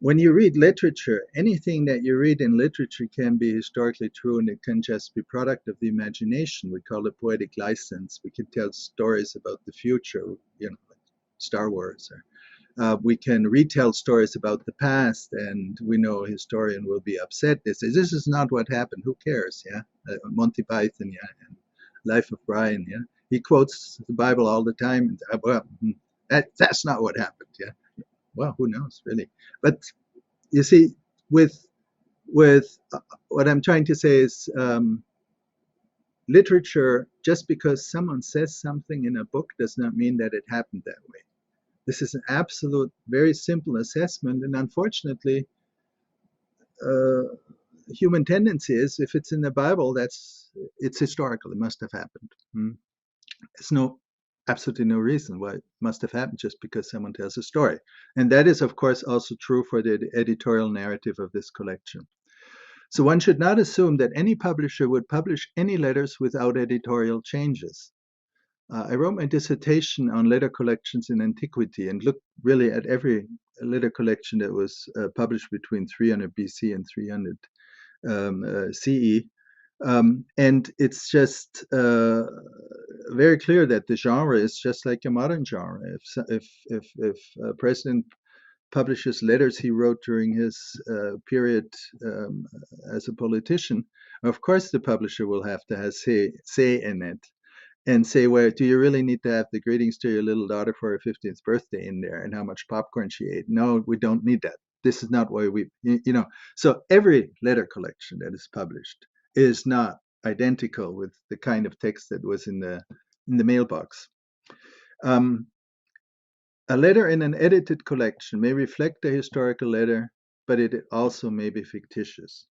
When you read literature, anything that you read in literature can be historically true, and it can just be product of the imagination. We call it poetic license. We can tell stories about the future, like Star Wars, or we can retell stories about the past, and we know a historian will be upset. They say, this is not what happened. Who cares? Yeah, Monty Python, yeah, and Life of Brian, yeah. He quotes the Bible all the time. And, well, that's not what happened. Yeah, well, who knows, really? But you see, with what I'm trying to say is, literature, just because someone says something in a book does not mean that it happened that way. This is an absolute, very simple assessment, and unfortunately, human tendency is, if it's in the Bible, it's historical. It must have happened. There's absolutely no reason why it must have happened just because someone tells a story. And that is, of course, also true for the editorial narrative of this collection. So one should not assume that any publisher would publish any letters without editorial changes. I wrote my dissertation on letter collections in antiquity and looked really at every letter collection that was published between 300 BC and 300 CE. And it's just very clear that the genre is just like a modern genre. If a president publishes letters he wrote during his period as a politician, of course the publisher will have to have say in it, and say, well, do you really need to have the greetings to your little daughter for her 15th birthday in there and how much popcorn she ate? No, we don't need that. This is not why so every letter collection that is published is not identical with the kind of text that was in the mailbox. A letter in an edited collection may reflect a historical letter, but it also may be fictitious.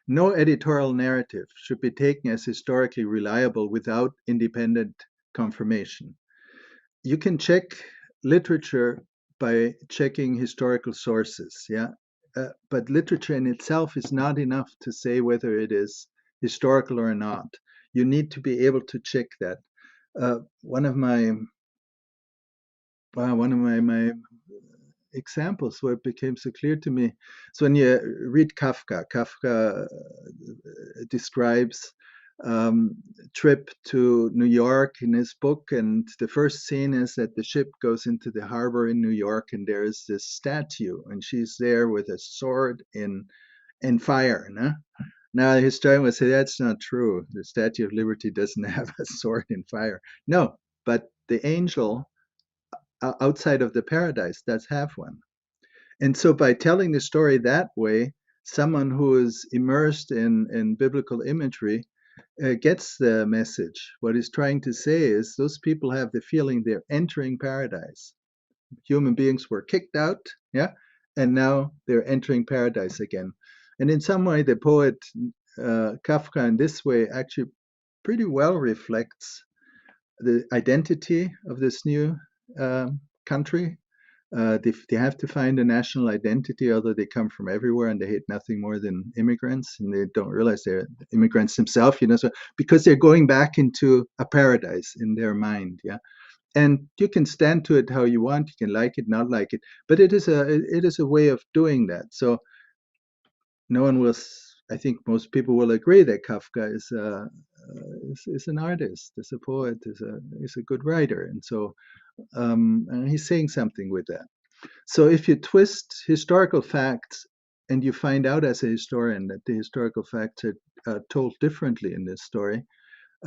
No editorial narrative should be taken as historically reliable without independent confirmation. You can check literature by checking historical sources, yeah, but literature in itself is not enough to say whether it is historical or not. You need to be able to check that. One of my examples where it became so clear to me. So when you read Kafka describes trip to New York in his book, and the first scene is that the ship goes into the harbor in New York, and there is this statue, and she's there with a sword in fire. No? Now the historian would say that's not true. The Statue of Liberty doesn't have a sword in fire. No, but the angel outside of the paradise does have one. And so by telling the story that way, someone who is immersed in biblical imagery gets the message. What he's trying to say is those people have the feeling they're entering paradise. Human beings were kicked out, yeah, and now they're entering paradise again. And in some way, the poet Kafka in this way actually pretty well reflects the identity of this new country. They have to find a national identity, although they come from everywhere and they hate nothing more than immigrants, and they don't realize they're immigrants themselves, so because they're going back into a paradise in their mind, yeah. And you can stand to it how you want. You can like it, not like it, but it is a way of doing that. So no one will. I think most people will agree that Kafka is an artist, is a poet, is a good writer, and so and he's saying something with that. So if you twist historical facts and you find out as a historian that the historical facts are told differently in this story,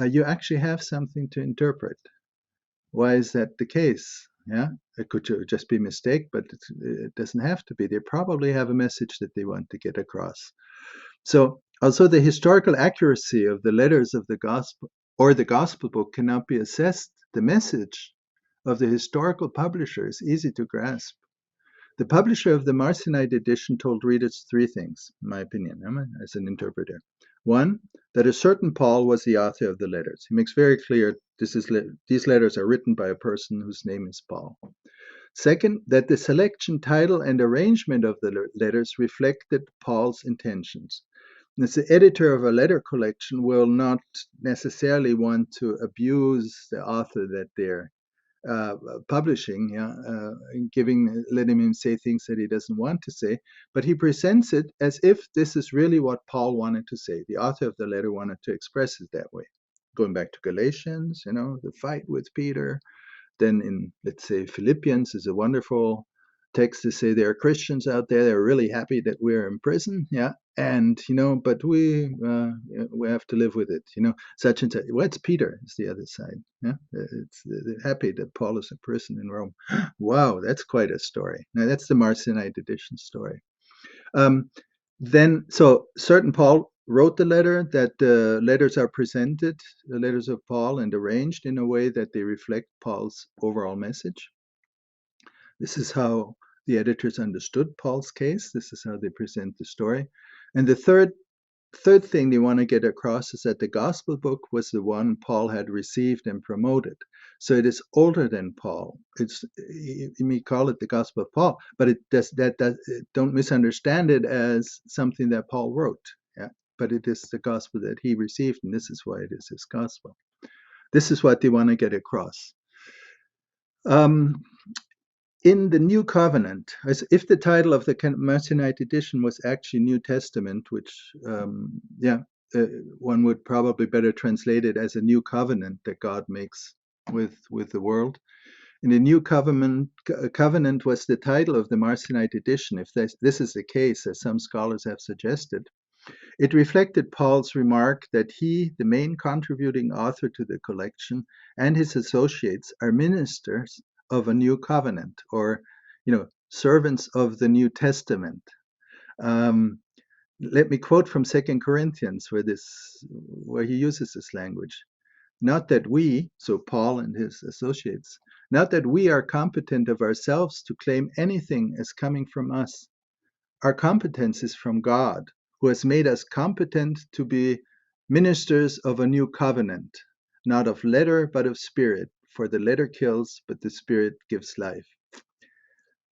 you actually have something to interpret. Why is that the case? Yeah, it could just be a mistake, but it doesn't have to be. They probably have a message that they want to get across. So also the historical accuracy of the letters of the gospel or the gospel book cannot be assessed. The message of the historical publisher is easy to grasp. The publisher of the Marcionite edition told readers three things, in my opinion, as an interpreter. One, that a certain Paul was the author of the letters. He makes very clear these letters are written by a person whose name is Paul. Second, that the selection, title, and arrangement of the letters reflected Paul's intentions. As the editor of a letter collection will not necessarily want to abuse the author that they're publishing, letting him say things that he doesn't want to say, but he presents it as if this is really what Paul wanted to say. The author of the letter wanted to express it that way. Going back to Galatians, the fight with Peter. Then in, let's say, Philippians is a wonderful text to say there are Christians out there that are really happy that we're in prison, and but we have to live with it, such and such. What's Peter? It's the other side. They're happy that Paul is in prison in Rome. Wow, that's quite a story. Now that's the Marcionite edition story. Then, so certain Paul wrote the letter, that the letters are presented, the letters of Paul, and arranged in a way that they reflect Paul's overall message. This is how the editors understood Paul's case. This is how they present the story. And the third thing they want to get across is that the gospel book was the one Paul had received and promoted. So it is older than Paul. You may call it the gospel of Paul, but don't misunderstand it as something that Paul wrote. But it is the gospel that he received, and this is why it is his gospel. This is what they want to get across. In the New Covenant, if the title of the Marcionite edition was actually New Testament, which, one would probably better translate it as a new covenant that God makes with the world. In the New Covenant was the title of the Marcionite edition. If this is the case, as some scholars have suggested, it reflected Paul's remark that he, the main contributing author to the collection, and his associates are ministers of a new covenant, or servants of the New Testament. Let me quote from 2 Corinthians, where he uses this language. Not that we, so Paul and his associates, not that we are competent of ourselves to claim anything as coming from us. Our competence is from God, who has made us competent to be ministers of a new covenant, not of letter, but of spirit. For the letter kills, but the spirit gives life.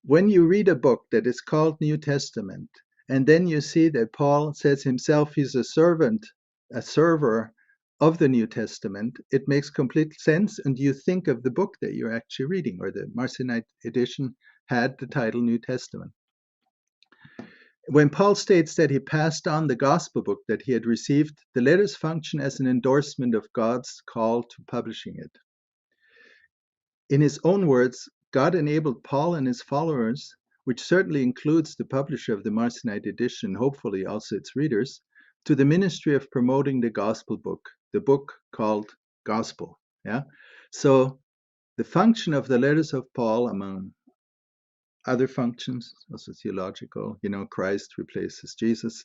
When you read a book that is called New Testament, and then you see that Paul says himself he's a server of the New Testament, it makes complete sense, and you think of the book that you're actually reading, or the Marcionite edition had the title New Testament. When Paul states that he passed on the gospel book that he had received, the letters function as an endorsement of God's call to publishing it. In his own words, God enabled Paul and his followers, which certainly includes the publisher of the Marcionite edition, hopefully also its readers, to the ministry of promoting the gospel book, the book called Gospel. So the function of the letters of Paul, among other functions, also theological, Christ replaces Jesus.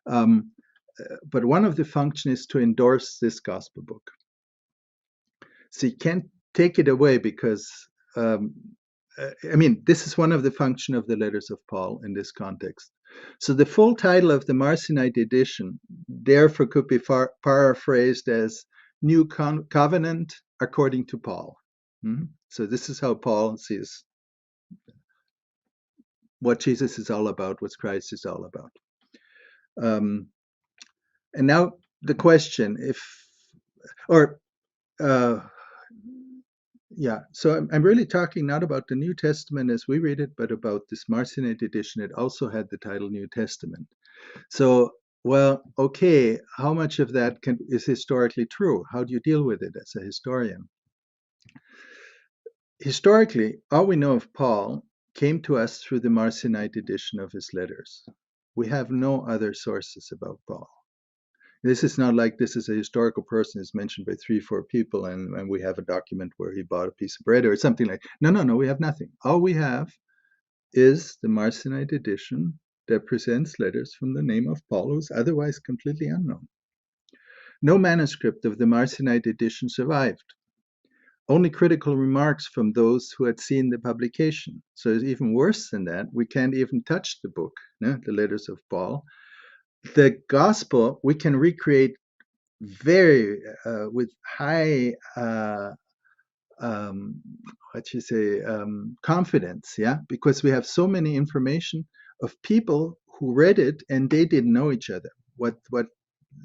But one of the functions is to endorse this gospel book. So you can't take it away because, this is one of the functions of the letters of Paul in this context. So the full title of the Marcionite edition, therefore, could be paraphrased as New Covenant according to Paul. So this is how Paul sees what Jesus is all about, what Christ is all about. And now the question, Yeah, so I'm really talking not about the New Testament as we read it, but about this Marcionite edition. It also had the title New Testament. So, well, okay, how much of that is historically true? How do you deal with it as a historian? Historically, all we know of Paul came to us through the Marcionite edition of his letters. We have no other sources about Paul. This is not like this is a historical person who's mentioned by 3, 4 people, and we have a document where he bought a piece of bread or something like. No, we have nothing. All we have is the Marcionite edition that presents letters from the name of Paul, who's otherwise completely unknown. No manuscript of the Marcionite edition survived. Only critical remarks from those who had seen the publication. So it's even worse than that. We can't even touch the book, the letters of Paul. The gospel we can recreate very with high confidence, because we have so many information of people who read it and they didn't know each other. What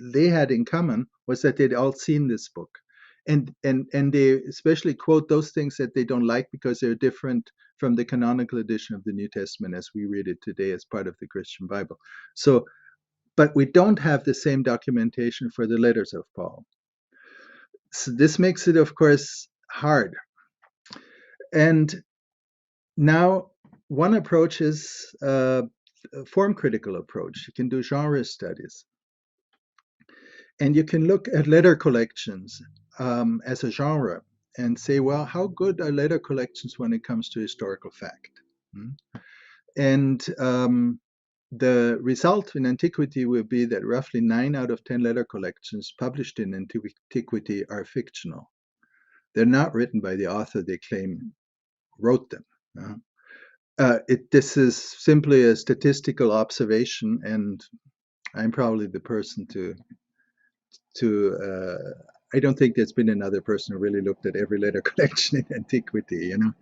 they had in common was that they'd all seen this book, and they especially quote those things that they don't like because they're different from the canonical edition of the New Testament as we read it today as part of the Christian Bible. So, but we don't have the same documentation for the letters of Paul. So this makes it, of course, hard. And now, one approach is a form critical approach. You can do genre studies. And you can look at letter collections as a genre and say, well, how good are letter collections when it comes to historical fact? And the result in antiquity will be that roughly 9 out of 10 letter collections published in antiquity are fictional. They're not written by the author they claim wrote them. This is simply a statistical observation, and I'm probably the person to I don't think there's been another person who really looked at every letter collection in antiquity, and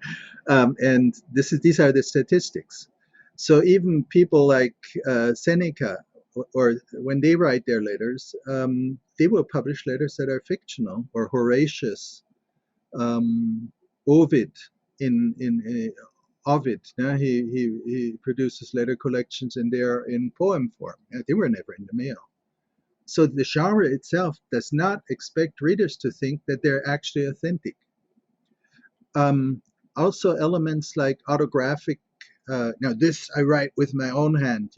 these are the statistics. So even people like Seneca, or when they write their letters, they will publish letters that are fictional, or Horatius, Ovid in Ovid. He produces letter collections and they are in poem form. They were never in the mail. So the genre itself does not expect readers to think that they're actually authentic. Also, elements like autographic, now this I write with my own hand,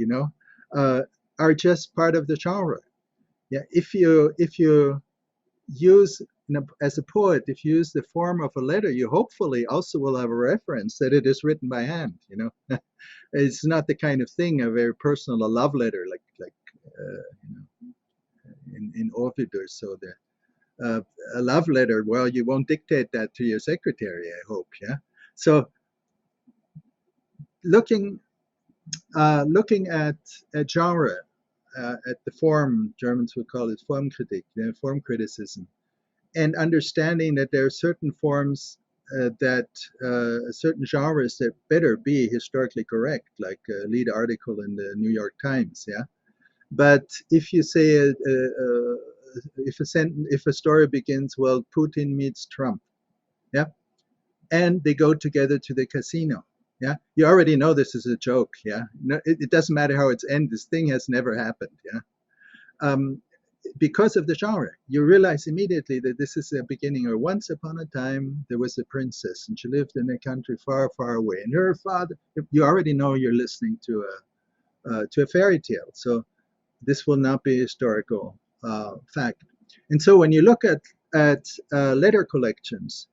are just part of the genre. Yeah, if you use, as a poet, if you use the form of a letter, you hopefully also will have a reference that it is written by hand. It's not the kind of thing, a very personal, a love letter like in Ovid or so. A love letter, well, you won't dictate that to your secretary, I hope. So looking at genre, at the form, Germans would call it Formkritik, form criticism, and understanding that there are certain forms certain genres that better be historically correct, like a lead article in the New York Times. But if you say if a story begins, well, Putin meets Trump, and they go together to the casino, you already know this is a joke. No, it doesn't matter how it's ended. This thing has never happened. Because of the genre, you realize immediately that this is a beginning. Or once upon a time, there was a princess, and she lived in a country far, far away. And her father, you already know you're listening to a fairy tale. So this will not be historical fact. And so when you look at letter collections,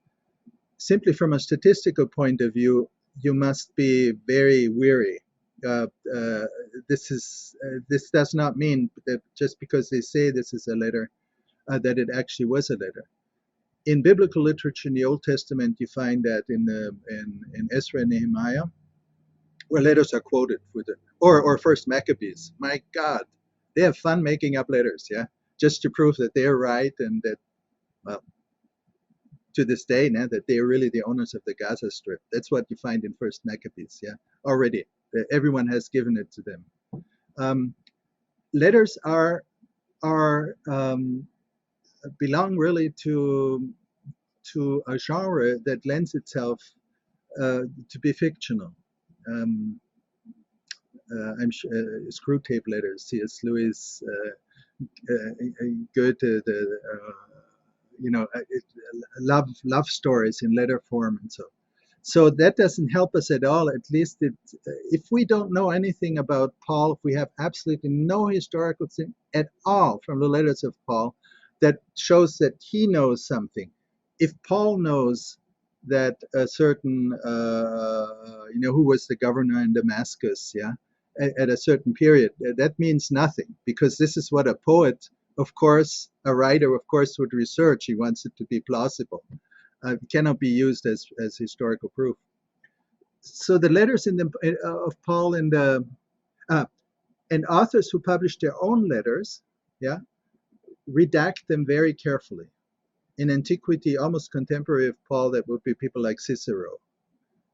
simply from a statistical point of view, you must be very weary. This does not mean that just because they say this is a letter, that it actually was a letter. In biblical literature in the Old Testament, you find that in Ezra and Nehemiah, where letters are quoted with it, or First Maccabees. My God, they have fun making up letters, just to prove that they're right and that, well, to this day, now that they're really the owners of the Gaza Strip. That's what you find in First Maccabees. Already everyone has given it to them. Letters are belong really to to a genre that lends itself to be fictional. Um, I'm sure Screwtape Letters, C.S. Lewis, Goethe, love stories in letter form and so. So that doesn't help us at all. At least if we don't know anything about Paul, if we have absolutely no historical thing at all from the letters of Paul, that shows that he knows something. If Paul knows that a certain, who was the governor in Damascus, yeah, at a certain period, that means nothing, because this is what a poet, of course, a writer, of course, would research. He wants it to be plausible. It cannot be used as historical proof. So the letters of Paul and authors who publish their own letters, yeah, redact them very carefully. In antiquity, almost contemporary of Paul, that would be people like Cicero,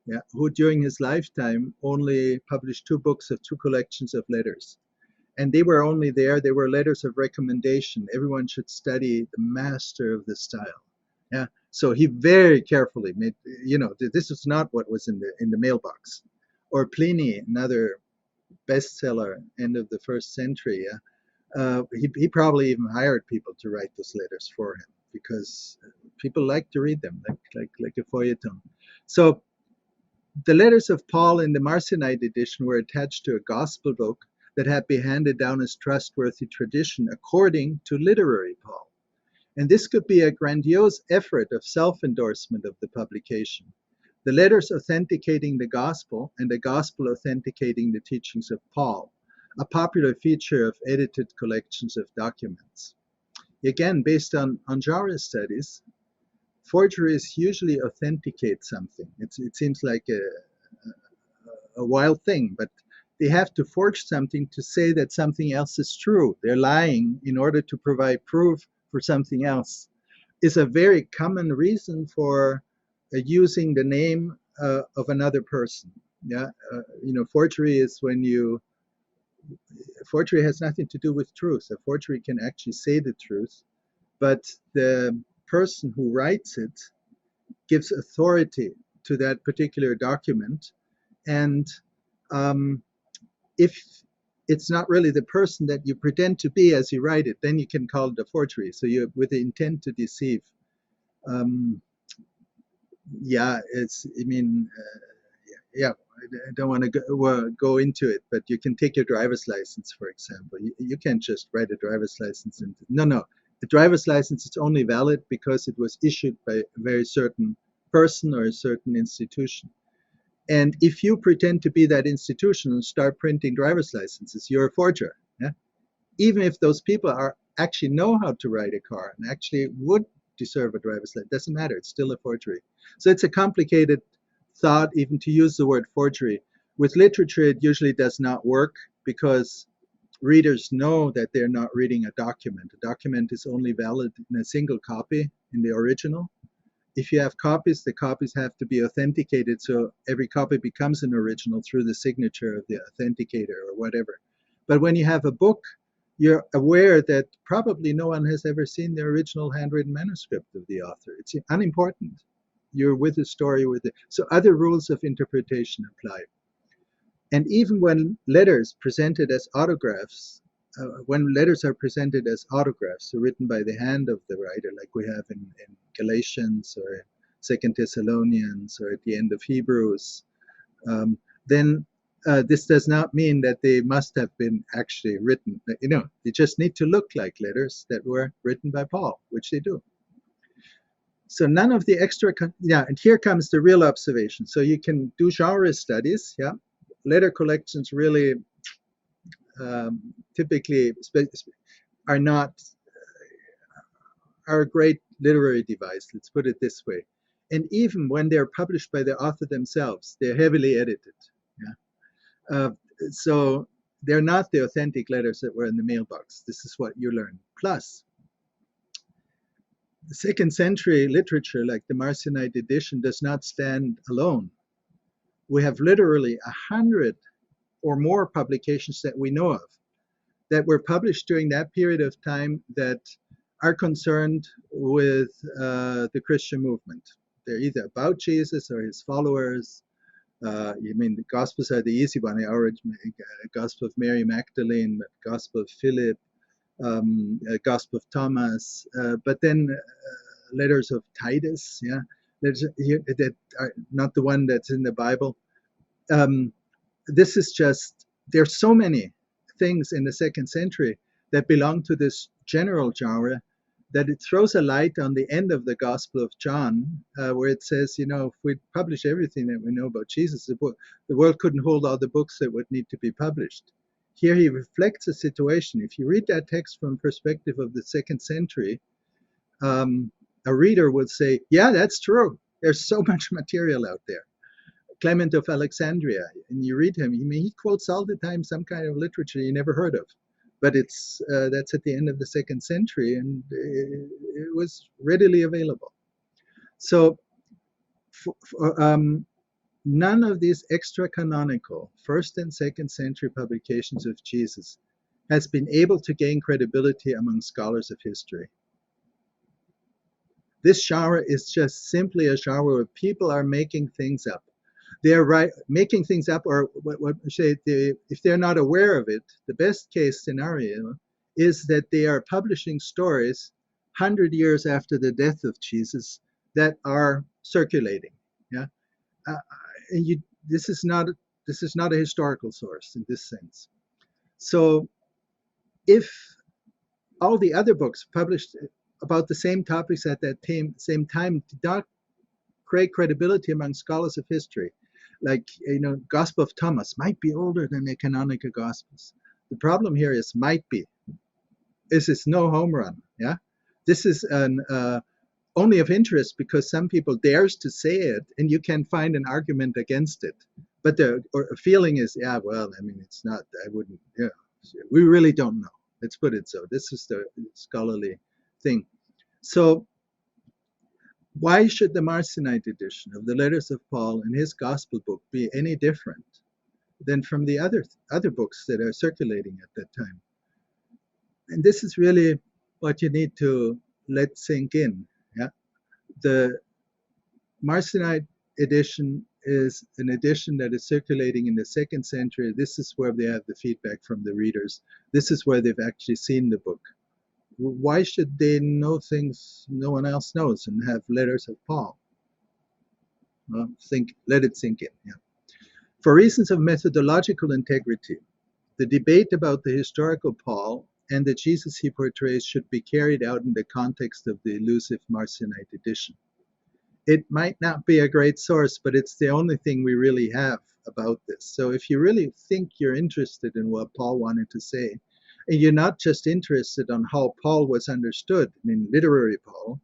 yeah, who during his lifetime only published 2 books of 2 collections of letters. And they were only there, they were letters of recommendation. Everyone should study the master of the style. Yeah. So he very carefully made, this is not what was in the mailbox. Or Pliny, another bestseller, end of the 1st century. Yeah. He probably even hired people to write those letters for him, because people like to read them, like a feuilleton. So the letters of Paul in the Marcionite edition were attached to a gospel book that had been handed down as trustworthy tradition according to literary Paul. And this could be a grandiose effort of self-endorsement of the publication. The letters authenticating the gospel and the gospel authenticating the teachings of Paul, a popular feature of edited collections of documents. Again, based on genre studies, forgeries usually authenticate something. It seems like a wild thing, but they have to forge something to say that something else is true. They're lying in order to provide proof for something else. Is a very common reason for using the name of another person. Yeah, forgery is forgery has nothing to do with truth. A forgery can actually say the truth, but the person who writes it gives authority to that particular document, and if it's not really the person that you pretend to be as you write it, then you can call it a forgery. So you, with the intent to deceive. Yeah, I don't want to go into it, but you can take your driver's license, for example. You can't just write a driver's license. No. The driver's license is only valid because it was issued by a very certain person or a certain institution. And if you pretend to be that institution and start printing driver's licenses, you're a forger. Yeah? Even if those people actually know how to ride a car and actually would deserve a driver's license, doesn't matter. It's still a forgery. So it's a complicated thought even to use the word forgery. With literature, it usually does not work because readers know that they're not reading a document. A document is only valid in a single copy in the original. If you have copies, the copies have to be authenticated, so every copy becomes an original through the signature of the authenticator or whatever. But when you have a book, you're aware that probably no one has ever seen the original handwritten manuscript of the author. It's unimportant. You're with the story with it. So other rules of interpretation apply. And even when letters presented as autographs, when letters are presented as autographs, so written by the hand of the writer, like we have in Galatians or 2 Thessalonians or at the end of Hebrews, then this does not mean that they must have been actually written. They just need to look like letters that were written by Paul, which they do. So none of the extra, and here comes the real observation. So you can do genre studies, yeah. Letter collections really typically are a great literary device, let's put it this way. And even when they're published by the author themselves, they're heavily edited. Yeah? So they're not the authentic letters that were in the mailbox. This is what you learn. Plus, the 2nd century literature, like the Marcionite edition, does not stand alone. We have literally 100 or more publications that we know of that were published during that period of time that are concerned with the Christian movement. They're either about Jesus or his followers. You mean the Gospels are the easy one, the Gospel of Mary Magdalene, Gospel of Philip, Gospel of Thomas, but then letters of Titus, yeah, that are not the one that's in the Bible. This is just, there's so many things in the second century that belong to this general genre that it throws a light on the end of the Gospel of John, where it says, if we publish everything that we know about Jesus, the world couldn't hold all the books that would need to be published. Here he reflects a situation. If you read that text from perspective of the second century, a reader would say, yeah, that's true. There's so much material out there. Clement of Alexandria, and you read him, he quotes all the time some kind of literature you never heard of. But that's at the end of the second century, and it was readily available. So none of these extra-canonical first and second century publications of Jesus has been able to gain credibility among scholars of history. This genre is just simply a genre where people are making things up. They're making things up, or what say, if they're not aware of it, the best case scenario is that they are publishing stories 100 years after the death of Jesus that are circulating. Yeah, and this is not a historical source in this sense. So, if all the other books published about the same topics at that same time did not create credibility among scholars of history, like, Gospel of Thomas might be older than the canonical Gospels. The problem here is might be. This is no home run. Yeah, this is only of interest because some people dares to say it, and you can find an argument against it. But the feeling is, yeah, well, it's not. I wouldn't. Yeah, we really don't know. Let's put it so. This is the scholarly thing. So, why should the Marcionite edition of the Letters of Paul and his Gospel book be any different than from the other books that are circulating at that time? And this is really what you need to let sink in. Yeah, the Marcionite edition is an edition that is circulating in the second century. This is where they have the feedback from the readers. This is where they've actually seen the book. Why should they know things no one else knows and have letters of Paul? Well, let it sink in. Yeah. For reasons of methodological integrity, the debate about the historical Paul and the Jesus he portrays should be carried out in the context of the elusive Marcionite edition. It might not be a great source, but it's the only thing we really have about this. So if you really think you're interested in what Paul wanted to say, and you're not just interested on how Paul was understood, literary Paul,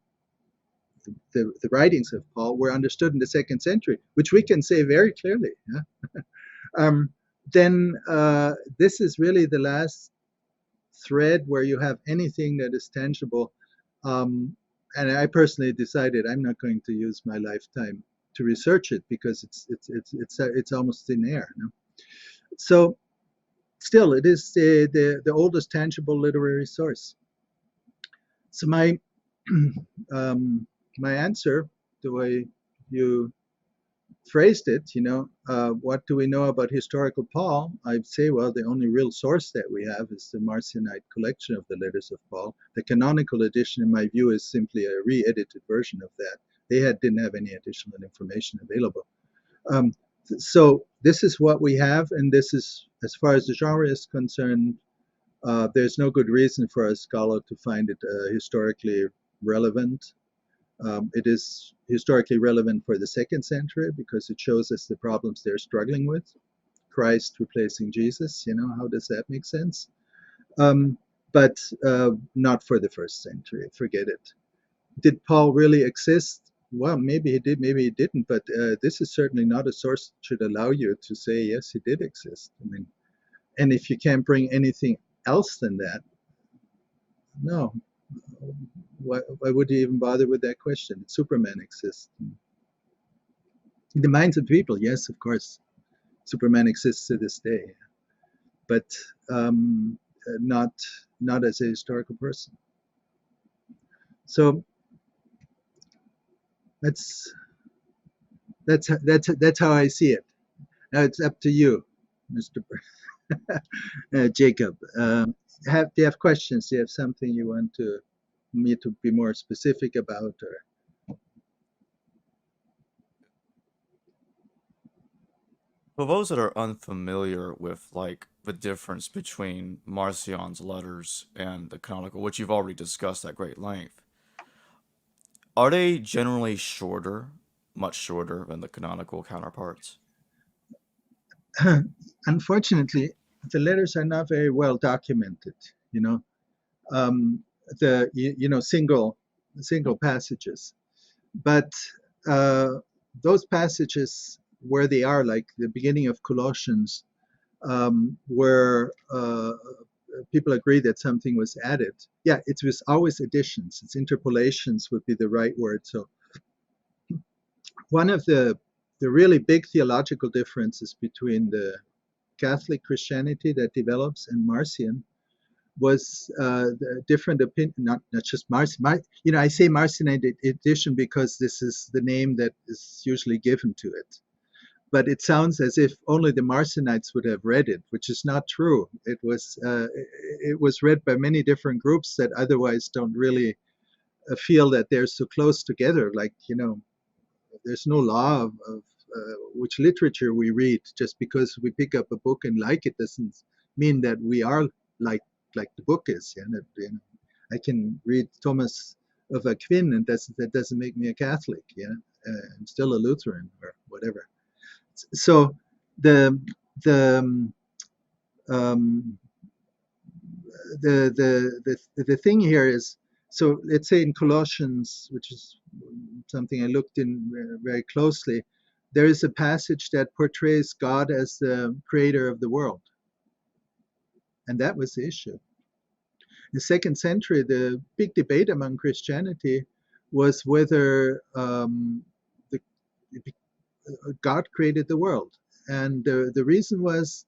the writings of Paul were understood in the second century, which we can say very clearly, yeah? Then this is really the last thread where you have anything that is tangible. And I personally decided I'm not going to use my lifetime to research it because it's almost thin air. No? So still, it is the oldest tangible literary source. So my my answer, the way you phrased it, what do we know about historical Paul? I'd say, well, the only real source that we have is the Marcionite collection of the letters of Paul. The canonical edition, in my view, is simply a re-edited version of that. They didn't have any additional information available. So this is what we have, and this is, as far as the genre is concerned, there's no good reason for a scholar to find it historically relevant. It is historically relevant for the second century because it shows us the problems they're struggling with. Christ replacing Jesus, how does that make sense? But not for the first century, forget it. Did Paul really exist? Well, maybe he did, maybe he didn't, but this is certainly not a source that should allow you to say, yes, he did exist. And if you can't bring anything else than that, no. Why would you even bother with that question? Did Superman exist? In the minds of people, yes, of course. Superman exists to this day, but not as a historical person. So that's that's how I see it. Now it's up to you, Mr. Jacob. Do you have questions? Do you have something you want me to be more specific about? Or For those that are unfamiliar with like the difference between Marcion's letters and the canonical, which you've already discussed at great length, are they generally shorter, much shorter than the canonical counterparts? unfortunately, the letters are not very well documented. You know, um, single passages, but uh, those passages where they are, like the beginning of Colossians, where people agree that something was added. Yeah, it was always additions. It's interpolations would be the right word. So one of the really big theological differences between the Catholic Christianity that develops and Marcion was the different opinion, not just Marcion. I say Marcionite edition because this is the name that is usually given to it. But it sounds as if only the Marcionites would have read it, which is not true. It was read by many different groups that otherwise don't really feel that they're so close together. Like, there's no law of which literature we read. Just because we pick up a book and like it doesn't mean that we are like like the book is. Yeah? I can read Thomas of Aquin, and that doesn't make me a Catholic. Yeah, I'm still a Lutheran or whatever. So the the um, the thing here is, so let's say in Colossians, which is something I looked in very closely, there is a passage that portrays God as the creator of the world, and that was the issue. In the second century, the big debate among Christianity was whether the, God created the world. And the reason was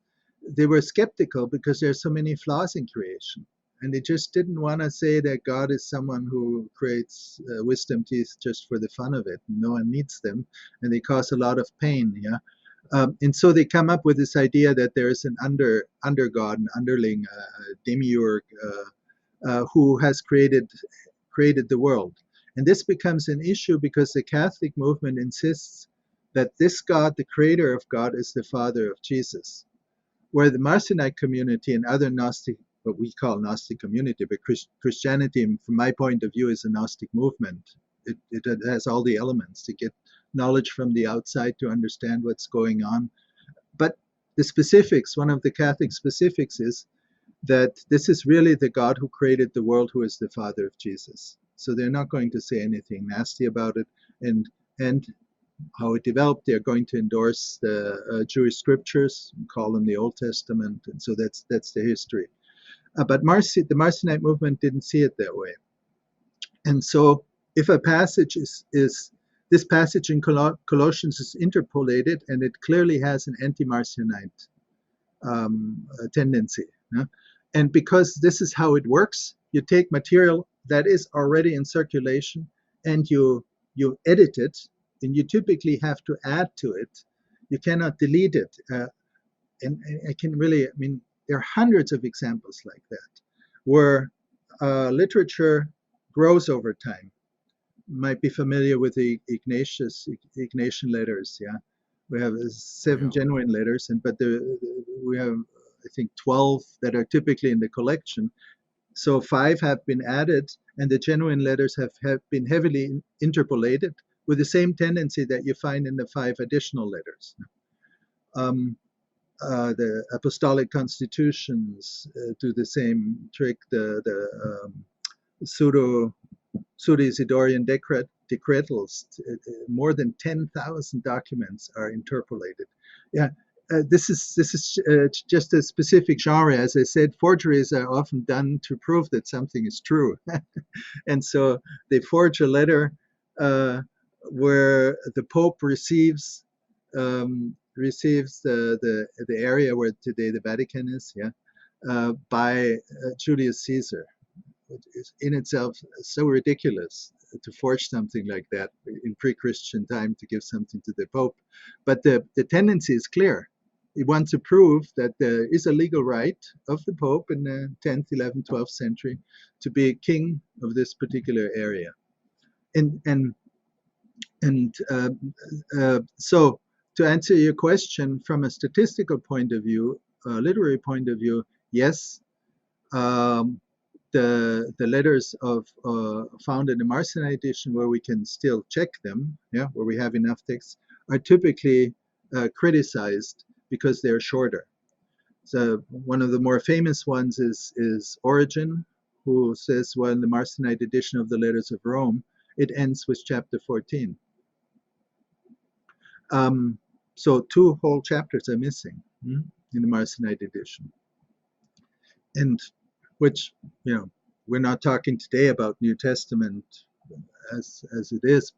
they were skeptical because there's so many flaws in creation. And they just didn't want to say that God is someone who creates wisdom teeth just for the fun of it. No one needs them, and they cause a lot of pain. Yeah, and so they come up with this idea that there is an under God, an underling, demiurge, who has created the world. And this becomes an issue because the Catholic movement insists that this God, the creator of God, is the father of Jesus. Where the Marcionite community and other Gnostic, what we call Gnostic community, but Christianity, from my point of view, is a Gnostic movement. It has all the elements to get knowledge from the outside to understand what's going on. But the specifics, one of the Catholic specifics is that this is really the God who created the world, who is the father of Jesus. So they're not going to say anything nasty about it. And how it developed, they're going to endorse the Jewish scriptures, call them the Old Testament, and so that's the history. But the Marcionite movement didn't see it that way. And so if a passage is this passage in Colossians is interpolated, and it clearly has an anti-Marcionite tendency. Yeah? And because this is how it works, you take material that is already in circulation and you edit it, and you typically have to add to it. You cannot delete it. And I can really, I mean, there are hundreds of examples like that, where literature grows over time. You might be familiar with the Ignatian letters, yeah. We have Oh 7 yeah. genuine letters, but we have, I think, 12 that are typically in the collection. So 5 have been added, and the genuine letters have been heavily interpolated with the same tendency that you find in the 5 additional letters. Um, the apostolic constitutions do the same trick. The pseudo Isidorian decretals, more than 10,000 documents are interpolated. Yeah, this is just a specific genre. As I said, forgeries are often done to prove that something is true, and so they forge a letter where the Pope receives the area where today the Vatican is, yeah, by Julius Caesar. is in itself so ridiculous to forge something like that in pre-Christian time to give something to the Pope. But the tendency is clear. We want to prove that there is a legal right of the Pope in the 10th, 11th, 12th century to be king of this particular area. So to answer your question from a statistical point of view, a literary point of view, yes, the letters of found in the Marcionite edition, where we can still check them, yeah, where we have enough text, are typically criticized because they're shorter. So one of the more famous ones is Origen, who says, well, in the Marcionite edition of the Letters of Rome, it ends with chapter 14. So 2 whole chapters are missing in the Marcionite edition. And which, we're not talking today about New Testament as it is,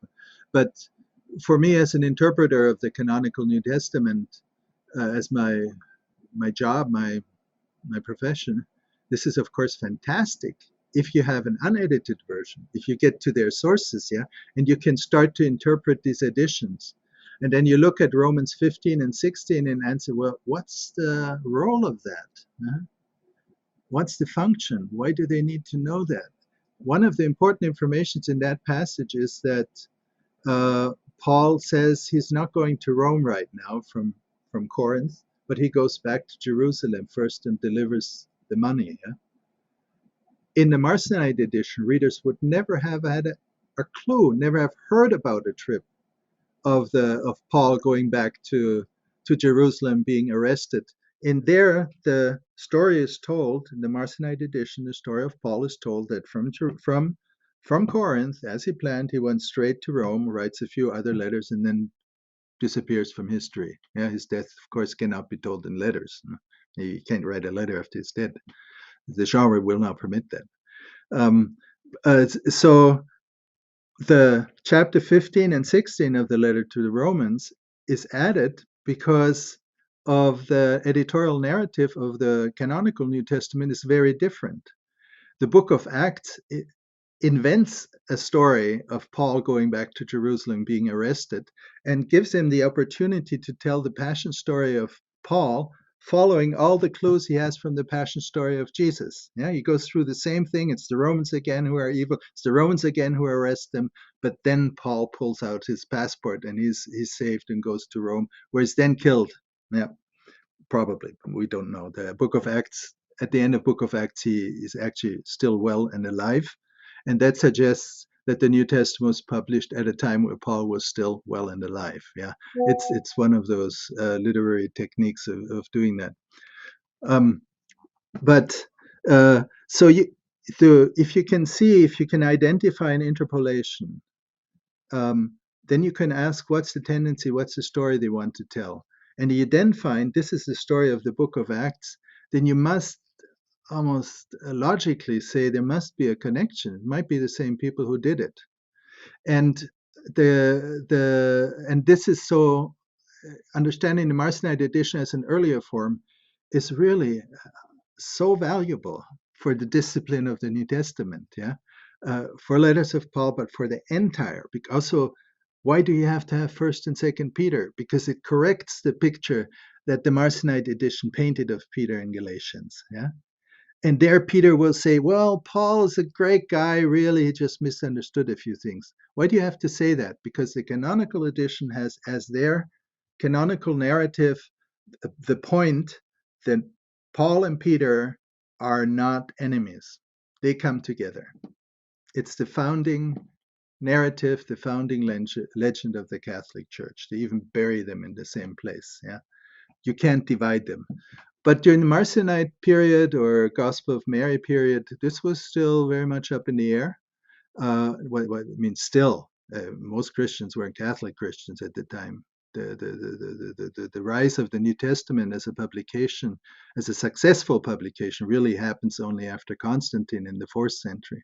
but for me as an interpreter of the canonical New Testament, as my job, my profession, this is of course fantastic if you have an unedited version, if you get to their sources, yeah, and you can start to interpret these editions. And then you look at Romans 15 and 16 and answer, well, what's the role of that? Huh? What's the function? Why do they need to know that? One of the important informations in that passage is that Paul says he's not going to Rome right now from Corinth, but he goes back to Jerusalem first and delivers the money. Yeah? In the Marcionite edition, readers would never have had a clue, never have heard about a trip of Paul going back to Jerusalem, being arrested. In there, the story is told in the Marcionite edition. The story of Paul is told that from Corinth, as he planned, he went straight to Rome, writes a few other letters, and then disappears from history. Yeah, his death, of course, cannot be told in letters. He can't write a letter after he's dead. The genre will not permit that. So the chapter 15 and 16 of the letter to the Romans is added because of the editorial narrative of the canonical New Testament is very different. The book of Acts invents a story of Paul going back to Jerusalem, being arrested, and gives him the opportunity to tell the passion story of Paul, following all the clues he has from the passion story of Jesus. Yeah, he goes through the same thing. It's the Romans again who are evil. It's the Romans again who arrest them. But then Paul pulls out his passport and he's saved and goes to Rome, where he's then killed. Yeah, probably. We don't know. The Book of Acts, at the end of Book of Acts, he is actually still well and alive. And that suggests that the New Testament was published at a time where Paul was still well and alive. Yeah, it's one of those literary techniques of doing that. So if you can identify an interpolation, then you can ask what's the tendency, what's the story they want to tell. And you then find this is the story of the Book of Acts, then you must almost logically say there must be a connection. It might be the same people who did it. And this is so understanding the Marcionite edition as an earlier form is really so valuable for the discipline of the New Testament, yeah, for letters of Paul, but for the entire. Also, why do you have to have First and Second Peter? Because it corrects the picture that the Marcionite edition painted of Peter in Galatians, yeah. And there Peter will say, well, Paul is a great guy, really, he just misunderstood a few things. Why do you have to say that? Because the canonical edition has as their canonical narrative the point that Paul and Peter are not enemies. They come together. It's the founding narrative, the founding legend of the Catholic Church. They even bury them in the same place. Yeah, you can't divide them. But during the Marcionite period or Gospel of Mary period, this was still very much up in the air. What I mean, still, most Christians weren't Catholic Christians at the time. The rise of the New Testament as a publication, as a successful publication, really happens only after Constantine in the 4th century.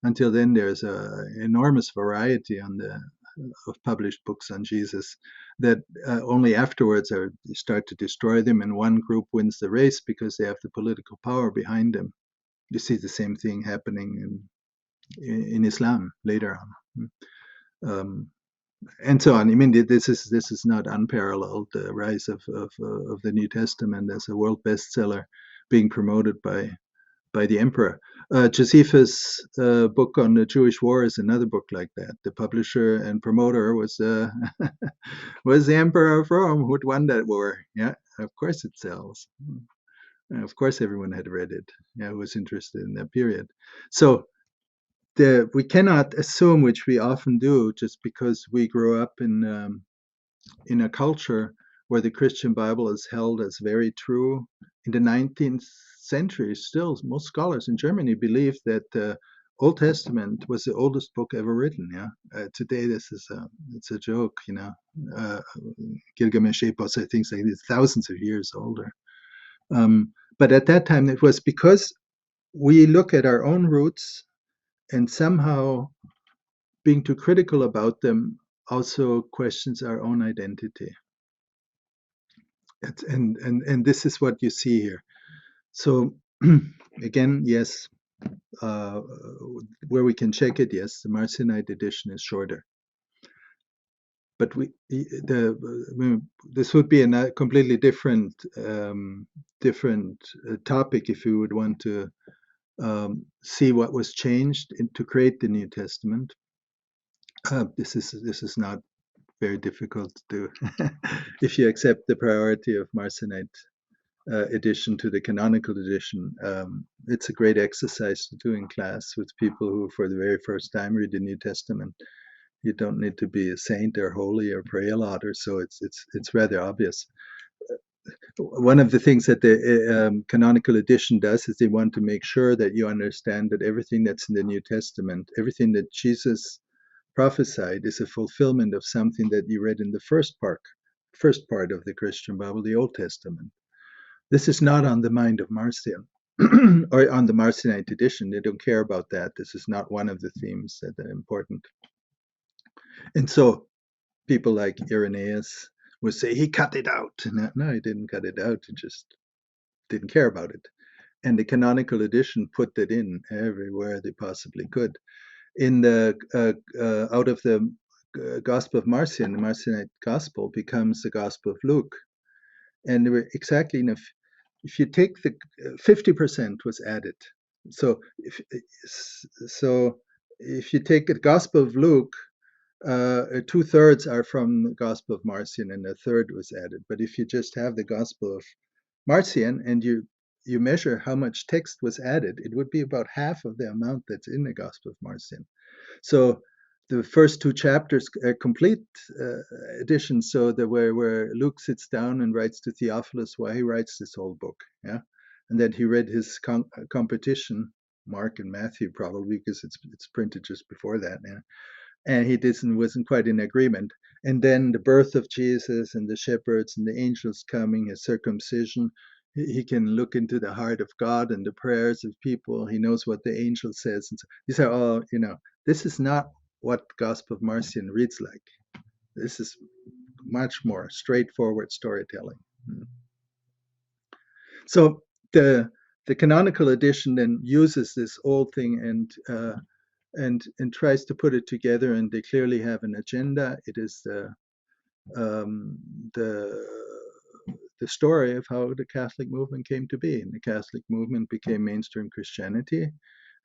Until then, there's an enormous variety of published books on Jesus that only afterwards start to destroy them, and one group wins the race because they have the political power behind them. You see the same thing happening in Islam later on. And so on. I mean, this is not unparalleled. The rise of the New Testament as a world bestseller, being promoted by the emperor. Josephus' book on the Jewish War is another book like that. The publisher and promoter was was the emperor of Rome who'd won that war. Yeah, of course it sells. Of course, everyone had read it. Yeah, who was interested in that period. So we cannot assume, which we often do, just because we grow up in a culture where the Christian Bible is held as very true. In the 19th century, still, most scholars in Germany believe that the Old Testament was the oldest book ever written. Yeah, today it's a joke. Gilgamesh Epos, I think, like it's thousands of years older. But at that time, it was because we look at our own roots and somehow being too critical about them also questions our own identity. And this is what you see here. So again, yes, where we can check it, yes, the Marcionite edition is shorter. But this would be a completely different topic if we would want to see what was changed to create the New Testament. This is not very difficult to do if you accept the priority of Marcionite edition to the canonical edition. It's a great exercise to do in class with people who, for the very first time, read the New Testament. You don't need to be a saint or holy or pray a lot or so. It's rather obvious. One of the things that the canonical edition does is they want to make sure that you understand that everything that's in the New Testament, everything that Jesus prophesied, is a fulfillment of something that you read in the first part of the Christian Bible, the Old Testament. This is not on the mind of Marcion or on the Marcionite edition. They don't care about that. This is not one of the themes that are important. And so people like Irenaeus would say he cut it out. No, he didn't cut it out. He just didn't care about it. And the canonical edition put that in everywhere they possibly could. In the out of the Gospel of Marcion, the Marcionite Gospel becomes the Gospel of Luke. And there were exactly enough. If you take the 50% was added. So if you take the Gospel of Luke, 2/3 are from the Gospel of Marcion, and a third was added. But if you just have the Gospel of Marcion and you measure how much text was added, it would be about half of the amount that's in the Gospel of Marcion. So the first two chapters are complete editions, so that where Luke sits down and writes to Theophilus why he writes this whole book, yeah, and then he read his competition, Mark and Matthew, probably because it's printed just before that, yeah, and he wasn't quite in agreement. And then the birth of Jesus and the shepherds and the angels coming, his circumcision. He can look into the heart of God and the prayers of people. He knows what the angel says. And so these are all, this is not what Gospel of Marcion reads like. This is much more straightforward storytelling. So the canonical edition then uses this old thing and tries to put it together, and they clearly have an agenda. It is the story of how the Catholic movement came to be. And the Catholic movement became mainstream Christianity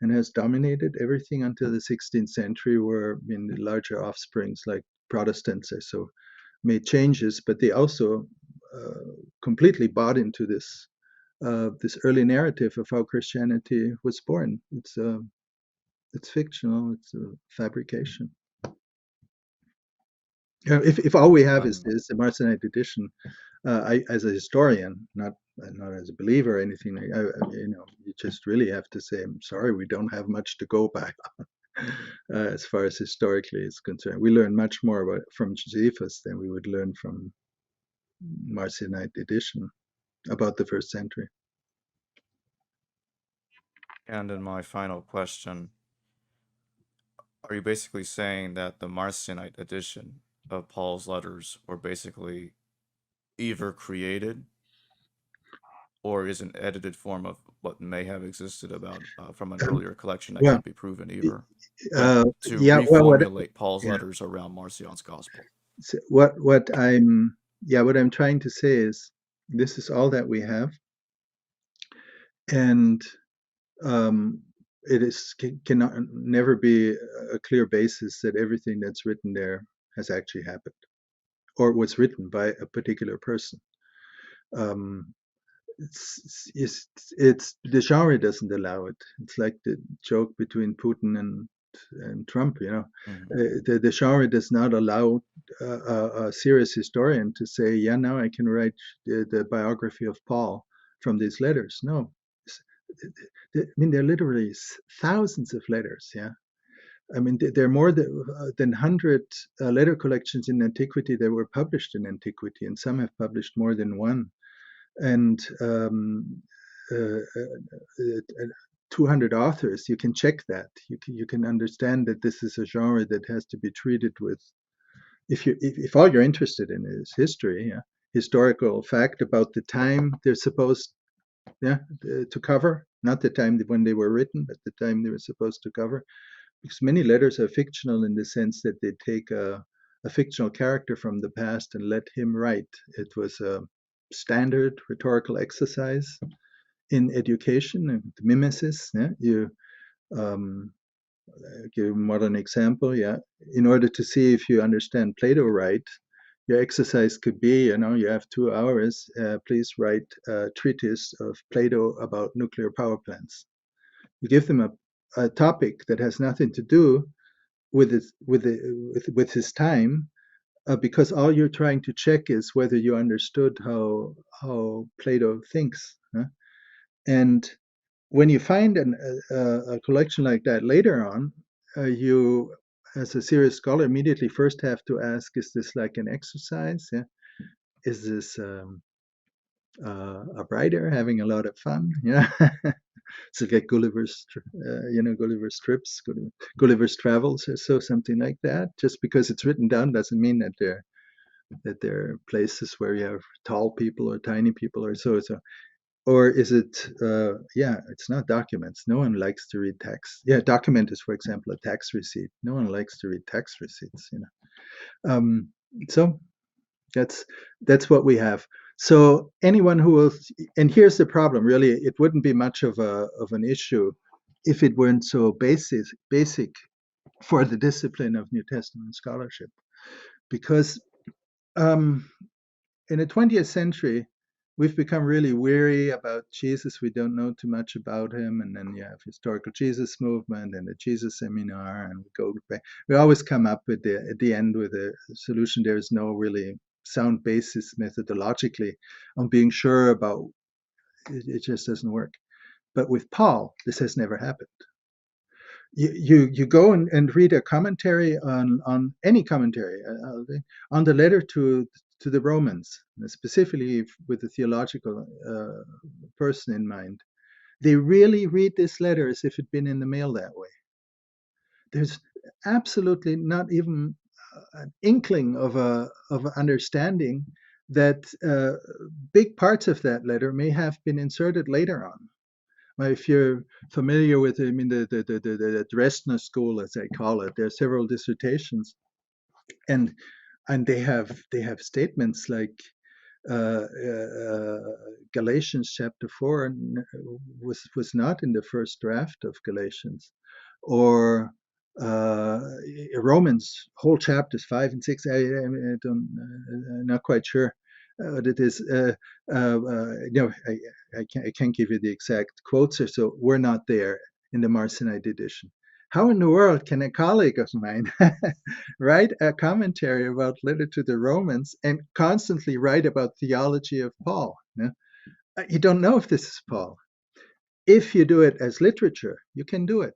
and has dominated everything until the 16th century, where the larger offsprings like Protestants so made changes, but they also completely bought into this early narrative of how Christianity was born. It's fictional. It's a fabrication. If all we have is the Marcionite edition, as a historian, not as a believer or anything, you just really have to say, I'm sorry, we don't have much to go back on as far as historically is concerned. We learn much more from Josephus than we would learn from Marcionite edition about the first century. And in my final question, are you basically saying that the Marcionite edition of Paul's letters were basically either created or is an edited form of what may have existed about from an Um, earlier collection that well, can't be proven either, but to yeah, well, reformulate Paul's yeah, letters around Marcion's gospel. so what I'm trying to say is this is all that we have, and um, cannot never be a clear basis that everything that's written there has actually happened or was written by a particular person. Um, it's the genre doesn't allow it. It's like the joke between Putin and Trump. Mm-hmm. The genre does not allow a serious historian to say, yeah, now I can write the biography of Paul from these letters. No, I mean there are literally thousands of letters. Yeah, I mean there are more than 100 letter collections in antiquity that were published in antiquity, and some have published more than one. And uh, uh, 200 authors, you can check that. You can understand that this is a genre that has to be treated with, if all you're interested in is history, yeah, historical fact about the time they're supposed, yeah, to cover, not the time when they were written, but the time they were supposed to cover. Because many letters are fictional in the sense that they take a fictional character from the past and let him write. It was a standard rhetorical exercise in education and mimesis. Yeah? You um, give a modern example. Yeah, in order to see if you understand Plato right, your exercise could be, you have 2 hours. Please write a treatise of Plato about nuclear power plants. You give them a topic that has nothing to do with his time, because all you're trying to check is whether you understood how Plato thinks. Huh? And when you find a collection like that later on, you, as a serious scholar, immediately first have to ask: is this like an exercise? Yeah? Is this a writer having a lot of fun? Yeah. So like Gulliver's Trips, Gulliver's Travels, or so, something like that. Just because it's written down doesn't mean that there are places where you have tall people or tiny people or so. Or is it? Yeah, it's not documents. No one likes to read text. Yeah, document is, for example, a tax receipt. No one likes to read tax receipts. Um, so that's what we have. So anyone who will, and here's the problem. Really, it wouldn't be much of an issue if it weren't so basic for the discipline of New Testament scholarship, because um, in the 20th century, we've become really weary about Jesus. We don't know too much about him, and then you have historical Jesus movement and the Jesus seminar, and we go back. We always come up at the end with a solution. There is no really sound basis methodologically on being sure about it. It just doesn't work. But with Paul, this has never happened. You go and read a commentary on any commentary on the letter to the Romans, specifically with the theological person in mind. They really read this letter as if it'd been in the mail that way. There's absolutely not even an inkling of understanding that big parts of that letter may have been inserted later on. If you're familiar with, I mean, the Dresdner school, as I call it, there are several dissertations, and they have statements like Galatians chapter 4 was not in the first draft of Galatians, or Romans whole chapters 5 and 6. I don't, I'm not quite sure what it is. I can't give you the exact quotes or so. We're not there in the Marcionite edition. How in the world can a colleague of mine write a commentary about letter to the Romans and constantly write about theology of Paul? Yeah? You don't know if this is Paul. If you do it as literature, you can do it.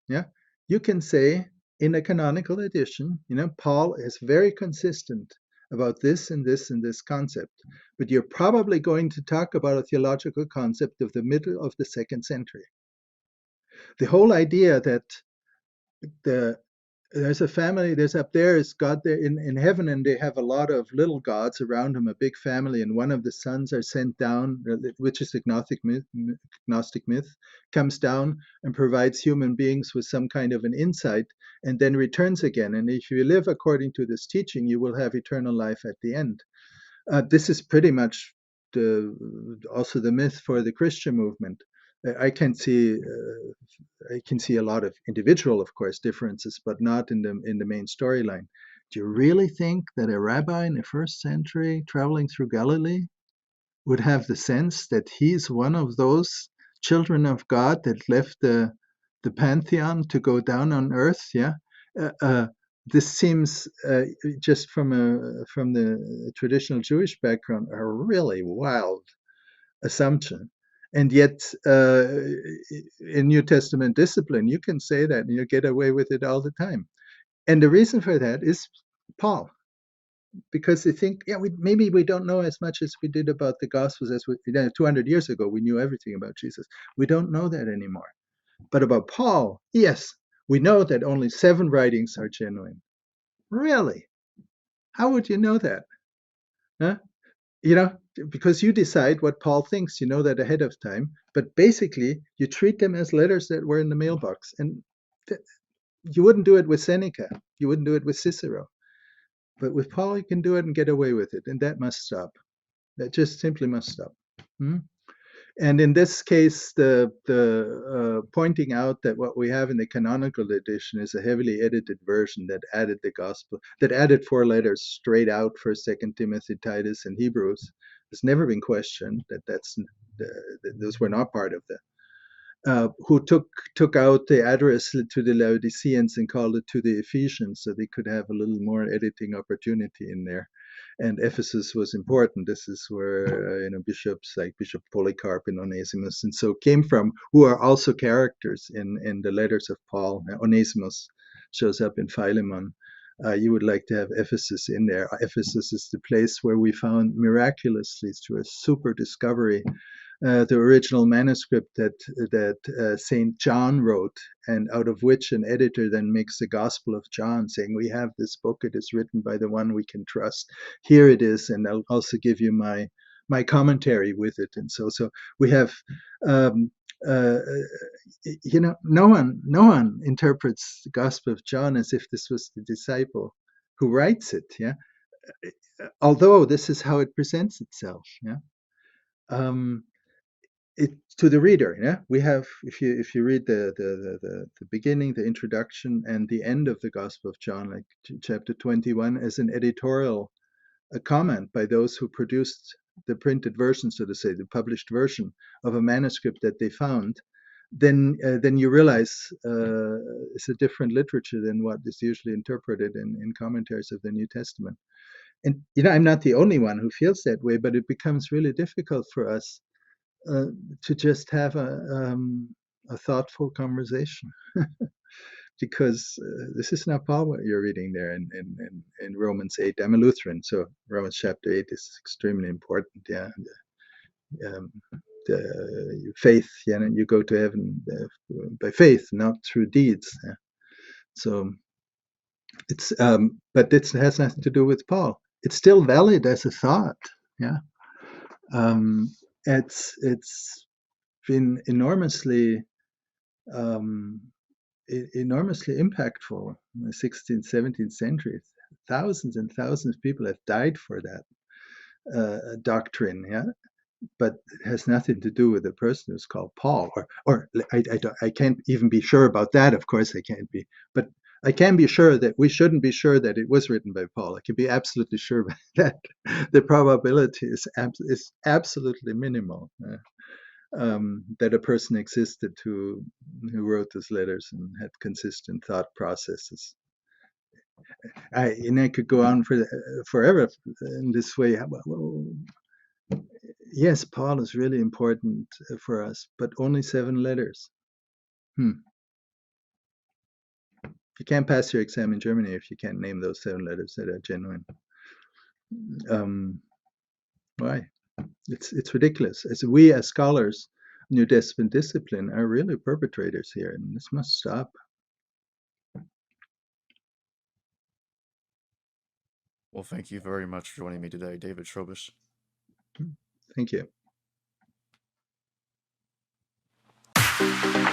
Yeah, you can say in a canonical edition, Paul is very consistent about this and this and this concept, but you're probably going to talk about a theological concept of the middle of the 2nd century. The whole idea that the there's a family, there's up there is God there in heaven, and they have a lot of little gods around him, a big family, and one of the sons are sent down, which is Gnostic myth, comes down and provides human beings with some kind of an insight, and then returns again. And if you live according to this teaching, you will have eternal life at the end. This is pretty much also the myth for the Christian movement. I can see I can see a lot of individual, of course, differences, but not in the main storyline. Do you really think that a rabbi in the first century traveling through Galilee would have the sense that he's one of those children of God that left the pantheon to go down on earth? Yeah. Uh, uh, this seems just from the traditional Jewish background a really wild assumption. And yet, in New Testament discipline, you can say that and you get away with it all the time. And the reason for that is Paul, because they think, yeah, maybe we don't know as much as we did about the Gospels as 200 years ago. We knew everything about Jesus. We don't know that anymore. But about Paul, yes, we know that only 7 writings are genuine. Really? How would you know that? Huh? Because you decide what Paul thinks, you know that ahead of time, but basically you treat them as letters that were in the mailbox. And you wouldn't do it with Seneca, you wouldn't do it with Cicero. But with Paul, you can do it and get away with it, and that must stop. That just simply must stop. Hmm? And in this case, the pointing out that what we have in the canonical edition is a heavily edited version that added the gospel, that added 4 letters straight out, First, Second Timothy, Titus, and Hebrews, has never been questioned. Those were not part of the. Who took out the address to the Laodiceans and called it to the Ephesians, so they could have a little more editing opportunity in there. And Ephesus was important. This is where bishops like Bishop Polycarp and Onesimus and so came from, who are also characters in the letters of Paul. Onesimus shows up in Philemon. You would like to have Ephesus in there. Ephesus is the place where we found miraculously, through a super discovery, the original manuscript that Saint John wrote, and out of which an editor then makes the Gospel of John, saying, "We have this book; it is written by the one we can trust. Here it is, and I'll also give you my commentary with it." And so we have. No one interprets the Gospel of John as if this was the disciple who writes it. Yeah, although this is how it presents itself. Yeah. To the reader, yeah, we have, if you read the beginning, the introduction, and the end of the Gospel of John, like chapter 21, as an editorial, a comment by those who produced the printed version, so to say, the published version of a manuscript that they found, then you realize it's a different literature than what is usually interpreted in commentaries of the New Testament. And I'm not the only one who feels that way, but it becomes really difficult for us to just have a thoughtful conversation. Because this is not Paul what you're reading there in Romans 8. I'm a Lutheran, so Romans chapter 8 is extremely important. Yeah, the faith. Yeah, you go to heaven by faith, not through deeds. Yeah? So it's, but it has nothing to do with Paul. It's still valid as a thought. Yeah, it's been enormously impactful in the 16th, 17th century. Thousands and thousands of people have died for that doctrine, yeah. But it has nothing to do with the person who's called Paul, or I can't even be sure about that. Of course, I can't be, but I can be sure that we shouldn't be sure that it was written by Paul. I can be absolutely sure that the probability is absolutely minimal. That a person existed who wrote those letters and had consistent thought processes. I could go on forever in this way. Yes, Paul is really important for us, but only 7 letters. You can't pass your exam in Germany if you can't name those 7 letters that are genuine. Why? It's ridiculous. As we, as scholars, New Testament discipline, are really perpetrators here, and this must stop. Well, thank you very much for joining me today, David Trobisch. Thank you.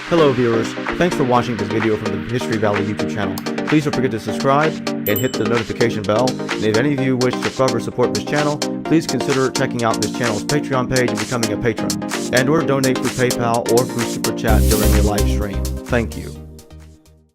Hello viewers, thanks for watching this video from the History Valley YouTube channel. Please don't forget to subscribe and hit the notification bell. And if any of you wish to further support this channel, please consider checking out this channel's Patreon page and becoming a patron, and or donate through PayPal or through Super Chat during your live stream. Thank you.